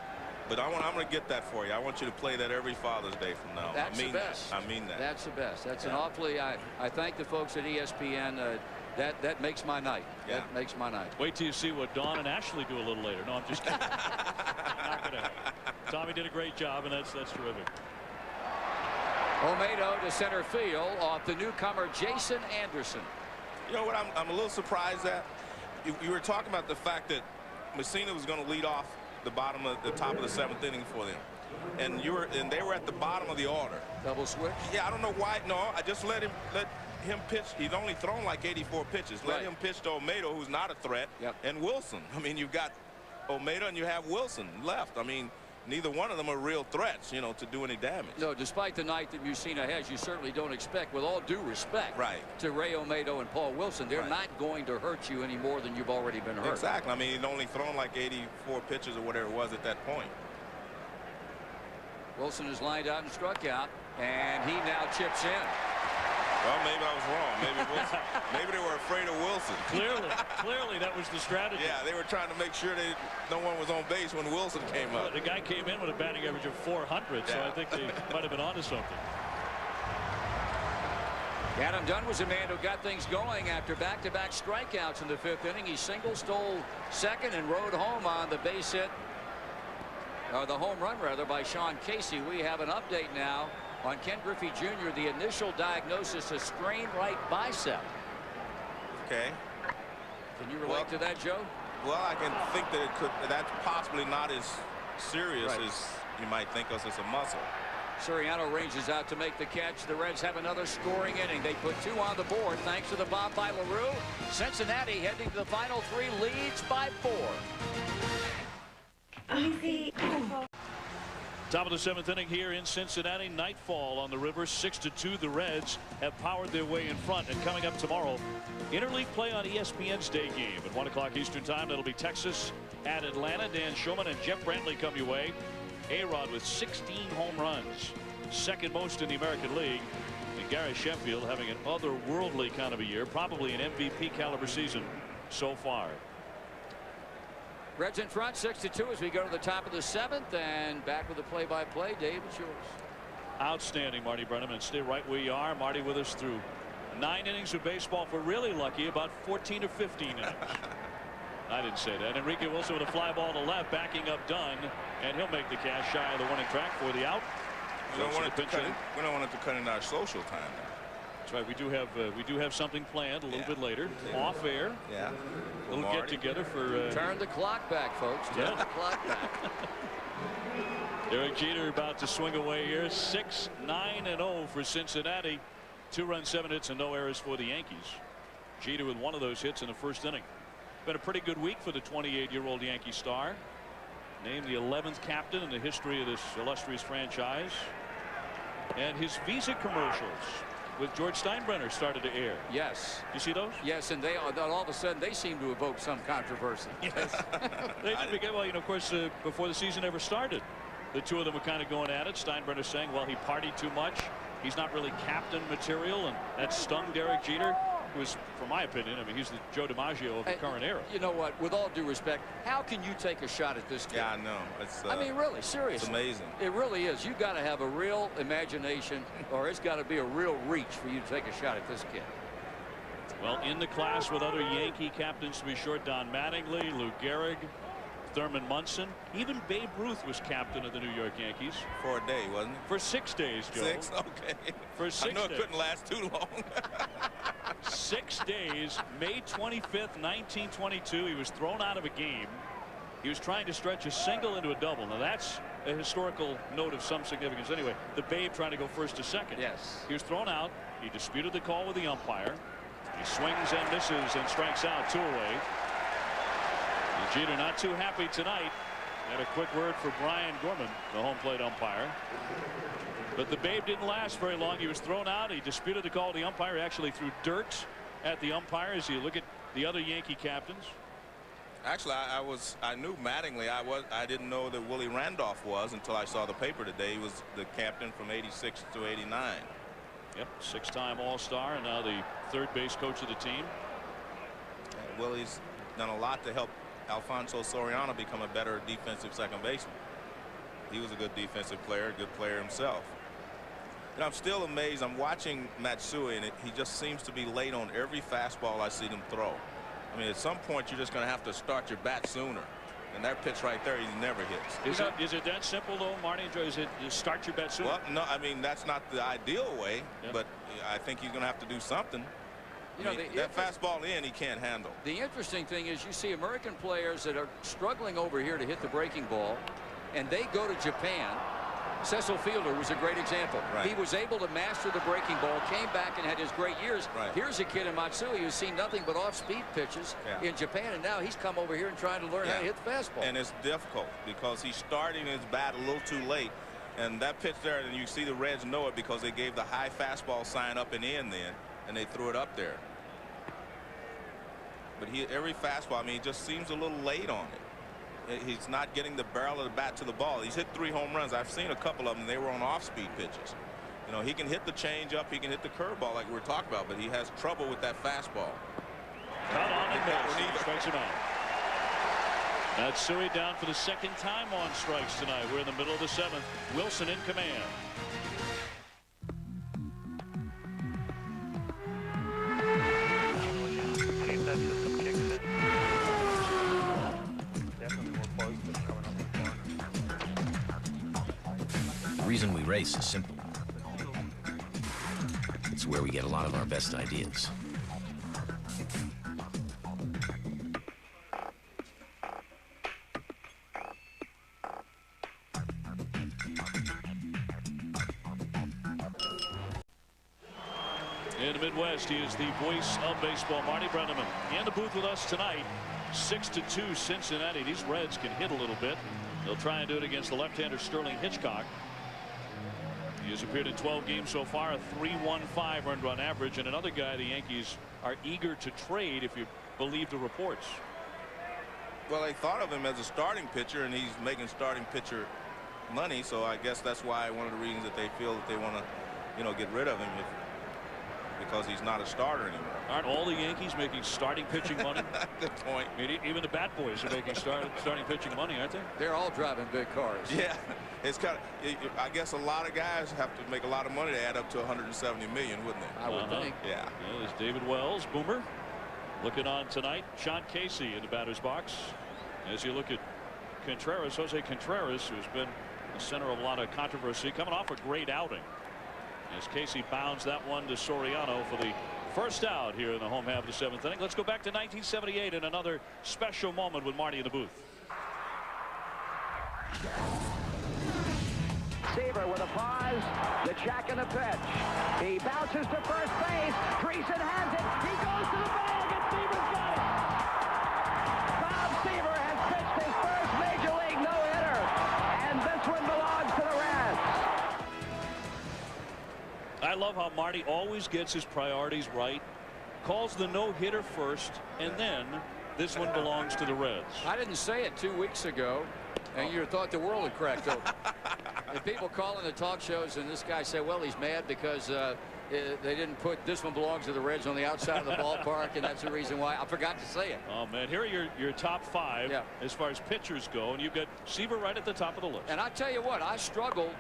But I'm going to get that for you. I want you to play that every Father's Day from now. That's the best. I mean that. That's the best. That's an awfully. I thank the folks at ESPN. That makes my night. Yeah. That makes my night. Wait till you see what Dawn and Ashley do a little later. No, I'm just kidding. Not gonna happen. Tommy did a great job, and that's terrific. Olmedo to center field off the newcomer Jason Anderson. You know what I'm a little surprised at? You were talking about the fact that Messina was going to lead off the top of the 7th inning for them, and they were at the bottom of the order. Double switch. Yeah, I don't know why. No, I just let him pitch. He's only thrown like 84 pitches. Let him pitch to Olmedo, who's not a threat, and Wilson. I mean, you've got Olmedo and you have Wilson left. I mean, neither one of them are real threats, you know, to do any damage. No, despite the night that Messina has, you certainly don't expect, with all due respect, to Ray Olmedo and Paul Wilson, they're not going to hurt you any more than you've already been hurt. Exactly. I mean, he'd only thrown like 84 pitches or whatever it was at that point. Wilson is lined out and struck out, and he now chips in. Well, maybe I was wrong. Maybe they were afraid of Wilson. Clearly that was the strategy. Yeah, they were trying to make sure no one was on base when Wilson came up. The guy came in with a batting average of 400, so I think they might have been onto something. Adam Dunn was a man who got things going after back-to-back strikeouts in the 5th inning. He stole second and rode home on the base hit, or the home run rather, by Sean Casey. We have an update now on Ken Griffey Jr. The initial diagnosis, a strained right bicep. Okay. Can you relate to that, Joe? Well, I can think that that's possibly not as serious as you might think, because it's a muscle. Soriano ranges out to make the catch. The Reds have another scoring inning. They put 2 on the board thanks to the bomb by LaRue. Cincinnati heading to the final 3, leads by 4. Top of the 7th inning here in Cincinnati. Nightfall on the river. 6-2. The Reds have powered their way in front. And coming up tomorrow, interleague play on ESPN's day game at 1 o'clock Eastern time. That'll be Texas at Atlanta. Dan Shulman and Jeff Brantley come your way. A-Rod with 16 home runs, second most in the American League. And Gary Sheffield having an otherworldly kind of a year, probably an MVP caliber season so far. Reds in front 6-2 as we go to the top of the 7th, and back with the play-by-play. Dave, it's yours. Outstanding, Marty Brennaman. Stay right where you are. Marty with us through 9 innings of baseball. If we're really lucky, about 14 or 15 innings. I didn't say that. Enrique Wilson with a fly ball to left, backing up Dunn, and he'll make the catch shy of the winning track for the out. We don't want it to cut in our social time. That's right. We do have something planned a little bit later, off air. Yeah. A little get together for. Turn the clock back, folks. Turn the clock back. Derek Jeter about to swing away here. 6-9-0 for Cincinnati. 2-run, 7 hits, and no errors for the Yankees. Jeter with one of those hits in the 1st inning. Been a pretty good week for the 28-year-old Yankee star. Named the 11th captain in the history of this illustrious franchise. And his Visa commercials with George Steinbrenner started to air. Yes. You see those? Yes, and all of a sudden they seem to evoke some controversy. Yes. They did begin, well, you know, of course, before the season ever started, the two of them were kind of going at it. Steinbrenner saying, well, he partied too much. He's not really captain material, and that stung Derek Jeter, who is, from my opinion, I mean, he's the Joe DiMaggio of the current era. You know what? With all due respect, how can you take a shot at this kid? Yeah, I know. I mean, really, seriously. It's amazing. It really is. You've got to have a real imagination, or it's got to be a real reach for you to take a shot at this kid. Well, in the class with other Yankee captains, to be sure, Don Mattingly, Lou Gehrig, Thurman Munson, even Babe Ruth was captain of the New York Yankees. For a day, wasn't it? For 6 days, Joe. 6? Okay. For 6 days. I know it couldn't last too long. 6 days, May 25th, 1922. He was thrown out of a game. He was trying to stretch a single into a double. Now, that's a historical note of some significance. Anyway, the Babe trying to go first to second. Yes. He was thrown out. He disputed the call with the umpire. He swings and misses and strikes out 2 away. Jeter not too happy tonight. And a quick word for Brian Gorman, the home plate umpire. But the Babe didn't last very long. He was thrown out. He disputed the call of the umpire. He actually threw dirt at the umpire. As you look at the other Yankee captains. Actually, I knew Mattingly. I didn't know that Willie Randolph was until I saw the paper today. He was the captain from '86 to '89. Yep, 6-time All-Star and now the 3rd base coach of the team. Willie's done a lot to help Alfonso Soriano become a better defensive second baseman. He was a good defensive player, a good player himself. And I'm still amazed. I'm watching Matsui, and he just seems to be late on every fastball I see him throw. I mean, at some point, you're just going to have to start your bat sooner. And that pitch right there, he never hits. Is it that simple, though, Marty? Is it you start your bet sooner? Well, no, I mean, that's not the ideal way, but I think he's going to have to do something. You know, that fastball in, he can't handle. The interesting thing is you see American players that are struggling over here to hit the breaking ball, and they go to Japan. Cecil Fielder was a great example. Right. He was able to master the breaking ball, came back and had his great years. Right. Here's a kid in Matsui who's seen nothing but off-speed pitches in Japan, and now he's come over here and trying to learn how to hit the fastball. And it's difficult because he's starting his bat a little too late. And that pitch there, and you see the Reds know it because they gave the high fastball sign up and in then, and they threw it up there. But every fastball, I mean, he just seems a little late on it. He's not getting the barrel of the bat to the ball. He's hit 3 home runs. I've seen a couple of them. They were on off-speed pitches. You know, he can hit the changeup. He can hit the curveball like we were talking about, but he has trouble with that fastball. Cut on and miss. Strikes him out. Matsui down for the second time on strikes tonight. We're in the middle of the 7th. Wilson in command. The reason we race is simple. It's where we get a lot of our best ideas. In the Midwest, he is the voice of baseball, Marty Brennaman. In the booth with us tonight, 6-2 Cincinnati. These Reds can hit a little bit. They'll try and do it against the left-hander Sterling Hitchcock. He has appeared in 12 games so far, a 3.15 earned run average, and another guy the Yankees are eager to trade if you believe the reports. Well, they thought of him as a starting pitcher, and he's making starting pitcher money, so I guess that's why one of the reasons that they feel that they want to, you know, get rid of him because he's not a starter anymore. Aren't all the Yankees making starting pitching money? Good point. I mean, even the Bat Boys are making starting pitching money, aren't they? They're all driving big cars. Yeah, it's kind of. I guess a lot of guys have to make a lot of money to add up to 170 million, wouldn't they? I would think. Yeah. There's David Wells, Boomer, looking on tonight. Sean Casey in the batter's box. As you look at Contreras, Jose Contreras, who's been the center of a lot of controversy, coming off a great outing. As Casey bounds that one to Soriano for the first out here in the home half of the 7th inning. Let's go back to 1978 and another special moment with Marty in the booth. Seaver with a pause, the check and the pitch. He bounces to first base. Dreesen has it. He goes to the bag, and Seaver's got it. Bob Seaver has pitched his first major league no-hitter, and this one belongs to the Reds. I love how Marty always gets his priorities right. Calls the no-hitter first, and then this one belongs to the Reds. I didn't say it 2 weeks ago, and you thought the world had cracked open. And people call in the talk shows, and this guy said, well, he's mad because they didn't put this one belongs to the Reds on the outside of the ballpark, and that's the reason why. I forgot to say it. Oh, man, here are your top 5 as far as pitchers go, and you've got Seaver right at the top of the list. And I tell you what, I struggled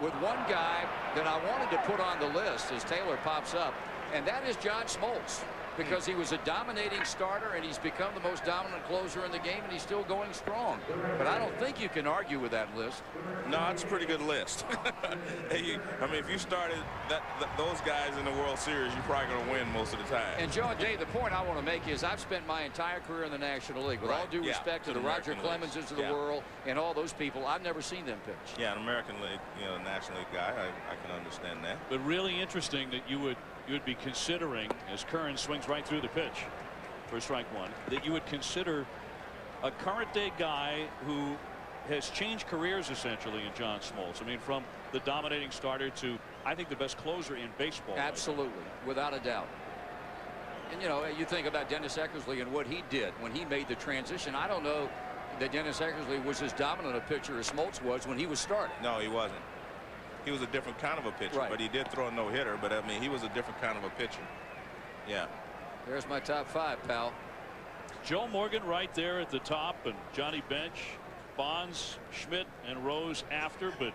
with one guy that I wanted to put on the list as Taylor pops up, and that is John Smoltz, because he was a dominating starter and he's become the most dominant closer in the game, and he's still going strong. But I don't think you can argue with that list. No, it's a pretty good list. I mean, if you started those guys in the World Series, you're probably going to win most of the time. And Joe and Dave, the point I want to make is I've spent my entire career in the National League. With all due respect to the Roger Clemenses of the world and all those people, I've never seen them pitch. Yeah, an American League, you know, National League guy, I can understand that. But really interesting that you would be considering, as Curran swings right through the pitch for strike one, that you would consider a current day guy who has changed careers essentially in John Smoltz. I mean, from the dominating starter to, I think, the best closer in baseball. Absolutely, without a doubt. And you know, you think about Dennis Eckersley and what he did when he made the transition. I don't know that Dennis Eckersley was as dominant a pitcher as Smoltz was when he was starting. No, he wasn't. He was a different kind of a pitcher, but he did throw a no-hitter. But I mean, he was a different kind of a pitcher. Yeah. There's my top 5, pal. Joe Morgan right there at the top, and Johnny Bench, Bonds, Schmidt, and Rose after. But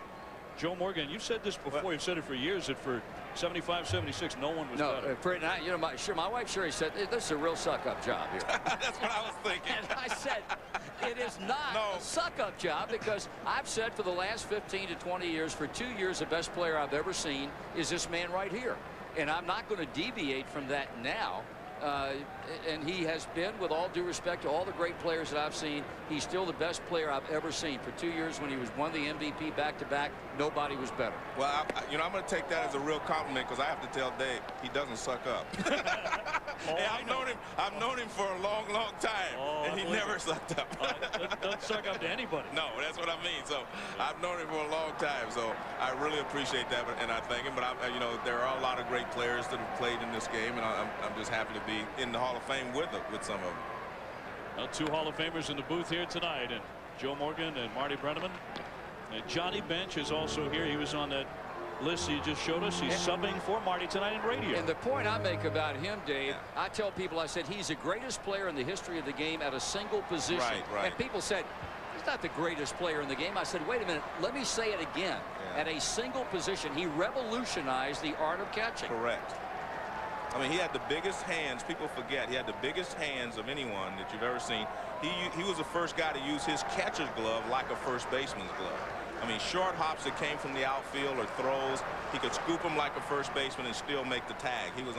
Joe Morgan, you've said this before. You've said it for years that for 75, 76, no one was better. You know, my wife Sherry said this is a real suck-up job here. That's what I was thinking. And I said it is not a suck-up job, because I've said for the last 15 to 20 years, for 2 years, the best player I've ever seen is this man right here, and I'm not going to deviate from that now. And he has been, with all due respect to all the great players that I've seen, he's still the best player I've ever seen. For 2 years, when he won the MVP back-to-back, nobody was better. Well, I'm going to take that as a real compliment, because I have to tell Dave he doesn't suck up. Hey, I've known him for a long, long time, and he never sucked up. Doesn't suck up to anybody. No, that's what I mean. So I've known him for a long time. So I really appreciate that, and I thank him. But you know, there are a lot of great players that have played in this game, and I'm just happy to be in the Hall of Fame with some of them. Well, 2 Hall of Famers in the booth here tonight, and Joe Morgan and Marty Brennaman. And Johnny Bench is also here. He was on that list you just showed us. He's subbing for Marty tonight in radio. And the point I make about him, Dave, I tell people, I said he's the greatest player in the history of the game at a single position. Right. And people said, he's not the greatest player in the game. I said, wait a minute, let me say it again. At a single position, he revolutionized the art of catching. Correct. I mean, he had the biggest hands. People forget he had the biggest hands of anyone that you've ever seen. He was the first guy to use his catcher's glove like a first baseman's glove. I mean, short hops that came from the outfield or throws, he could scoop them like a first baseman and still make the tag. He was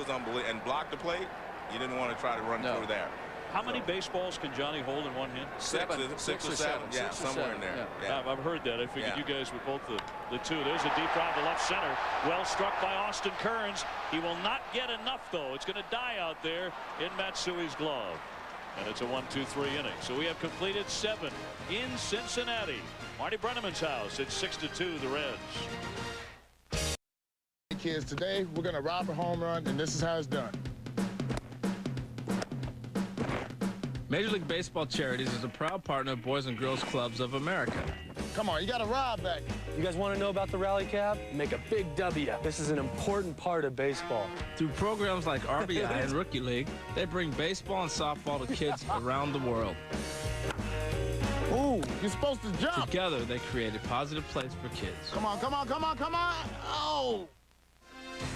unbelievable. And block the plate, you didn't want to try to run through there. How many baseballs can Johnny hold in one hand? Six or seven. Yeah, somewhere in there. Yeah. I've heard that. I figured you guys were both the two. There's a deep drive to left center. Well struck by Austin Kearns. He will not get enough, though. It's going to die out there in Matsui's glove. And it's a 1-2-3 inning. So we have completed 7 in Cincinnati. Marty Brennaman's house. It's 6-2, the Reds. Kids, today we're going to rob a home run, and this is how it's done. Major League Baseball Charities is a proud partner of Boys and Girls Clubs of America. Come on, you got to rob back. You guys want to know about the Rally Cab? Make a big W. This is an important part of baseball. Through programs like RBI and Rookie League, they bring baseball and softball to kids around the world. Ooh, you're supposed to jump. Together, they create a positive place for kids. Come on, come on, come on, come on. Oh!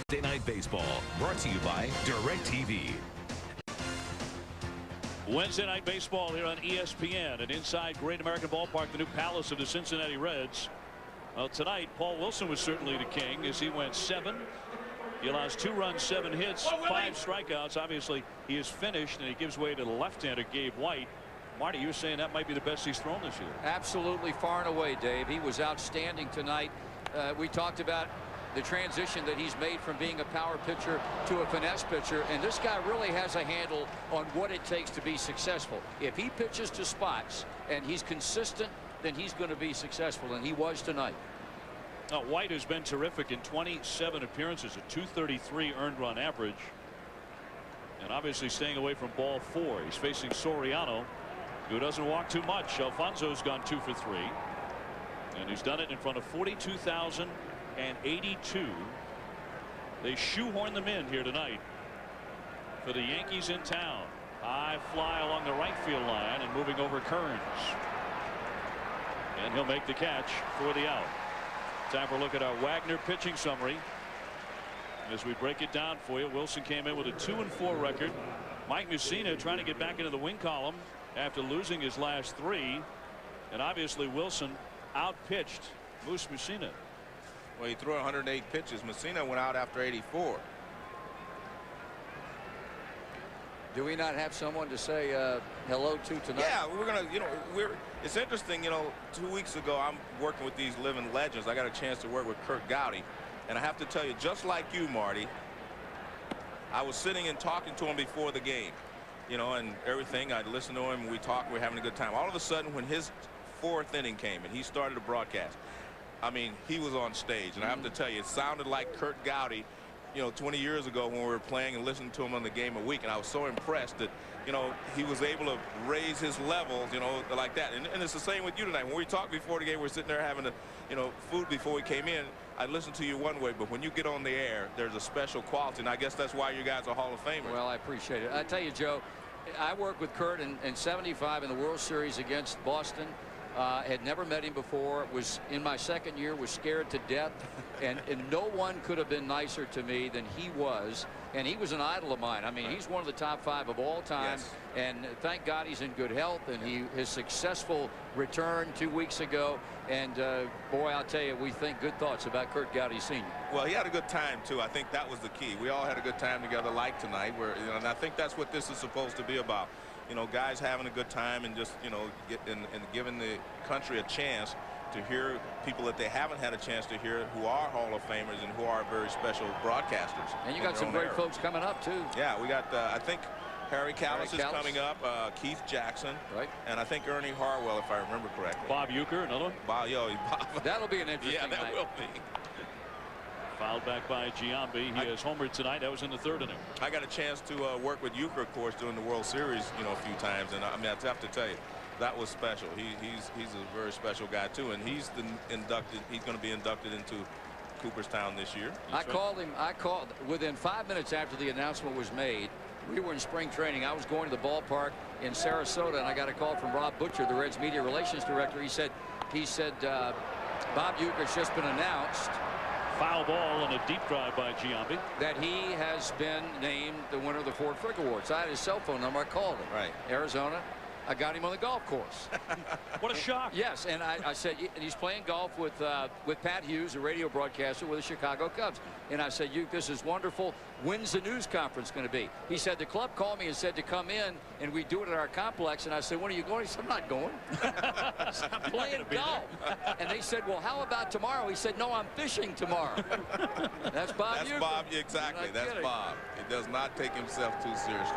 Day Night Baseball, brought to you by DirecTV. Wednesday Night Baseball here on ESPN, and inside Great American Ballpark, the new palace of the Cincinnati Reds. Well, tonight, Paul Wilson was certainly the king as he went 7. He allows 2 runs, 7 hits, 5 strikeouts. Obviously, he is finished, and he gives way to the left-hander, Gabe White. Marty, you were saying that might be the best he's thrown this year. Absolutely, far and away, Dave. He was outstanding tonight. We talked about the transition that he's made from being a power pitcher to a finesse pitcher, and this guy really has a handle on what it takes to be successful. If he pitches to spots and he's consistent, then he's going to be successful, and he was tonight. Now, White has been terrific in 27 appearances, a .233 earned run average, and obviously staying away from ball 4. He's facing Soriano, who doesn't walk too much. Alfonso's gone 2 for 3, and he's done it in front of 42,082. They shoehorn them in here tonight for the Yankees in town. High fly along the right field line and moving over Kearns, and he'll make the catch for the out. Time for a look at our Wagner pitching summary as we break it down for you. Wilson came in with a 2-4 record. Mike Mussina trying to get back into the win column after losing his last 3, and obviously Wilson outpitched Moose Mussina. Well, he threw 108 pitches. Mussina went out after 84. Do we not have someone to say hello to tonight? Yeah, we're gonna, it's interesting, 2 weeks ago I'm working with these living legends. I got a chance to work with Curt Gowdy, and I have to tell you, just like you, Marty, I was sitting and talking to him before the game, and everything. I'd listen to him, we talked, we were having a good time. All of a sudden, when his 4th inning came and he started the broadcast, I mean, he was on stage, and I have to tell you, it sounded like Curt Gowdy, 20 years ago when we were playing and listening to him on the Game of Week, and I was so impressed that, he was able to raise his levels, like that. And it's the same with you tonight. When we talked before the game, we're sitting there having food before we came in. I listened to you one way, but when you get on the air, there's a special quality, and I guess that's why you guys are Hall of Famers. Well, I appreciate it. I tell you, Joe, I worked with Curt in '75 in the World Series against Boston. Had never met him before. Was in my second year. Was scared to death, and no one could have been nicer to me than he was. And he was an idol of mine. I mean, he's one of the top 5 of all time. Yes. And thank God he's in good health. And his successful return 2 weeks ago. And boy, I'll tell you, we think good thoughts about Curt Gowdy Sr. Well, he had a good time too. I think that was the key. We all had a good time together, like tonight. Where and I think that's what this is supposed to be about. You know, guys having a good time and just and giving the country a chance to hear people that they haven't had a chance to hear, who are Hall of Famers and who are very special broadcasters. And you got some great folks coming up too. Yeah, we got I think Harry Callis is coming up, Keith Jackson, right, and I think Ernie Harwell, if I remember correctly. Bob Uecker, another one. Bob. That'll be an interesting night. Yeah, that will be. Fouled back by Giambi. He has homered tonight. That was in the 3rd inning. I got a chance to work with Uecker, of course, during the World Series, a few times, and I mean, I have to tell you, that was special. He's a very special guy too, and he's going to be inducted into Cooperstown this year. I called within 5 minutes after the announcement was made. We were in spring training. I was going to the ballpark in Sarasota, and I got a call from Rob Butcher, the Reds media relations director. He said Bob Uecker's just been announced. Foul ball and a deep drive by Giambi. That he has been named the winner of the Ford Frick Awards. I had his cell phone number. I called him. Right. Arizona. I got him on the golf course. What a shock. Yes, and I said, and he's playing golf with Pat Hughes, a radio broadcaster with the Chicago Cubs. And I said, this is wonderful. When's the news conference going to be? He said, the club called me and said to come in, and we do it at our complex. And I said, when are you going? He said, I'm not going. I'm playing golf. And they said, well, how about tomorrow? He said, no, I'm fishing tomorrow. That's Bob Uecker. That's Bob, exactly. That's Bob. He does not take himself too seriously.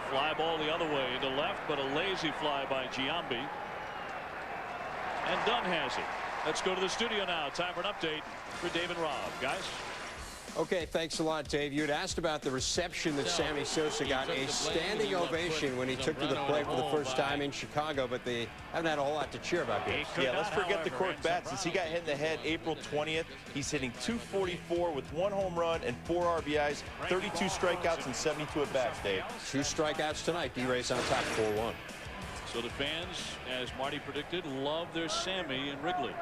Fly ball the other way to left, but a lazy fly by Giambi. And Dunn has it. Let's go to the studio now. Time for an update for Dave and Rob. Guys? Okay, thanks a lot, Dave. You had asked about the reception that Sammy Sosa got, a standing ovation when he took to the plate for the first time in Chicago, but they haven't had a whole lot to cheer about this. Yeah, let's forget the cork bat. Since he got hit in the head April 20th, he's hitting .244 with 1 home run and 4 RBIs, 32 strikeouts and 72 at-bats, Dave. 2 strikeouts tonight. D-Race on top 4-1. So the fans, as Marty predicted, love their Sammy in Wrigley.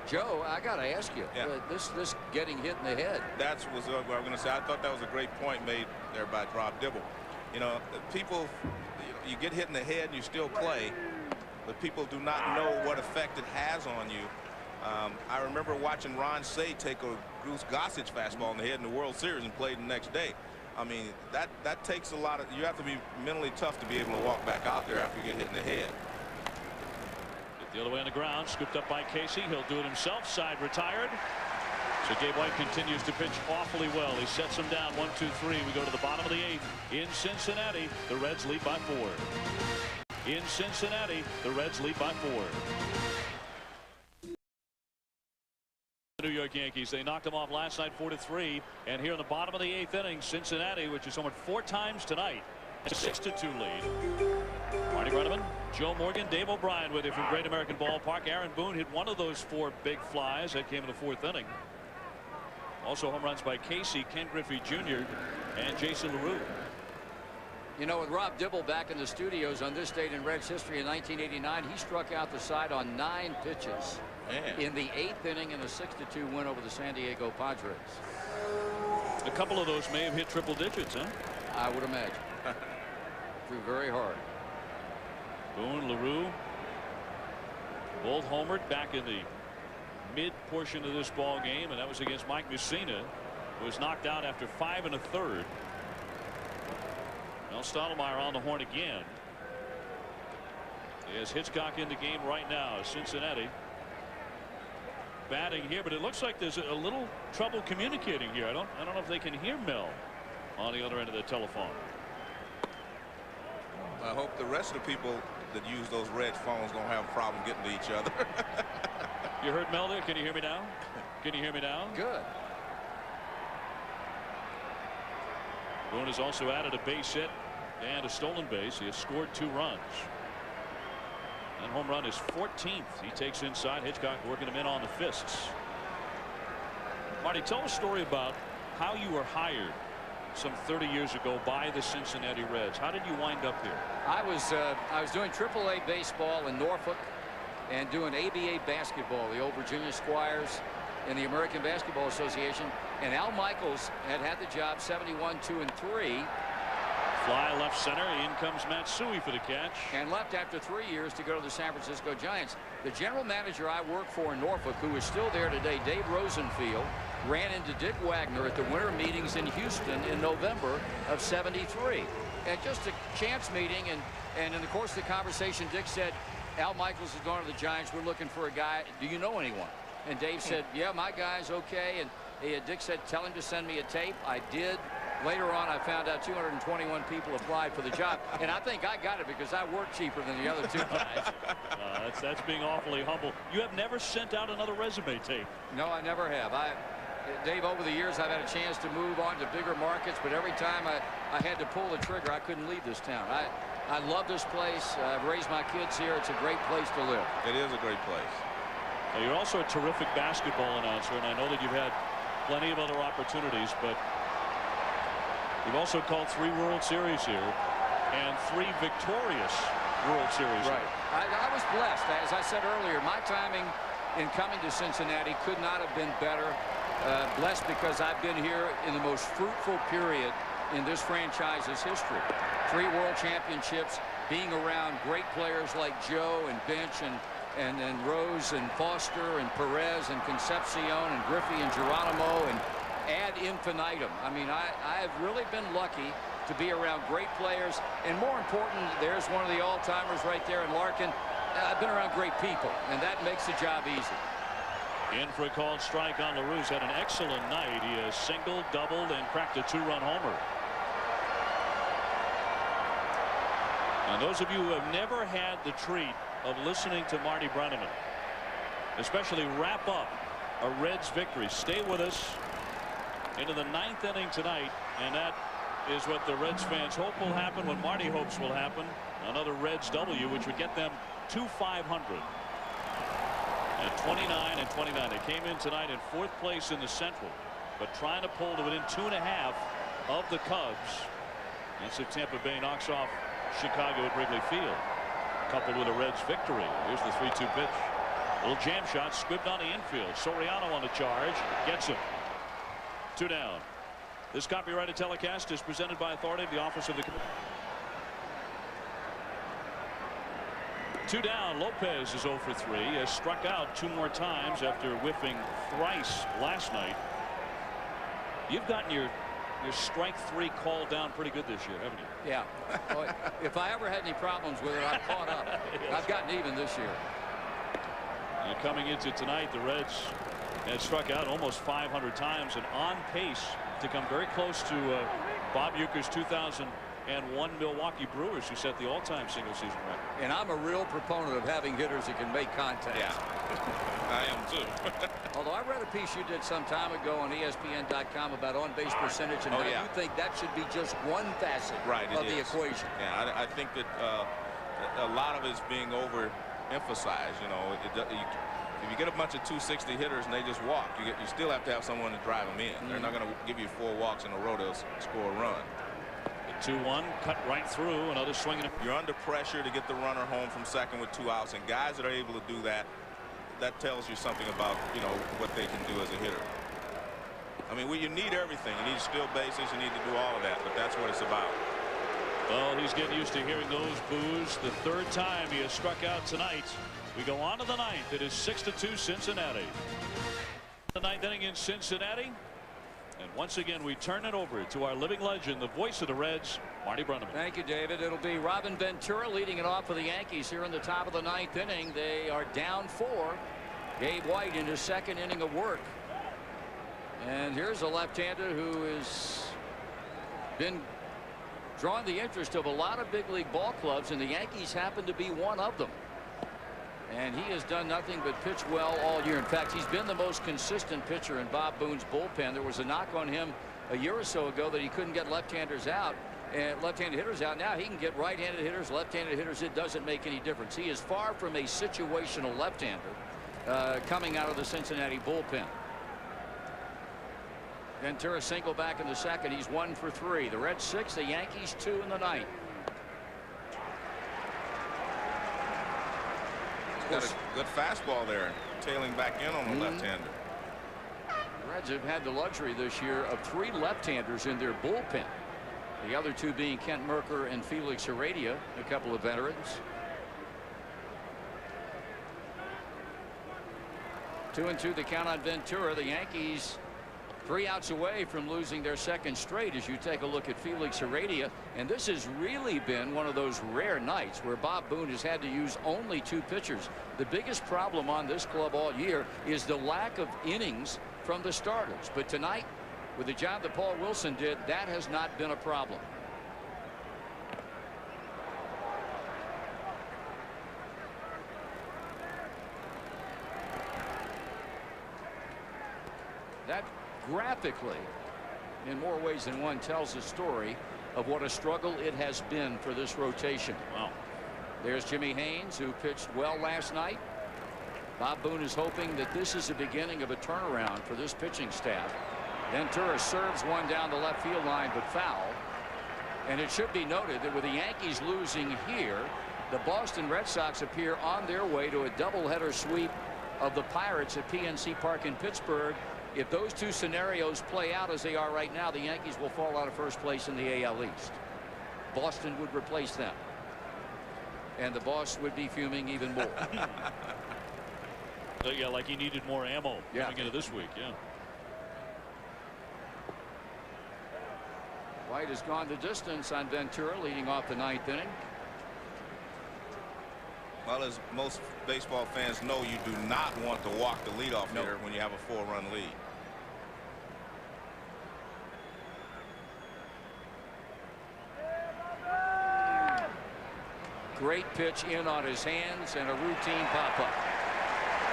Joe, I got to ask you, this getting hit in the head. That's what I was going to say. I thought that was a great point made there by Rob Dibble. People, you get hit in the head and you still play, but people do not know what effect it has on you. I remember watching Ron Say take a Goose Gossage fastball in the head in the World Series and played the next day. I mean, that takes a lot of, you have to be mentally tough to be able to walk back out there after you get hit in the head. Get the other way on the ground, scooped up by Casey. He'll do it himself. Side retired. So Gabe White continues to pitch awfully well. He sets him down 1-2-3. We go to the bottom of the 8th in Cincinnati. The Reds lead by 4. In Cincinnati, the Reds lead by 4. New York Yankees, they knocked them off last night 4-3, and here in the bottom of the 8th inning, Cincinnati, which is homered 4 times tonight, a 6-2 lead. Marty Brennaman, Joe Morgan, Dave O'Brien with you from Great American Ballpark. Aaron Boone hit one of those 4 big flies that came in the 4th inning. Also home runs by Casey, Ken Griffey Jr. and Jason LaRue. With Rob Dibble back in the studios on this date in Reds history in 1989, he struck out the side on 9 pitches. Man. In the 8th inning in a 6-2 win over the San Diego Padres. A couple of those may have hit triple digits, huh? I would imagine. Threw very hard. Boone, LaRue, both homered back in the mid portion of this ball game, and that was against Mike Mussina, who was knocked out after 5 1/3. Mel Stottlemyre on the horn again. He has Hitchcock in the game right now. Cincinnati batting here, but it looks like there's a little trouble communicating here. I don't know if they can hear Mel on the other end of the telephone. I hope the rest of the people that use those red phones don't have a problem getting to each other. You heard Mel there? Can you hear me now? Can you hear me now? Good. Boone has also added a base hit and a stolen base. He has scored 2 runs. And home run is 14th. He takes inside. Hitchcock working him in on the fists. Marty, tell a story about how you were hired some 30 years ago by the Cincinnati Reds. How did you wind up here? I was doing AAA baseball in Norfolk, and doing ABA basketball, the old Virginia Squires in the American Basketball Association. And Al Michaels had the job, 71, 2, and 3. Fly left center. In comes Matsui for the catch. And left after 3 years to go to the San Francisco Giants. The general manager I work for in Norfolk, who is still there today, Dave Rosenfield, ran into Dick Wagner at the winter meetings in Houston in November of '73. And just a chance meeting, and in the course of the conversation, Dick said, Al Michaels is going to the Giants. We're looking for a guy. Do you know anyone? And Dave said, yeah, my guy's okay. And Dick said, tell him to send me a tape. I did. Later on, I found out 221 people applied for the job, and I think I got it because I work cheaper than the other two guys. That's being awfully humble. You have never sent out another resume tape. No, I never have. Dave, over the years, I've had a chance to move on to bigger markets, but every time I had to pull the trigger, I couldn't leave this town. I love this place. I've raised my kids here. It's a great place to live. It is a great place. Now, you're also a terrific basketball announcer, and I know that you've had plenty of other opportunities, but you've also called 3 World Series here and 3 victorious World Series. Right. I was blessed. As I said earlier, my timing in coming to Cincinnati could not have been better. Blessed because I've been here in the most fruitful period in this franchise's history. 3 World Championships, being around great players like Joe and Bench and Rose and Foster and Perez and Concepcion and Griffey and Geronimo and ad infinitum. I mean, I have really been lucky to be around great players, and more important, there's one of the all-timers right there in Larkin. I've been around great people, and that makes the job easy. In for a called strike on LaRue's. Had an excellent night. He has singled, doubled, and cracked a 2-run homer. And those of you who have never had the treat of listening to Marty Brennaman, especially wrap up a Reds victory, stay with us into the 9th inning tonight, and that is what the Reds fans hope will happen, what Marty hopes will happen. Another Reds W, which would get them to 500 at 29 and 29. They came in tonight in 4th place in the Central, but trying to pull to within 2.5 of the Cubs. That's if Tampa Bay knocks off Chicago at Wrigley Field, coupled with a Reds victory. Here's the 3-2 pitch. Little jam shot, squibbed on the infield. Soriano on the charge, gets him. 2 down. This copyrighted telecast is presented by authority of the Office of the Commissioner. 2 down. Lopez is 0 for 3. He has struck out 2 more times after whiffing thrice last night. You've gotten your strike 3 called down pretty good this year, haven't you? Yeah. Well, if I ever had any problems with it, I've caught up. I've gotten even this year. And coming into tonight, the Reds had struck out almost 500 times and on pace to come very close to Bob Uecker's 2001 Milwaukee Brewers, who set the all-time single-season record. And I'm a real proponent of having hitters that can make contact. Yeah, I am too. Although I read a piece you did some time ago on ESPN.com about on-base percentage and how you think that should be just one facet of the equation. Yeah, I think that a lot of it is being overemphasized. You know, if you get a bunch of 260 hitters and they just walk, you still have to have someone to drive them in. They're not going to give you 4 walks in a row to score a run. 2-1, cut right through, another swing. You're under pressure to get the runner home from second with 2 outs, and guys that are able to do that, that tells you something about, you know, what they can do as a hitter. I mean, you need everything. You need to steal bases, you need to do all of that, but that's what it's about. Well, he's getting used to hearing those boos. The 3rd time he has struck out tonight. We go on to the 9th. It is 6-2 Cincinnati. The 9th inning in Cincinnati. And once again, we turn it over to our living legend, the voice of the Reds, Marty Brennaman. Thank you, David. It'll be Robin Ventura leading it off for the Yankees here in the top of the 9th inning. They are down 4. Gabe White in his 2nd inning of work. And here's a left-hander who has been drawing the interest of a lot of big league ball clubs, and the Yankees happen to be one of them. And he has done nothing but pitch well all year. In fact, he's been the most consistent pitcher in Bob Boone's bullpen. There was a knock on him a year or so ago that he couldn't get left-handers out and left-handed hitters out. Now he can get right-handed hitters, left-handed hitters. It doesn't make any difference. He is far from a situational left-hander coming out of the Cincinnati bullpen. Ventura single back in the 2nd. He's 1 for 3. The Reds 6, the Yankees 2 in the 9th. got a good fastball there, tailing back in on the left-hander. The Reds have had the luxury this year of 3 left-handers in their bullpen. The other 2 being Kent Mercker and Felix Heredia, a couple of veterans. 2-2 the count on Ventura. The Yankees 3 outs away from losing their 2nd straight as you take a look at Felix Heredia. And this has really been one of those rare nights where Bob Boone has had to use only 2 pitchers. The biggest problem on this club all year is the lack of innings from the starters. But tonight, with the job that Paul Wilson did, that has not been a problem. That graphically, in more ways than one, tells a story of what a struggle it has been for this rotation. Wow. There's Jimmy Haynes, who pitched well last night. Bob Boone is hoping that this is the beginning of a turnaround for this pitching staff. Ventura serves one down the left field line, but foul. And it should be noted that with the Yankees losing here, the Boston Red Sox appear on their way to a doubleheader sweep of the Pirates at PNC Park in Pittsburgh. If those 2 scenarios play out as they are right now, the Yankees will fall out of first place in the AL East. Boston would replace them. And the boss would be fuming even more. Yeah, like he needed more ammo coming into this week. Yeah. White has gone the distance on Ventura, leading off the 9th inning. Well, as most baseball fans know, you do not want to walk the leadoff hitter when you have a 4-run lead. Great pitch in on his hands and a routine pop-up.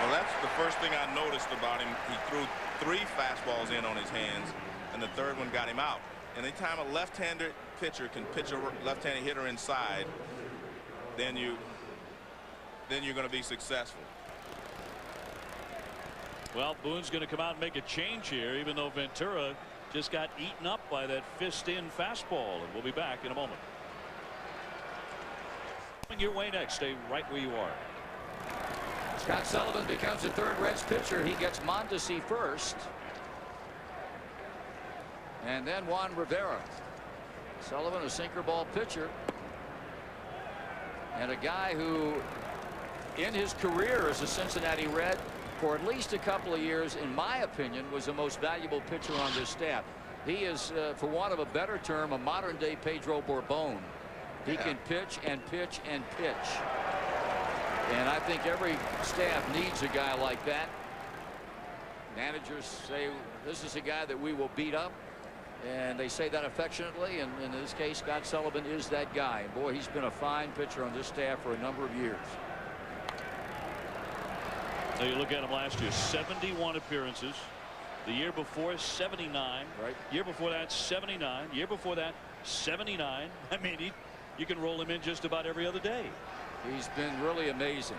Well, that's the first thing I noticed about him. He threw 3 fastballs in on his hands, and the 3rd one got him out. Anytime a left-handed pitcher can pitch a left-handed hitter inside, then you're going to be successful. Well, Boone's going to come out and make a change here, even though Ventura just got eaten up by that fist-in fastball. And we'll be back in a moment. Coming your way next. Stay right where you are. Scott Sullivan becomes the 3rd Reds pitcher. He gets Mondesi first. And then Juan Rivera. Sullivan, a sinker ball pitcher. And a guy who, in his career as a Cincinnati Red, for at least a couple of years, in my opinion, was the most valuable pitcher on this staff. He is, for want of a better term, a modern-day Pedro Borbon. He can pitch and pitch and pitch. And I think every staff needs a guy like that. Managers say, this is a guy that we will beat up. And they say that affectionately, and in this case, Scott Sullivan is that guy. And boy, he's been a fine pitcher on this staff for a number of years. Now you look at him last year, 71 appearances. The year before, 79. Right. Year before that, 79. Year before that, 79. I mean, you can roll him in just about every other day. He's been really amazing.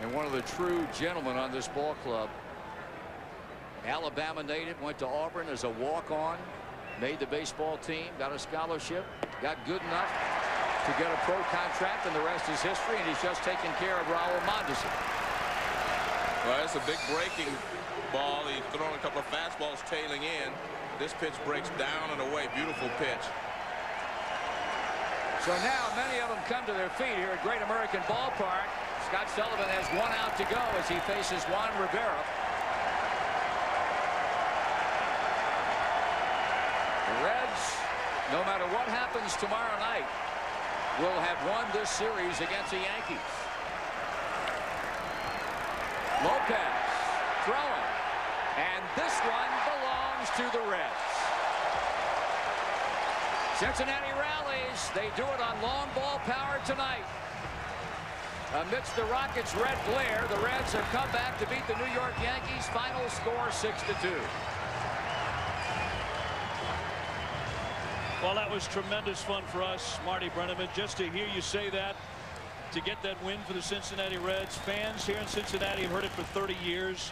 And one of the true gentlemen on this ball club. Alabama native, went to Auburn as a walk-on, made the baseball team, got a scholarship, got good enough to get a pro contract, and the rest is history, and he's just taken care of Raul Mondesi. Well, it's a big breaking ball. He's thrown a couple of fastballs tailing in. This pitch breaks down and away. Beautiful pitch. So now many of them come to their feet here at Great American Ballpark. Scott Sullivan has 1 out to go as he faces Juan Rivera. The Reds, no matter what happens tomorrow night, will have won this series against the Yankees. Lopez throwing, and this one belongs to the Reds. Cincinnati rallies. They do it on long ball power tonight. Amidst the Rockets' red glare, the Reds have come back to beat the New York Yankees. Final score 6-2. Well, that was tremendous fun for us, Marty Brennaman, just to hear you say that, to get that win for the Cincinnati Reds. Fans here in Cincinnati have heard it for 30 years.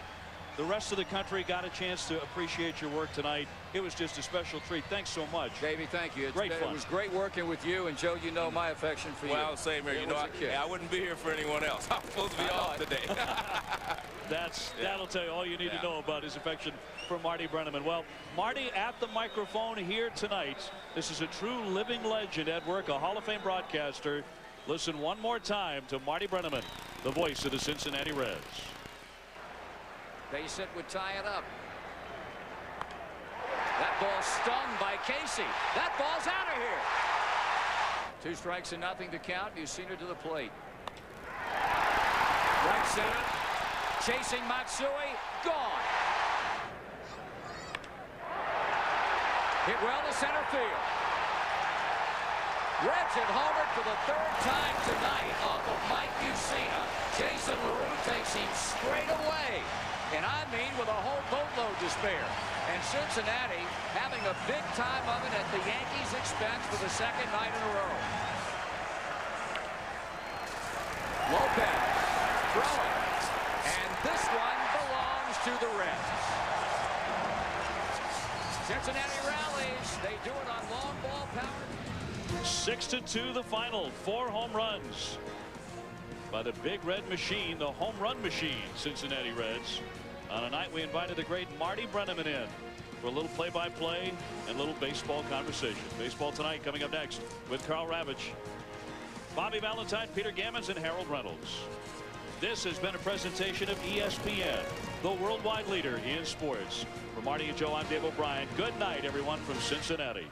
the rest of the country got a chance to appreciate your work tonight. It was just a special treat. Thanks so much. Davey, thank you. Great fun. It was great working with you. And, Joe, you know my affection for you. Well, same here. You know, I wouldn't be here for anyone else. I'm supposed to be off today. That'll tell you all you need to know about his affection for Marty Brennaman. Well, Marty at the microphone here tonight. This is a true living legend at work, a Hall of Fame broadcaster. Listen one more time to Marty Brennaman, the voice of the Cincinnati Reds. Base hit would tie it up. That ball stung by Casey. That ball's out of here. 2 strikes and nothing to count. You've seen her to the plate. Right center. Chasing Matsui. Gone. Hit well to center field. Reds have homered for the 3rd time tonight off of Mike Mussina. Jason LaRue takes him straight away. And I mean with a whole boatload to spare. And Cincinnati having a big time of it at the Yankees' expense for the 2nd night in a row. Lopez throwing. And this one belongs to the Reds. Cincinnati rallies. They do it on long ball power. 6-2 the final. 4 home runs by the big red machine, the home run machine, Cincinnati Reds. On a night we invited the great Marty Brennaman in for a little play-by-play and a little baseball conversation. Baseball Tonight coming up next with Carl Ravitch, Bobby Valentine, Peter Gammons, and Harold Reynolds. This has been a presentation of ESPN, the worldwide leader in sports. For Marty and Joe, I'm Dave O'Brien. Good night, everyone, from Cincinnati.